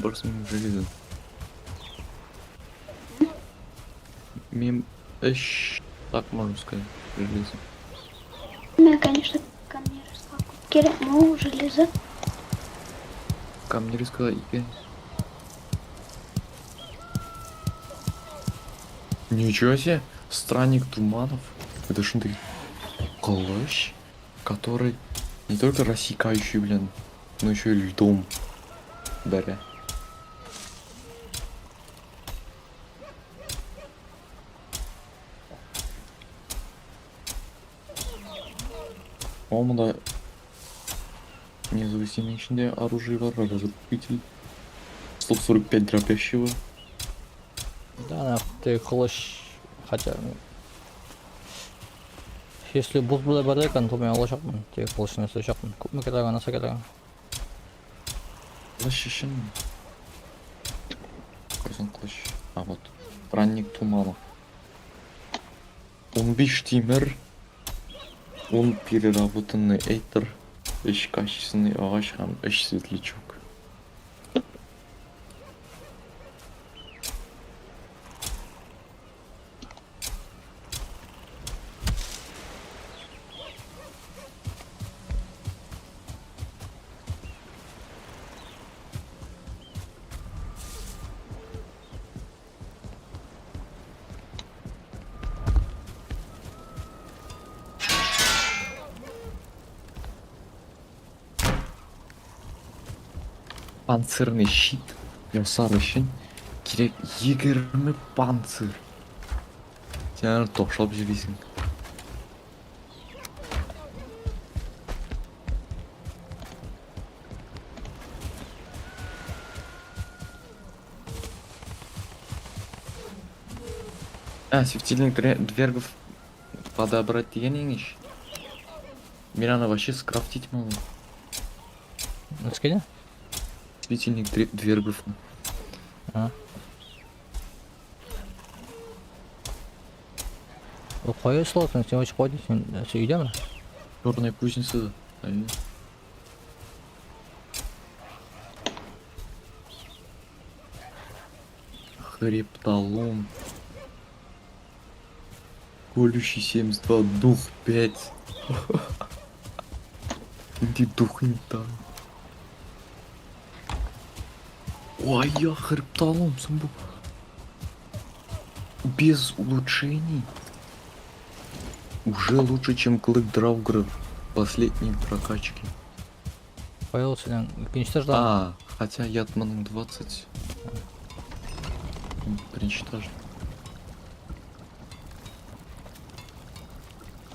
A: Барсың железо. Мен так можно сказать, железо.
C: Ну, конечно, камни раскалку. Кире, ну, железо.
A: Камни рисковать. Ничего себе, странник туманов. Это что ты? Калаш, который не только рассекающий, блин, но еще и льдом. Даря. Омда независимый içinde оружие var, разрушитель. 145 дробящего.
B: Да, нахуй, ты кылыш, хотя... Если бұл бұлай бар екен, то мен алашақпын, тек кылышын өсешақпын. Көп ме кереген, аса кереген.
A: Защищен. Какой клыш? А вот. Ранник туманов. 15 тимер. Он переработанный эйтер. Эш качественный ағаш һәм эш светлячок. Панцирный щит ясар үшін керек 20 панцир. Сен тоқшап жүресің. Светильник двергов подобрать денег. Мирана вообще скрафтить могу.
B: Өскене?
A: Светильник двергов.
B: А. Ол қой ұсылатын, сен өші қойды, сен үйде ме?
A: Черная кузница. Хрепталон. Колющий 72, дух 5. Ты дух не там. Ой, я хрепталом самбу. Без улучшений. Уже лучше, чем клык Драугра в последней прокачке.
B: Қой сенен кеншітер ждам.
A: Хотя Ятманың 20. Принчитаж.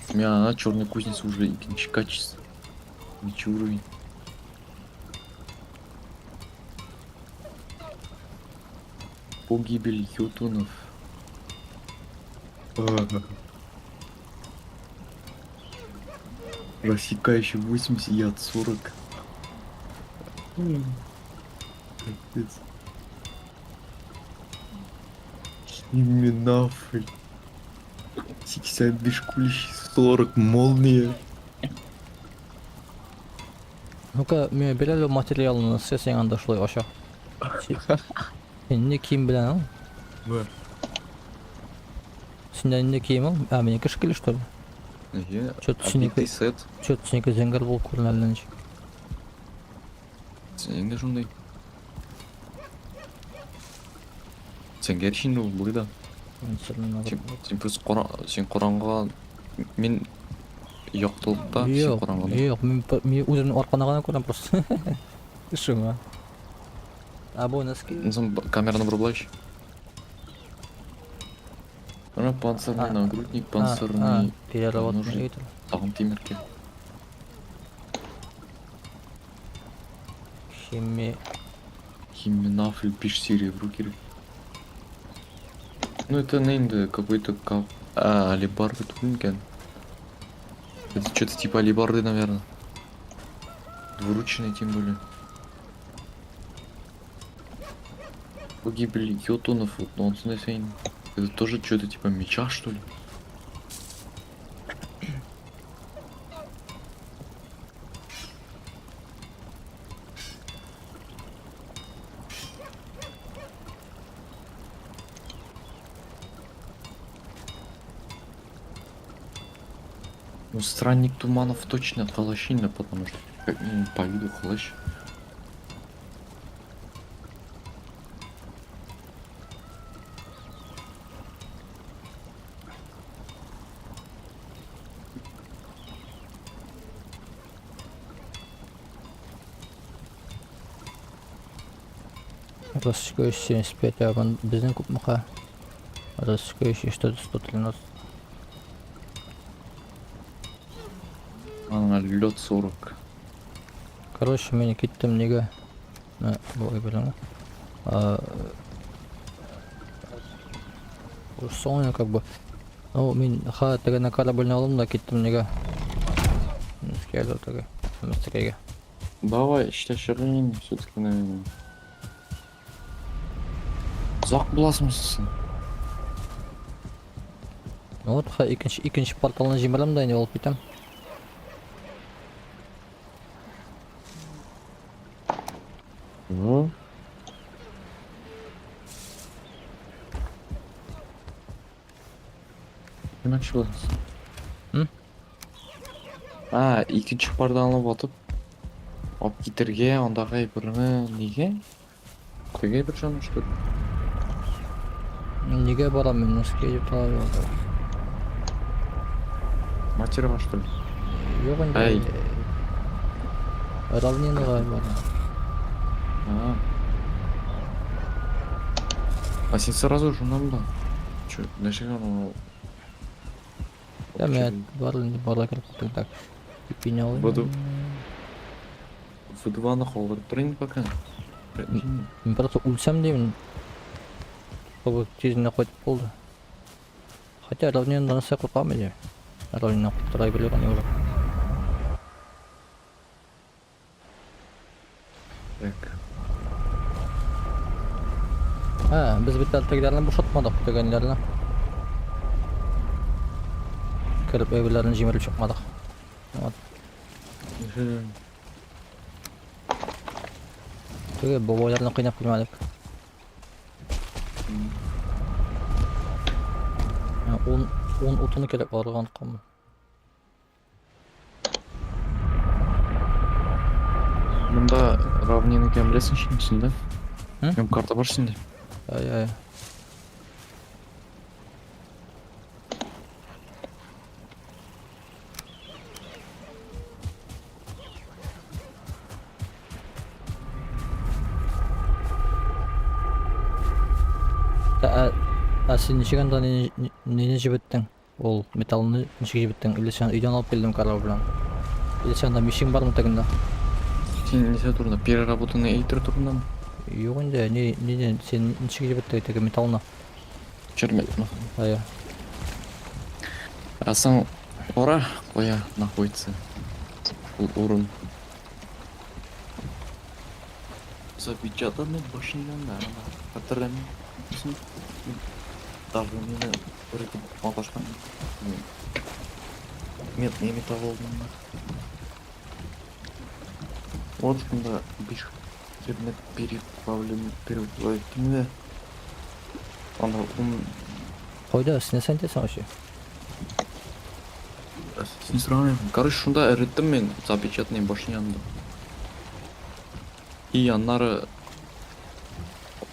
A: У меня черная кузница уже и качество. Ничего уровень. Погибель йотунов. Рассекающий 80, яд 40. Капец. Химинафль. 60 бешкулищий 40 молния.
B: Ну-ка, мен белелі материалын сесен анда шулай аша. Сен не киім білен ал?
A: Бар.
B: Сенден не киім ал? Мене кішкілі что ли? Чё-то
A: Обитый сет.
B: Чё-то сенекі зенгар болып көрін әліненші.
A: Сен де жондай. Сен кершін ол бұйда. Сен құранға мен yoqtылықта сен құранға.
B: Yok, мен өзімнің арқана ғана көрем просто. Ішім а. Абой наски.
A: Камераны врубаешь. Панцирный нагрудник, панцирный
B: переработанный.
A: тағым темірке. Химинафль пиш серебру керек. Ну это неймды какой-то алибарды тулинген. Это что-то типа алибарды, наверное. Двуручные тем более. Погибель йотунов, вот, но он снесен. Это тоже что-то типа меча, что ли? Ну, странник туманов точно холощина, потому что по виду холощ.
B: Русская 75, а вон біздің көп мұқа. Русская 113.
A: Ана лед 40.
B: Короче, мен кеттім неге. Бұлай біліңі. Соңына как бы. Ну, мен теге на корабльне алым да кеттім неге. Скелді теге. Містікеге.
A: Давай, işte шығайын, все-таки, наверное. Ұзақ боласың.
B: Ну вот, икінші порталына жемірім да не болып кетем.
A: Ну. Демекші боласың.
B: М?
A: Икінші порталына батып. Ап кетерге, ондағы біріні неге? Көге бір жаны что ли?
B: Неге барам мен нұске деп талап алды.
A: Материға что ли?
B: Жоқ
A: Ай.
B: енді. Равнинаға барам.
A: А сен сразу журнам да? Чё, нәшеге анау...
B: Я мен барлы кіріп кеттім так. Иппене алайын.
A: В2-ны қолдырып тұрайын пока.
B: Мен просто өлсем деймін. Чтобы тезіне қойтып болды. Хотя равнинаны насай қорқам еді. Равнинаны құттырай білер не уже.
A: Так.
B: Біз бітті тегілерін бұшатмадық дегенлерін. Кіріп өйбілерін жеміріп шықмадық. Теге бобойларына қинап келмедік. 10 ұтыны керек барған қамы.
A: Мұнда равнины кәмілесің шыншын да?
B: М?
A: Мен карта бар сенде?
B: Ай. Сен нешегенде нені жібіттің? Ол металлны нешеге жібіттің? Или сен үйден алып келдім корабльдан? Или сен мешін бар ма тегінде?
A: Сен несе турында? Переработанный эйтер турында ма?
B: Жоқ енді, неден сен нешеге жібітті теге металлына?
A: Чермет ма?
B: Ая.
A: А сам ора қоя находится. Бұл орын. Запечатанный башиндан да, қатырымен. Даже мені үрітіп маташқан. Метный металл олдым. Вот шында биш предмет переплавленный. Ана
B: Қойда, сен сәнтесің вообще?
A: не сравниваем. Короче, шында іріттім мен запечатанный башинянды. И аннары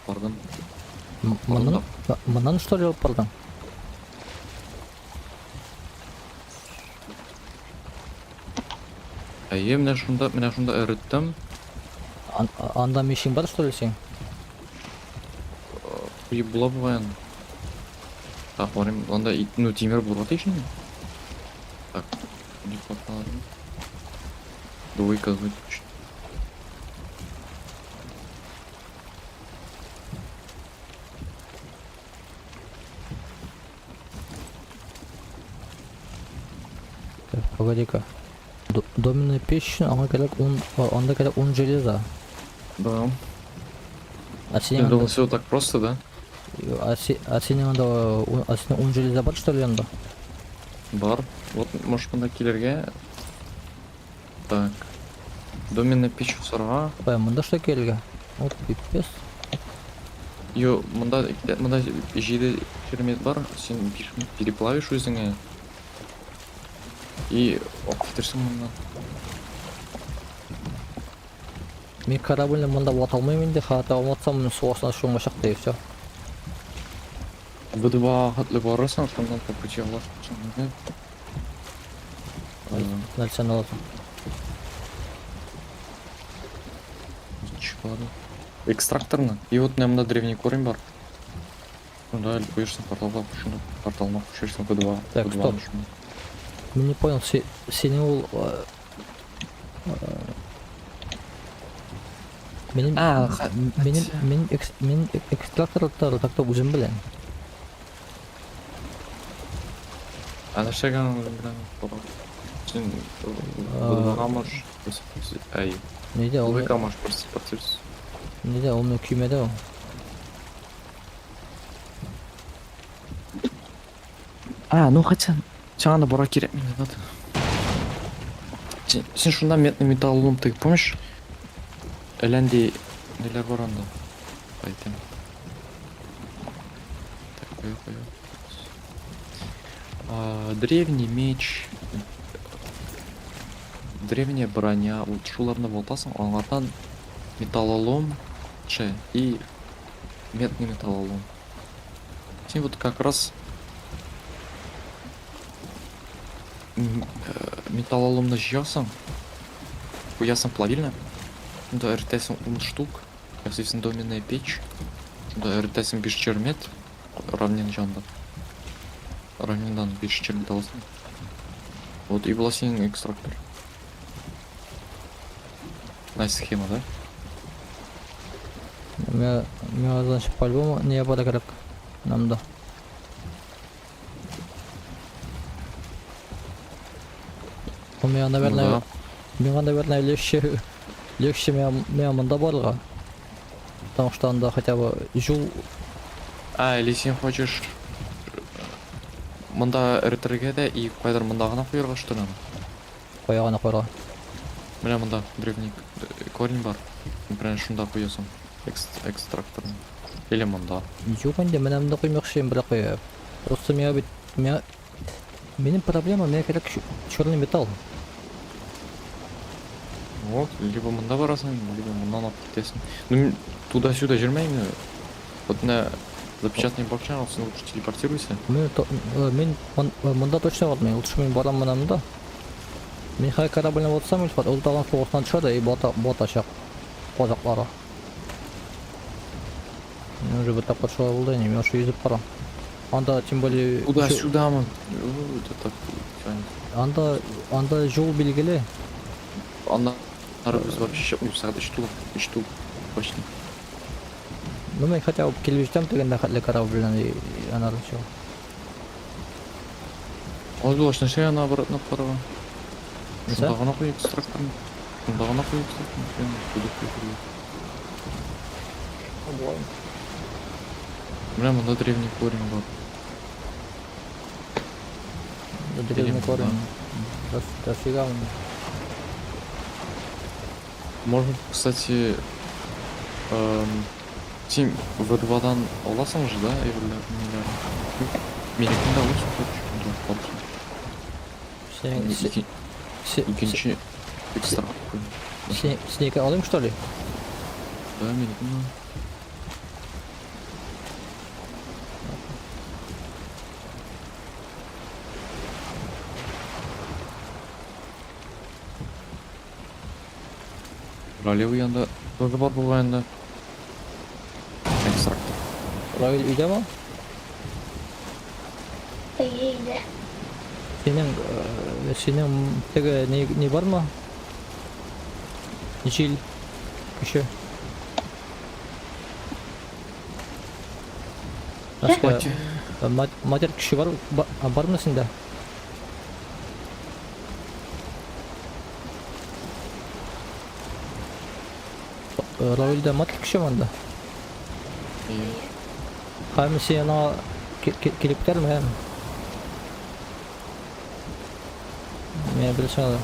A: бардым.
B: Мұнан что ли алып бардың?
A: Менә шунда іріттім.
B: Анда мешін бар что ли сен?
A: Құйып була бұғайын. Так, барайым. Анда темір болғаты ешін. Так, не хваталарым. Двойка выключить.
B: Погоди-ка. Доменная печь, анда керек 10 железа.
A: Да.
B: А
A: Я
B: сенің
A: думал, все так просто, да?
B: сенің анда 10 железа бар что ли анда?
A: Бар. Вот, может, мында келерге. Так. Доменная печь сұрға.
B: Мында что келге? Вот пипес.
A: Йо, мында жейді керемет бар. Сен переплавишь өзіңе. И оқытырсың мұндан.
B: Мен корабльні мұнда от алмаймын де, қағата алматсам мен суасына шуңға шақты, все.
A: В2 қатлы барырсың, сондан по пути аласың.
B: Нәрсен аласың.
A: Чипады. экстракторны. И вот мында древний корень бар. Ну да, или қойырсың порталға құшында. Порталына құшырсың Q2.
B: Так,
A: Q2
B: стоп.
A: нышында.
B: Мен не понял, сенің ол... Менің... Менің экстракторлықтары так-то өзім білем.
A: Анашаган білем. Сен Q2-ға можешь. Ай.
B: Неде ол...
A: Q2-ға можешь парсипатирсыз.
B: Неде ол мен күймеді ол.
A: Ну хотя жаңа бора керек мен да. Сен шунда металлолом ты помнишь? Эләнди нелер бар анда. Айтам. Так, қой. Древний меч, древняя броня, вот шуларны болтасың, аңардан металлолом и медный металлолом. Сен вот как раз металлоломны жиясың, куясың плавильно, сонда ірітесің 10 штук, ясыйсың доменная печь, сонда ірітесің 5 чермет, равнен жанды. Равнендан 5 чермет аласың. Вот и была сенің экстрактор. Найс схема, да?
B: Мен значит по-любому не бара керек намда. У меня, наверное, легче меня мында барга. Потому что анда хотя бы жул.
A: Или сен хочешь мында эртерге де и кайдар мында гана куярга что надо?
B: Коягана койга.
A: Менә мында древний корень бар. Например, шунда куясың. Экстракторны. Или мында.
B: Жук инде менә монда коймакчы бирок кое. Просто менің проблема, мне керек черный металл.
A: Вот, либо мында барасың, либо мындан алып кетесің. Ну, мен туда-сюда жүрмеймін. Вот на запечатанный блокчейн алсың, лучше телепортируйся.
B: Мен мында точно бармайм. Лучше мен барам мына мында. Мен хай корабльне болсам, ол тагын соғыстан шығады и бот ашақ. Қожақлары. Мен уже бір тапқа шыға болды, мен уже yüzіп барам. Анда тем более
A: Туда-сюда мы. Это так.
B: Анда жол белгілі.
A: Анда біз вообще сағат 3 штук почти.
B: Ну мен хотя бы келіп жетем дегенде хәтлі корабльнен и анарын шыға.
A: Ол булаш нәрсе ана обратно парга.
B: Нәсә?
A: Шунда гана куй экстракторны. Шунда гана куй экстракторны. Менә монда древний корень бар.
B: Древний корень. Дофига.
A: Можно, кстати, сен V2-дан аласың же, да, еврлер? Менікін де аласың, короче. Икенші экстракт.
B: Снеки алайım что ли?
A: Да, менікін де. Ралевый янда тоже бар болғайында. Экстрактор.
B: Равиль үйде ма?
C: Үйде.
B: Сенің теге не бар ма? Жил күші. Матер күші бар ма сенде? Равильде матер күші манда? Қайым сен ана келіптер ме? Мен білсің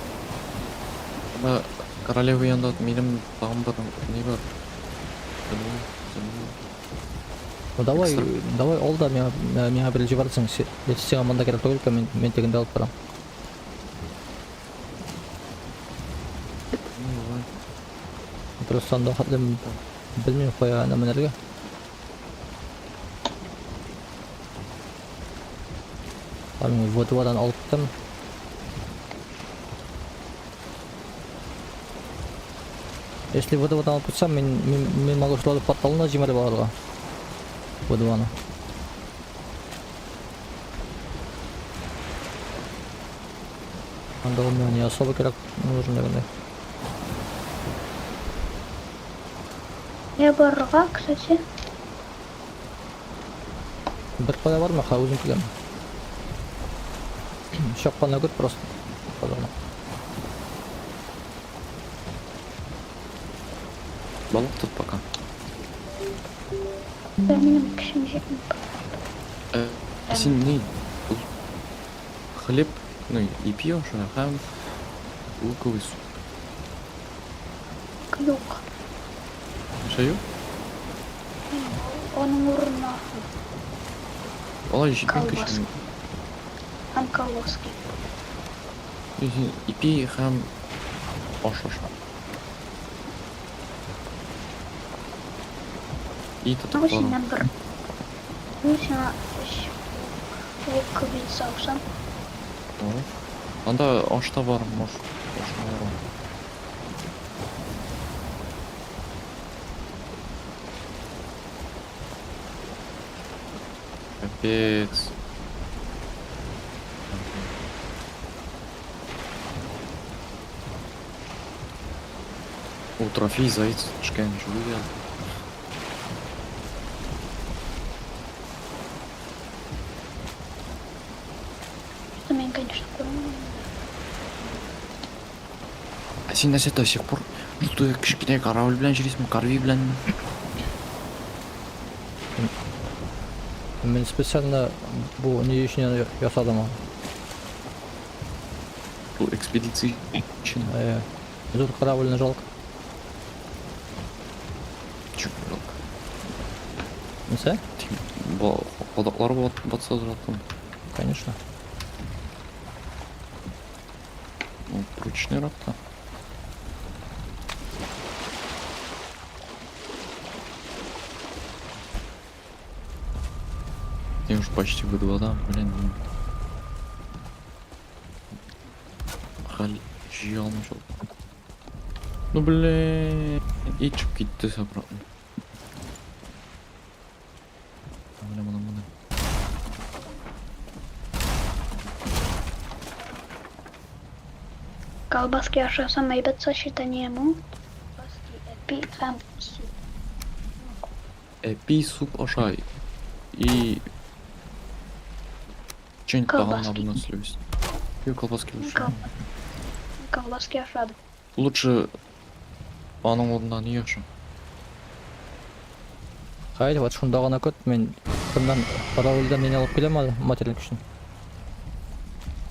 B: ада.
A: Королевы янда менің тағым бар, не бар?
B: Давай ол да мен білжі барсың. Сен манда керек түгілка, мен тегінде алып барам. Просто анда қадым білмей қоя ана мінерге. Мен V2-дан алып тұтам. Если выдавадан алып кетсем, мен могу сразу порталына жимеріп алырға. Выдаваны. Анда ол мен не особо керек нужен дегенде.
C: Я барырға, кстати.
B: Бір қоя бар ма? Ха, өзім келем. Шапқаны көт просто. Қаланы.
A: Балык тут пока.
C: Да, менің кішім жетім.
A: Сен не? Бұл хлеб, ну и пьешь, һәм луковый суп.
C: Юк.
A: Шаю?
C: Оның орнына
A: Олай жипен
C: Колбаска.
A: кешен.
C: һәм колбаски.
A: Ипи һәм аш. И
C: Ау
A: тотып барам.
C: сенен бір. Сен лук бит саусам.
A: Анда ашта бар, может. Ашта бар. Капец. У трофей заяц шкаен живые.
C: Что мен, конечно, көрмеймін.
A: А сен нәрсе до сих пор что кішкене корабль белән жүресің, корви белән.
B: Мен специально bu не үшін жасадым ол.
A: Бұл экспедиция үшін.
B: Тут корабльный жалко.
A: Чүп жоқ.
B: Несе?
A: Балдақлар батса жатым.
B: Конечно.
A: Прочный рапта. Я уже почти выдвода, блин. Халь жиє алмашыл. Ну блин, и чып кетті обратно. Мына.
C: Колбаски ашасам әйбәт сочетание му. Колбаски, эпи һәм суп.
A: Пи суп ашай. И... Что-нибудь
C: Колбаски.
A: тағам абына слюсь. И колбаски лучше.
C: Колбаски ашадым.
A: Лучше... Аның орнына не ашам.
B: Haydi, вот шунда ғана көт, мен кімнен корабльдан не алып келем әлі, материал үшін.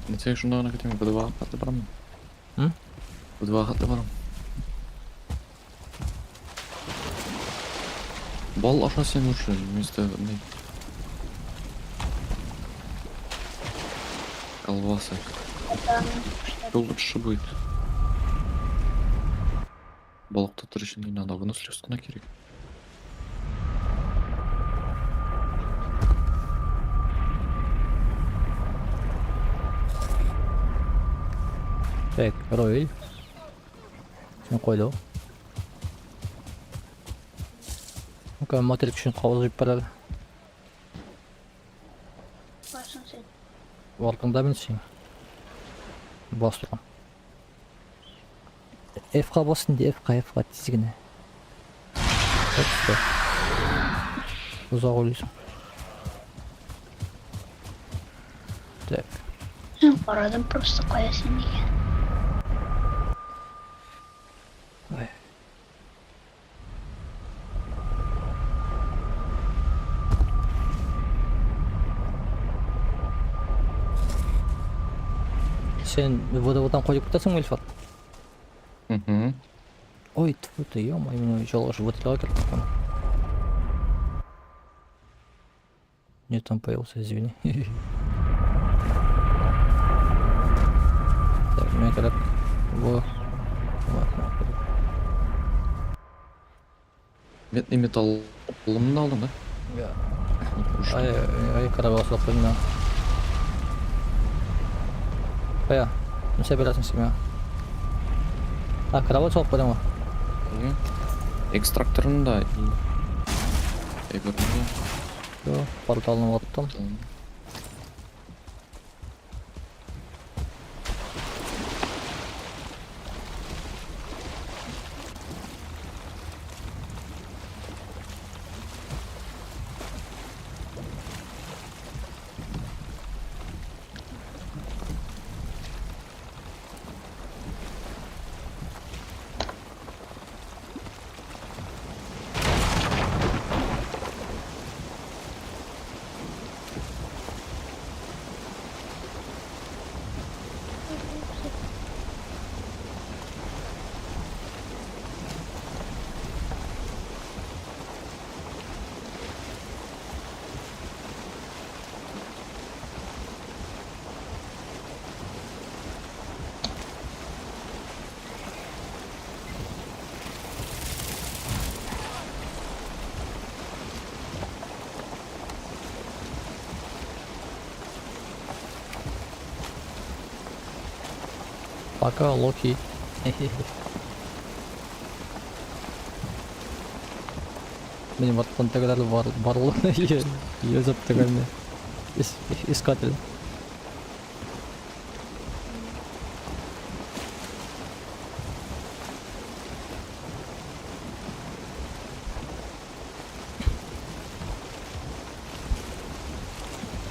A: Не цей шунда ғана кетемін, бұдыға қатты барам. Бұдыға қатты барам. Бал аша сен лучше, вместо... Колбасы. Что лучше будет? Балықты тұр үшін не надо, бұны слезкіна керек.
B: Так, Ройль. Сен қойды. Ну-ка, материал үшін қауыз жеп барады.
C: Басын сен.
B: Артыңда мінсің. Бас тұрған. F-қа басын де, F-қа тезгіне. Все. Ұзақ ойлайсың. Так.
C: Мен барадым просто қоясың деген.
B: Ой. Сен водоводан қойып кетесің, Мельфат? Ой, тьфу-ты, ё-моё, мен жалғаш водилға келіп. Не там появился, извини. Так, мне керек. Вот.
A: Метный металл лымын алдың, да?
B: Ай, карабас лапына. Қоя, не собираешься себя? А, кровать салып қойдың ба?
A: Экстракторын да эбирне
B: Yo, порталын аттым. Пока, Локи. Benim atlanта kadar varlığına yazıp da gelme. Искатель.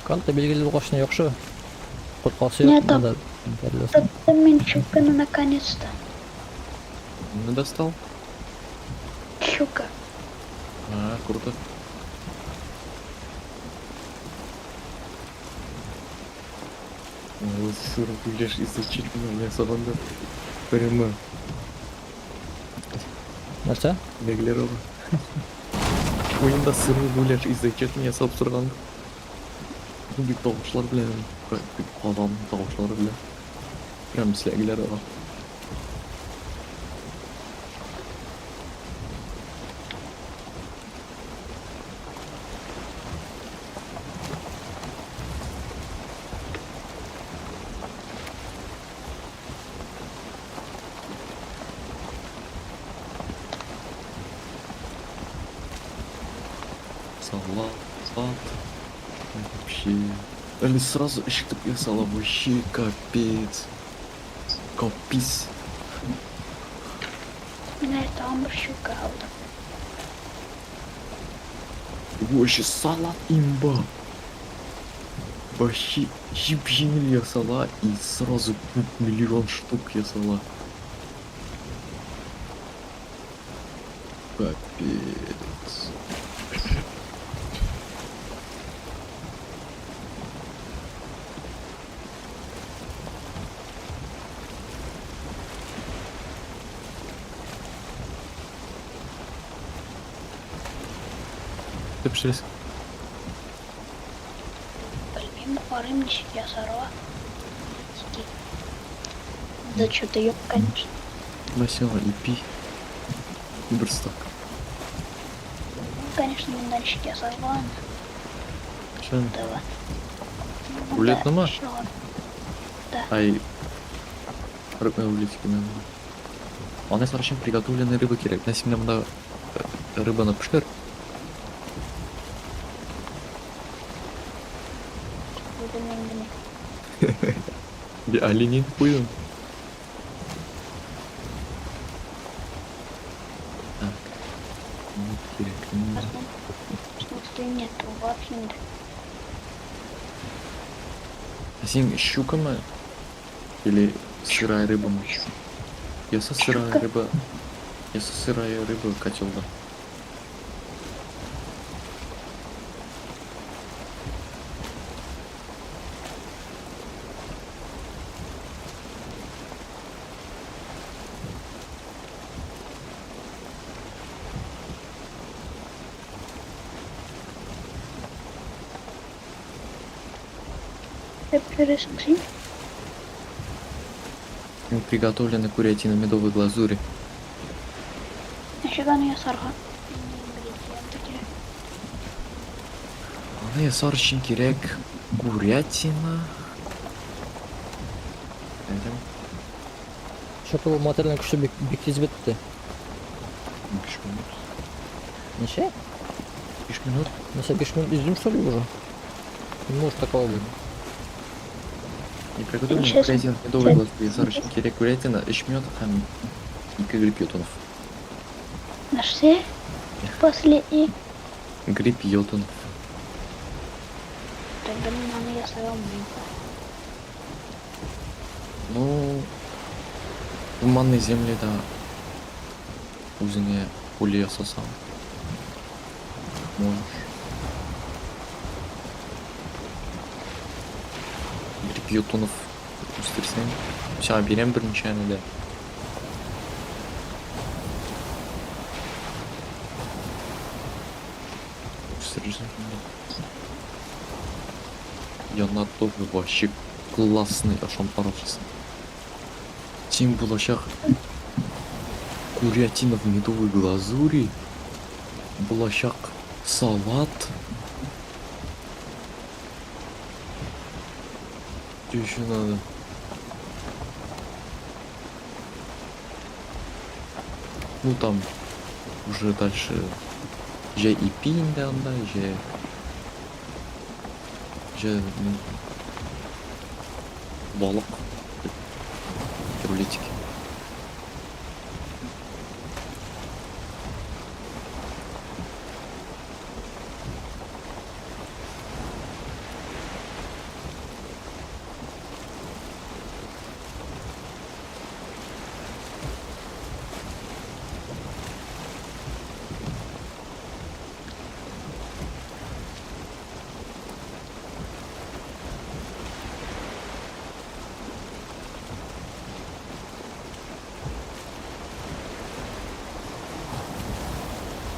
B: Kanka belgeli başına yok şu. Korkası yok.
C: Нет, там-
B: Надо.
C: Это Минчука, ну наконец-то.
A: Не достал?
C: Щука.
A: Круто. Сыр гуляш и зачитываю меня салонда. Прямо
B: Нәрсе?
A: Меглерова. Oyunda sırrı gulaş izleyecek mi hesap sırgan? Bu büyük davuşlar bile, büyük adam davuşları bile. Prям silahlar var. Салат. Вообще. Они сразу ишкты писала, вообще капец. Капец.
C: Меня это амбр щука алды.
A: Вообще салат имба. Вообще ебженил я сала и сразу миллион штук я сала. Капец. Ты пішірес.
C: Білмеймін, барым нешік ясаруа. Да что-то ёб, конечно.
A: Насела и пи. Берстак.
C: Конечно, мен нешік ясаруа.
A: Шен.
C: Давай.
A: Рулет нема?
C: Ещё ладно.
A: Ай. Рыбные улитки надо. А у нас вообще приготовленная рыба керек. На семье надо рыба на пшер.
C: Білмеймін.
A: Оленин хуем. Так. Не керек.
C: В смысле нет, вообще нет.
A: А сен щука ма? Или сырая рыба ма? Яса сырая
C: Щука.
A: рыба. Яса сырая рыба котелда.
C: Я пересмотрю.
A: Приготовленная курятина в медовой глазури.
C: Нифига не ясарға. Ингредиенты керек.
A: Аны ясар үшін керек курятина. Әдем.
B: Что-то bu materyalin күші бек тез бітті.
A: 5 минут.
B: Неше?
A: 5 минут.
B: Неше 5 минут издим что ли уже? Не может такого быть.
A: Не приготовлен
C: Сейчас.
A: креатин медовый глаз безар үшін керек креатина 3 минут һәм 2 грипп йотунов.
C: Наши последний.
A: Грипп йотунов.
C: Тогда мне я сразу.
A: Ну, в манной земле да өзіңе пуля жасасаң можешь. Грипп йотунов өстерсең саған берем бірінші әні де. Өстерсең Янат тоже вообще классный ашампаровшысы. Тем булашақ курятина в медовой глазури, булашақ салат. Что еще надо? Ну там уже дальше же и пинда, да, же балық, рулетики.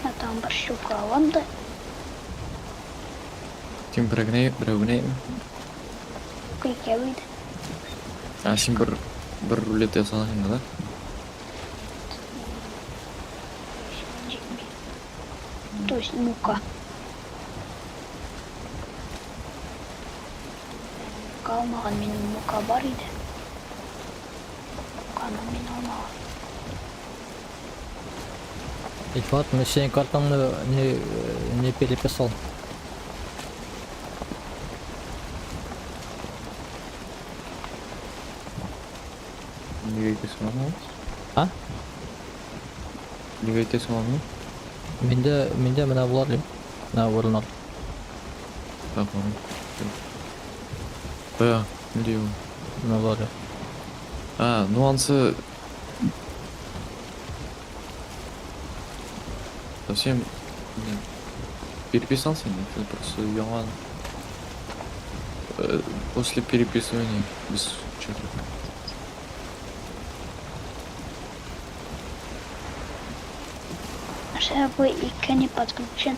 C: А там щука ланда.
A: Тем бірігіне
C: Как я выйду.
A: А сен бір рулет жасағың да?
C: То есть мука. Қалмаған менің мука бар еді. Муканы мен алмаған.
B: Ильфат, мне синей картамны не переписал.
A: Неге айтасың оны?
B: А?
A: Неге айтасың оны?
B: Менде мына булар дейм. Мына орын ал.
A: Так, оны. Бая, не деймін?
B: Мына булар дейм.
A: А, нюансы совсем не, переписался, нет, это просто Йоан после переписывания без чего.
C: Чтобы ИК не подключен.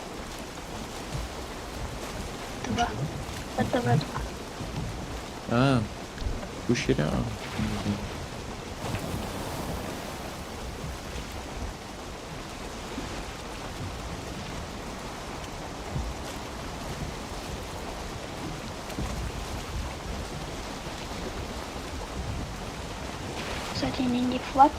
C: Два. Это вроде.
A: А, кущеря.
C: Кстати, не флаг.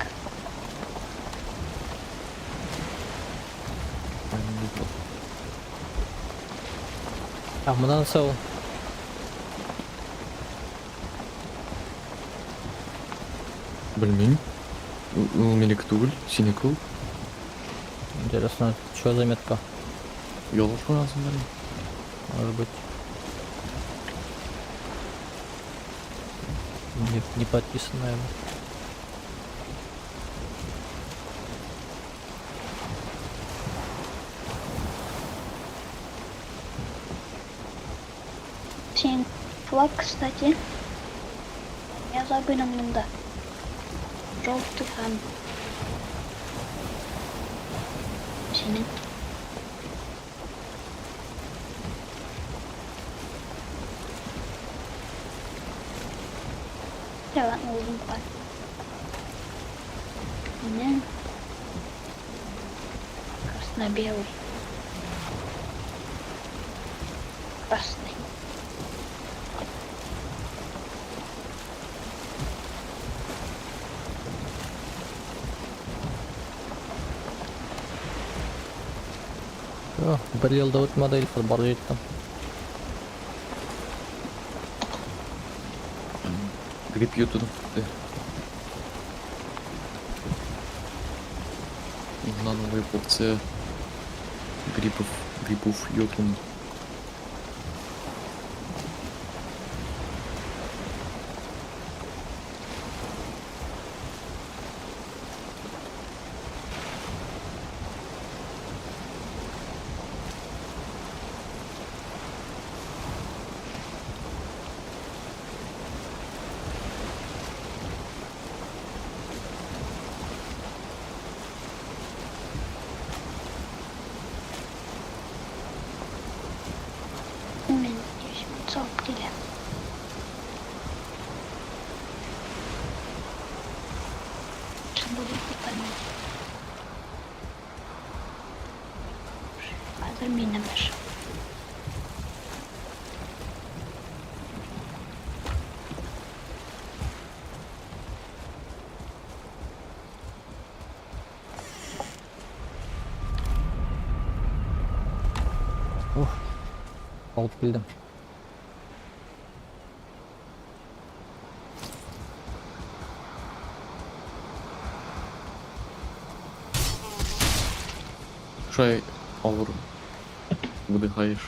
B: А мынаны сау.
A: Білмеймін. Ол менікі түгіл, сенікі ол.
B: Интересно, что за метка?
A: Ұялып қойғансың ба?
B: Может быть. Не подписан, наверное.
C: Син флаг, кстати. Я забыл мында. Желтый хан. Синин. Я нужен флаг. Меня красно-белый. Красный.
B: Bir yılda ötmedi ilk bar жетtim.
A: Грип ютудum. Нановая порция грибов йотун.
C: Мен здесь салып келем. Сейчас будет прикольно. Қазір мені бір.
B: Алып келдім.
A: Шай ауыр выдыхаешь.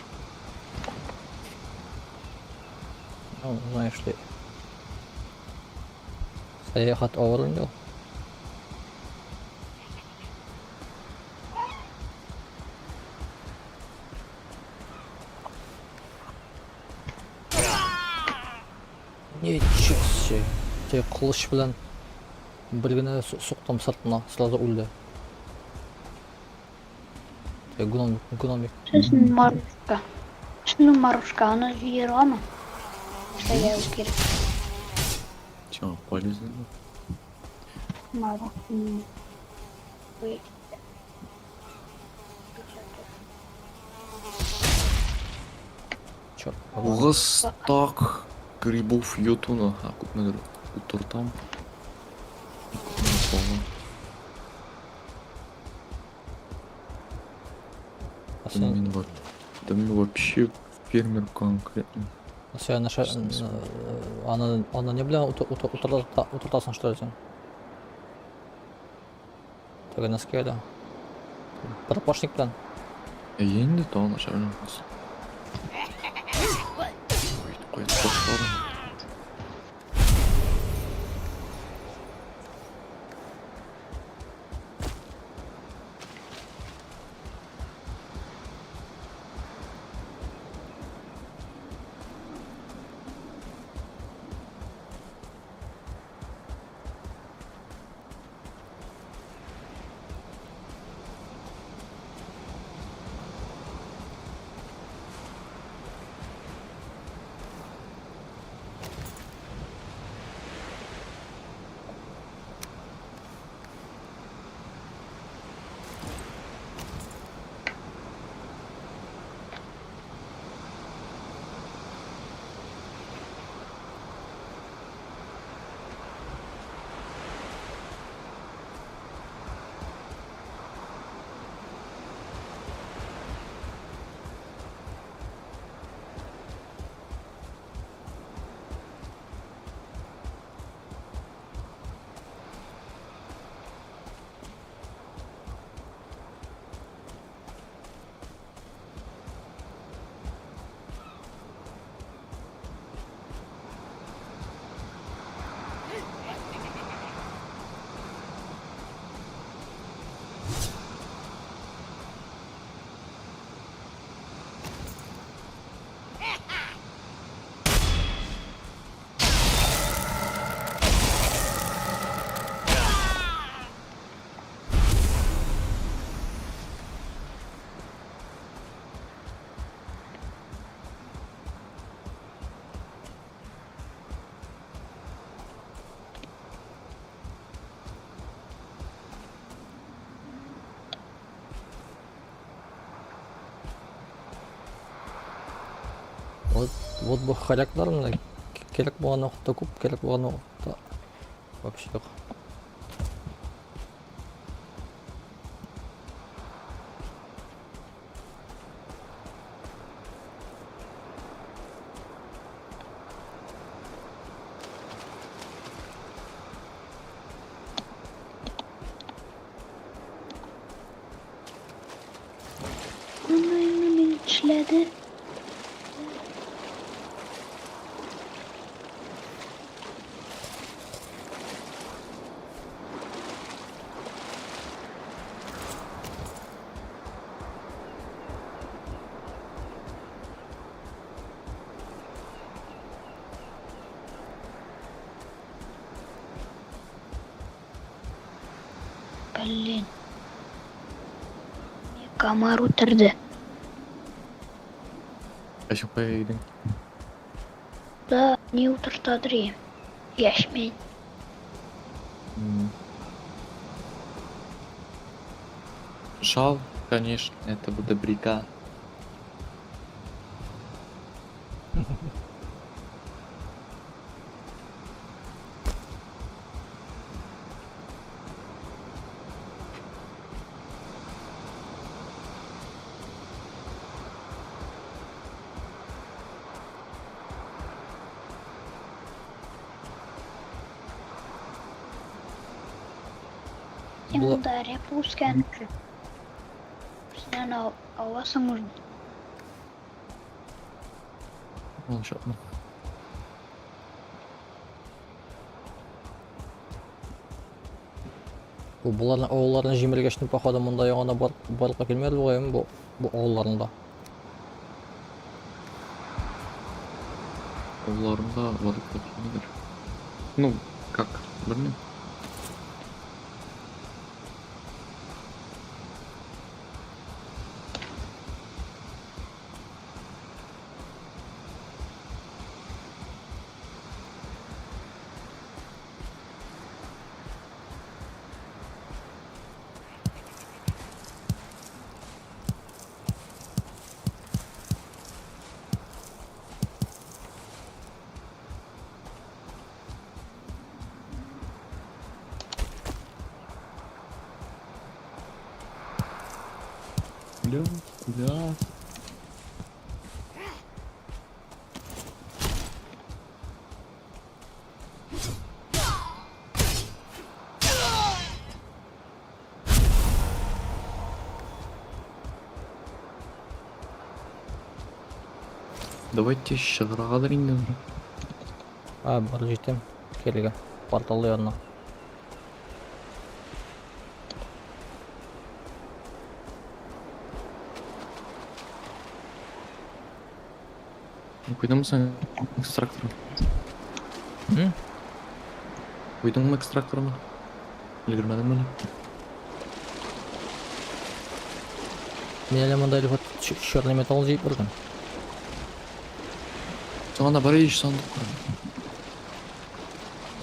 B: Ну, знаешь ли. Саяхат ауыр инде. Ничего себе. Те кылыч белән bir генә суктым сыртына, сразу үлде. Гномик.
C: Шешін Марушка. Шешін Марушка, аны жүйер ғама. Шая өзгеріп.
A: Чё, полезно?
C: Марушка. Ой.
B: Чёрт.
A: Оғыз так грибов йотуна. А, күпмедір утыртам. Да мен вообще фермер конкретно.
B: Сен аны не белән утыртасың что ли сен? Теге нәскә да. Пропашник белән.
A: Енді тауын аша білем. Қойды қошқалым.
B: Вот bu характарында керек болған уақытта көп, керек болған уақытта вообще жоқ.
C: келеді. Блин. Комар отырды.
A: Қайсың қоя едің?
C: Да, не отыртадыр ем. Яшмен.
A: Жал, конечно, это бы добряка.
C: Сен
B: Бұл-
C: онда рэп өскен. Сен аласың уже.
A: Волшебно.
B: Бұлардың оғыларына жемелгештің походу мұндай оғана барлыққа келмеді ғой ең бұл оғыларында.
A: Оларында вады көтінер. Ну, как? Білмеймін. Да. Давайте шығырағадыр енді.
B: Бар жетем келіге порталы янына.
A: Қойдың сен экстракторын? Қойдың ма экстракторын? Үлгірмедің бәлі?
B: Мен әлі мұндай вот черный металл жейіп бірген.
A: Соғанда бар еш сандық қырын.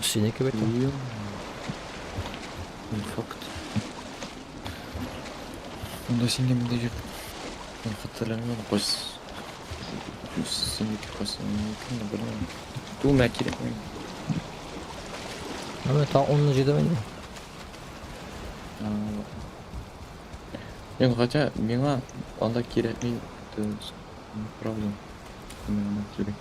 B: Сенеке беттім.
A: Факт. Онда сенге мінде жеп. Қатарларымен қойс. Сенеке қойсын. Білмеймін. Бұл мә керек мен.
B: Мен та 10-ны жедім енді.
A: Мен хотя меңа анда керек мен правда. Мен анда керек.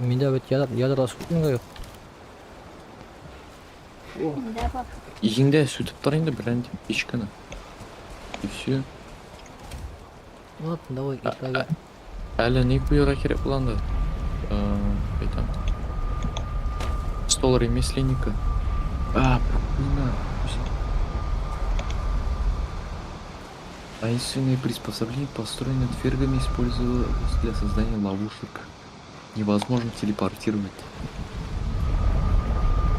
B: Менде бет ядра спутника жоқ.
C: Менде бар.
A: Егіңде сөйтіп тұр енді бір әнде ешкіні. И все.
B: Вот, давай кетләге.
A: Әлі не бұйыға керек бұланды? Айтам. Стол ремесленника. Прикольно. Таинственные приспособления, построенные фергами, использовались для создания ловушек. Невозможно телепортировать.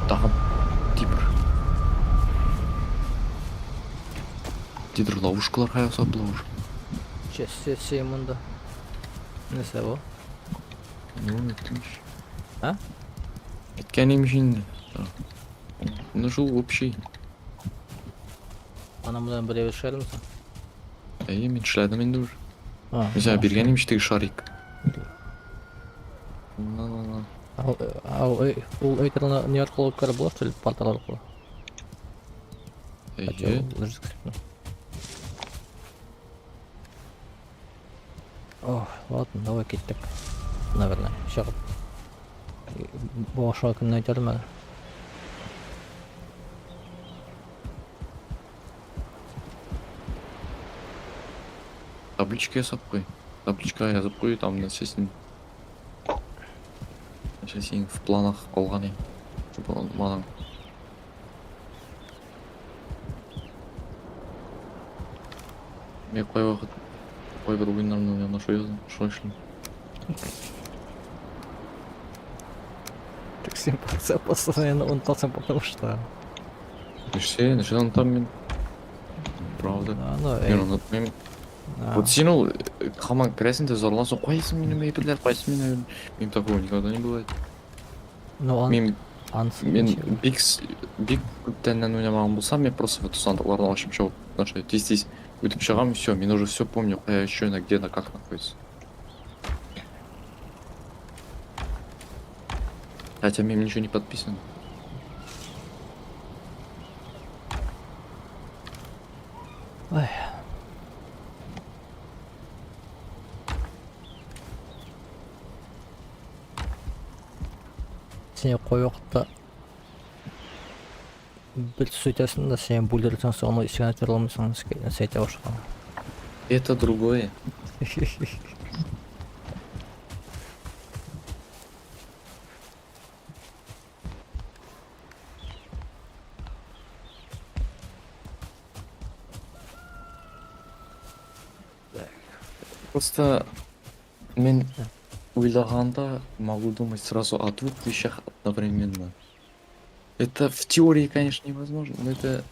A: Там типа. Дидір ловушкалар қаяқса ловушка.
B: Честесе мұнда. Несі бұл?
A: Ну, отлично.
B: А?
A: Еткән емшін. Ну, жыл общий.
B: Анамдан біреу шәрімсің?
A: Мен шіләдім енді уже. Mesela берген еміштегі шарик.
B: Ол өйтіріні не арқылы өткәрі болады, портал арқылы? Хотя лыжи скрипну. О, ладно, давай кеттік. Наверное, шығып. Болашақ күнін айтарым әлі.
A: Табличка ясап қой. Табличка жазып қой, там нәрсесін. Нәрсесін в планах қолған ең. Маған. Мен қой уақыт, қой бір ойындарымда ойнағанда шо жаздым, шо ішілім.
B: Так симпация постоянно унтаться, потому что...
A: Нәрсе ұнатам мен. Правда. Мен ұнатмаймын. Вот сен ол қаман кіресің де зорлансың, қойсың мені мейпілдер, қойсың мені. Мен такого никогда не бывает.
B: Ну,
A: Мен
B: ансыз.
A: бик көптеннен ойнамаған болсам, мен просто вот сандықтардан ашып шығып, значит, тез-тез өтіп шығамын, все, мен уже все помню, қая еще где на как находится. Хотя мне ничего не подписано.
B: Ой. Сен қой уақытта бір сөйтесің да сен бөлдірсең соны сен айтып алмайсың сәйте башқан.
A: Это другое. Просто мен ойлағанда могу думать сразу о двух вещах одновременно. Это в теории, конечно, невозможно, но это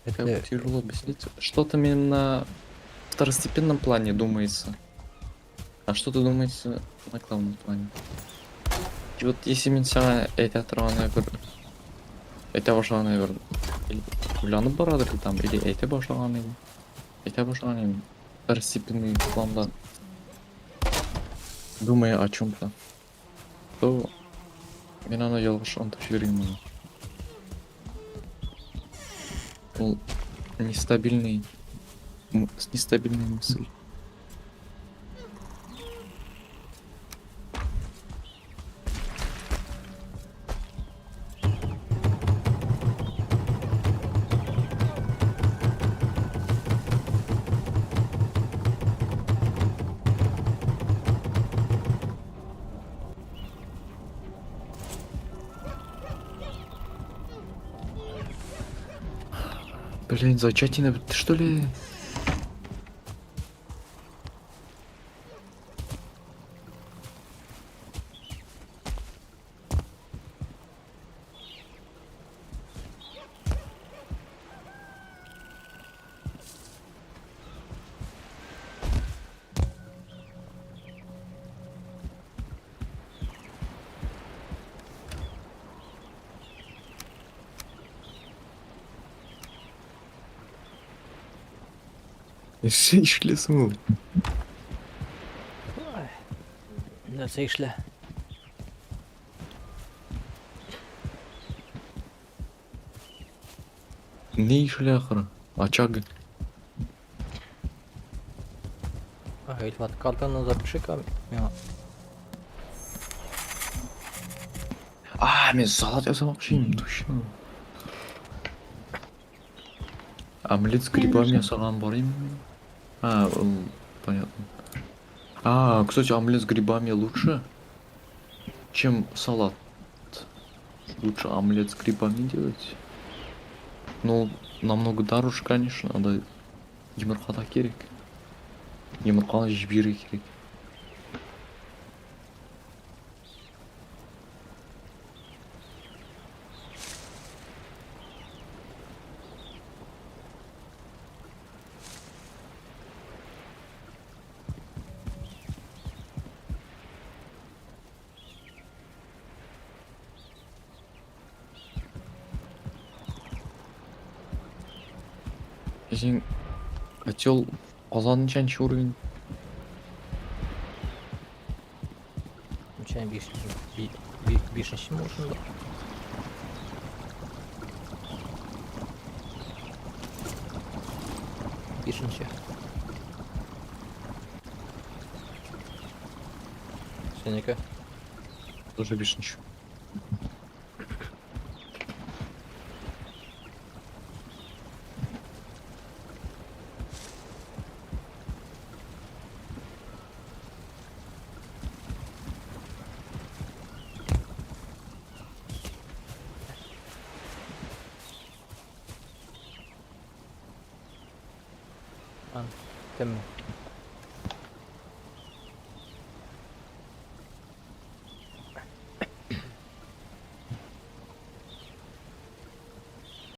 A: как бы тяжело объяснить. Что-то мне на второстепенном плане думается, а что-то думается на главном плане. И вот если мен саған айта тұрғаны бір айта башлағаны бір ойланып барады там или айта башлағаны второстепенный планда, думая о чем-то, то мен ана ялғыш ынтып жіберген ол нестабильный мысль. Блин, зачатина, ты что ли? Все işlesin oğlum.
B: Нәрсе ішле.
A: Ne işle ahırı? Açak.
B: Ильфат, картаны запиши-ка меня.
A: Мен салат жасамақшы едім, точно. Омлет с грибами жасаған бар едім. Понятно. Кстати, омлет с грибами лучше, чем салат. Лучше омлет с грибами делать. Ну, намного дороже, конечно, надо йumurta керек. Йumurtаны жіберу керек. Сен котел қазанның қанша уровень?
B: Чайын бешінші ме осында? 5-nji. Seneki?
A: Тоже 5.
B: An. Kim?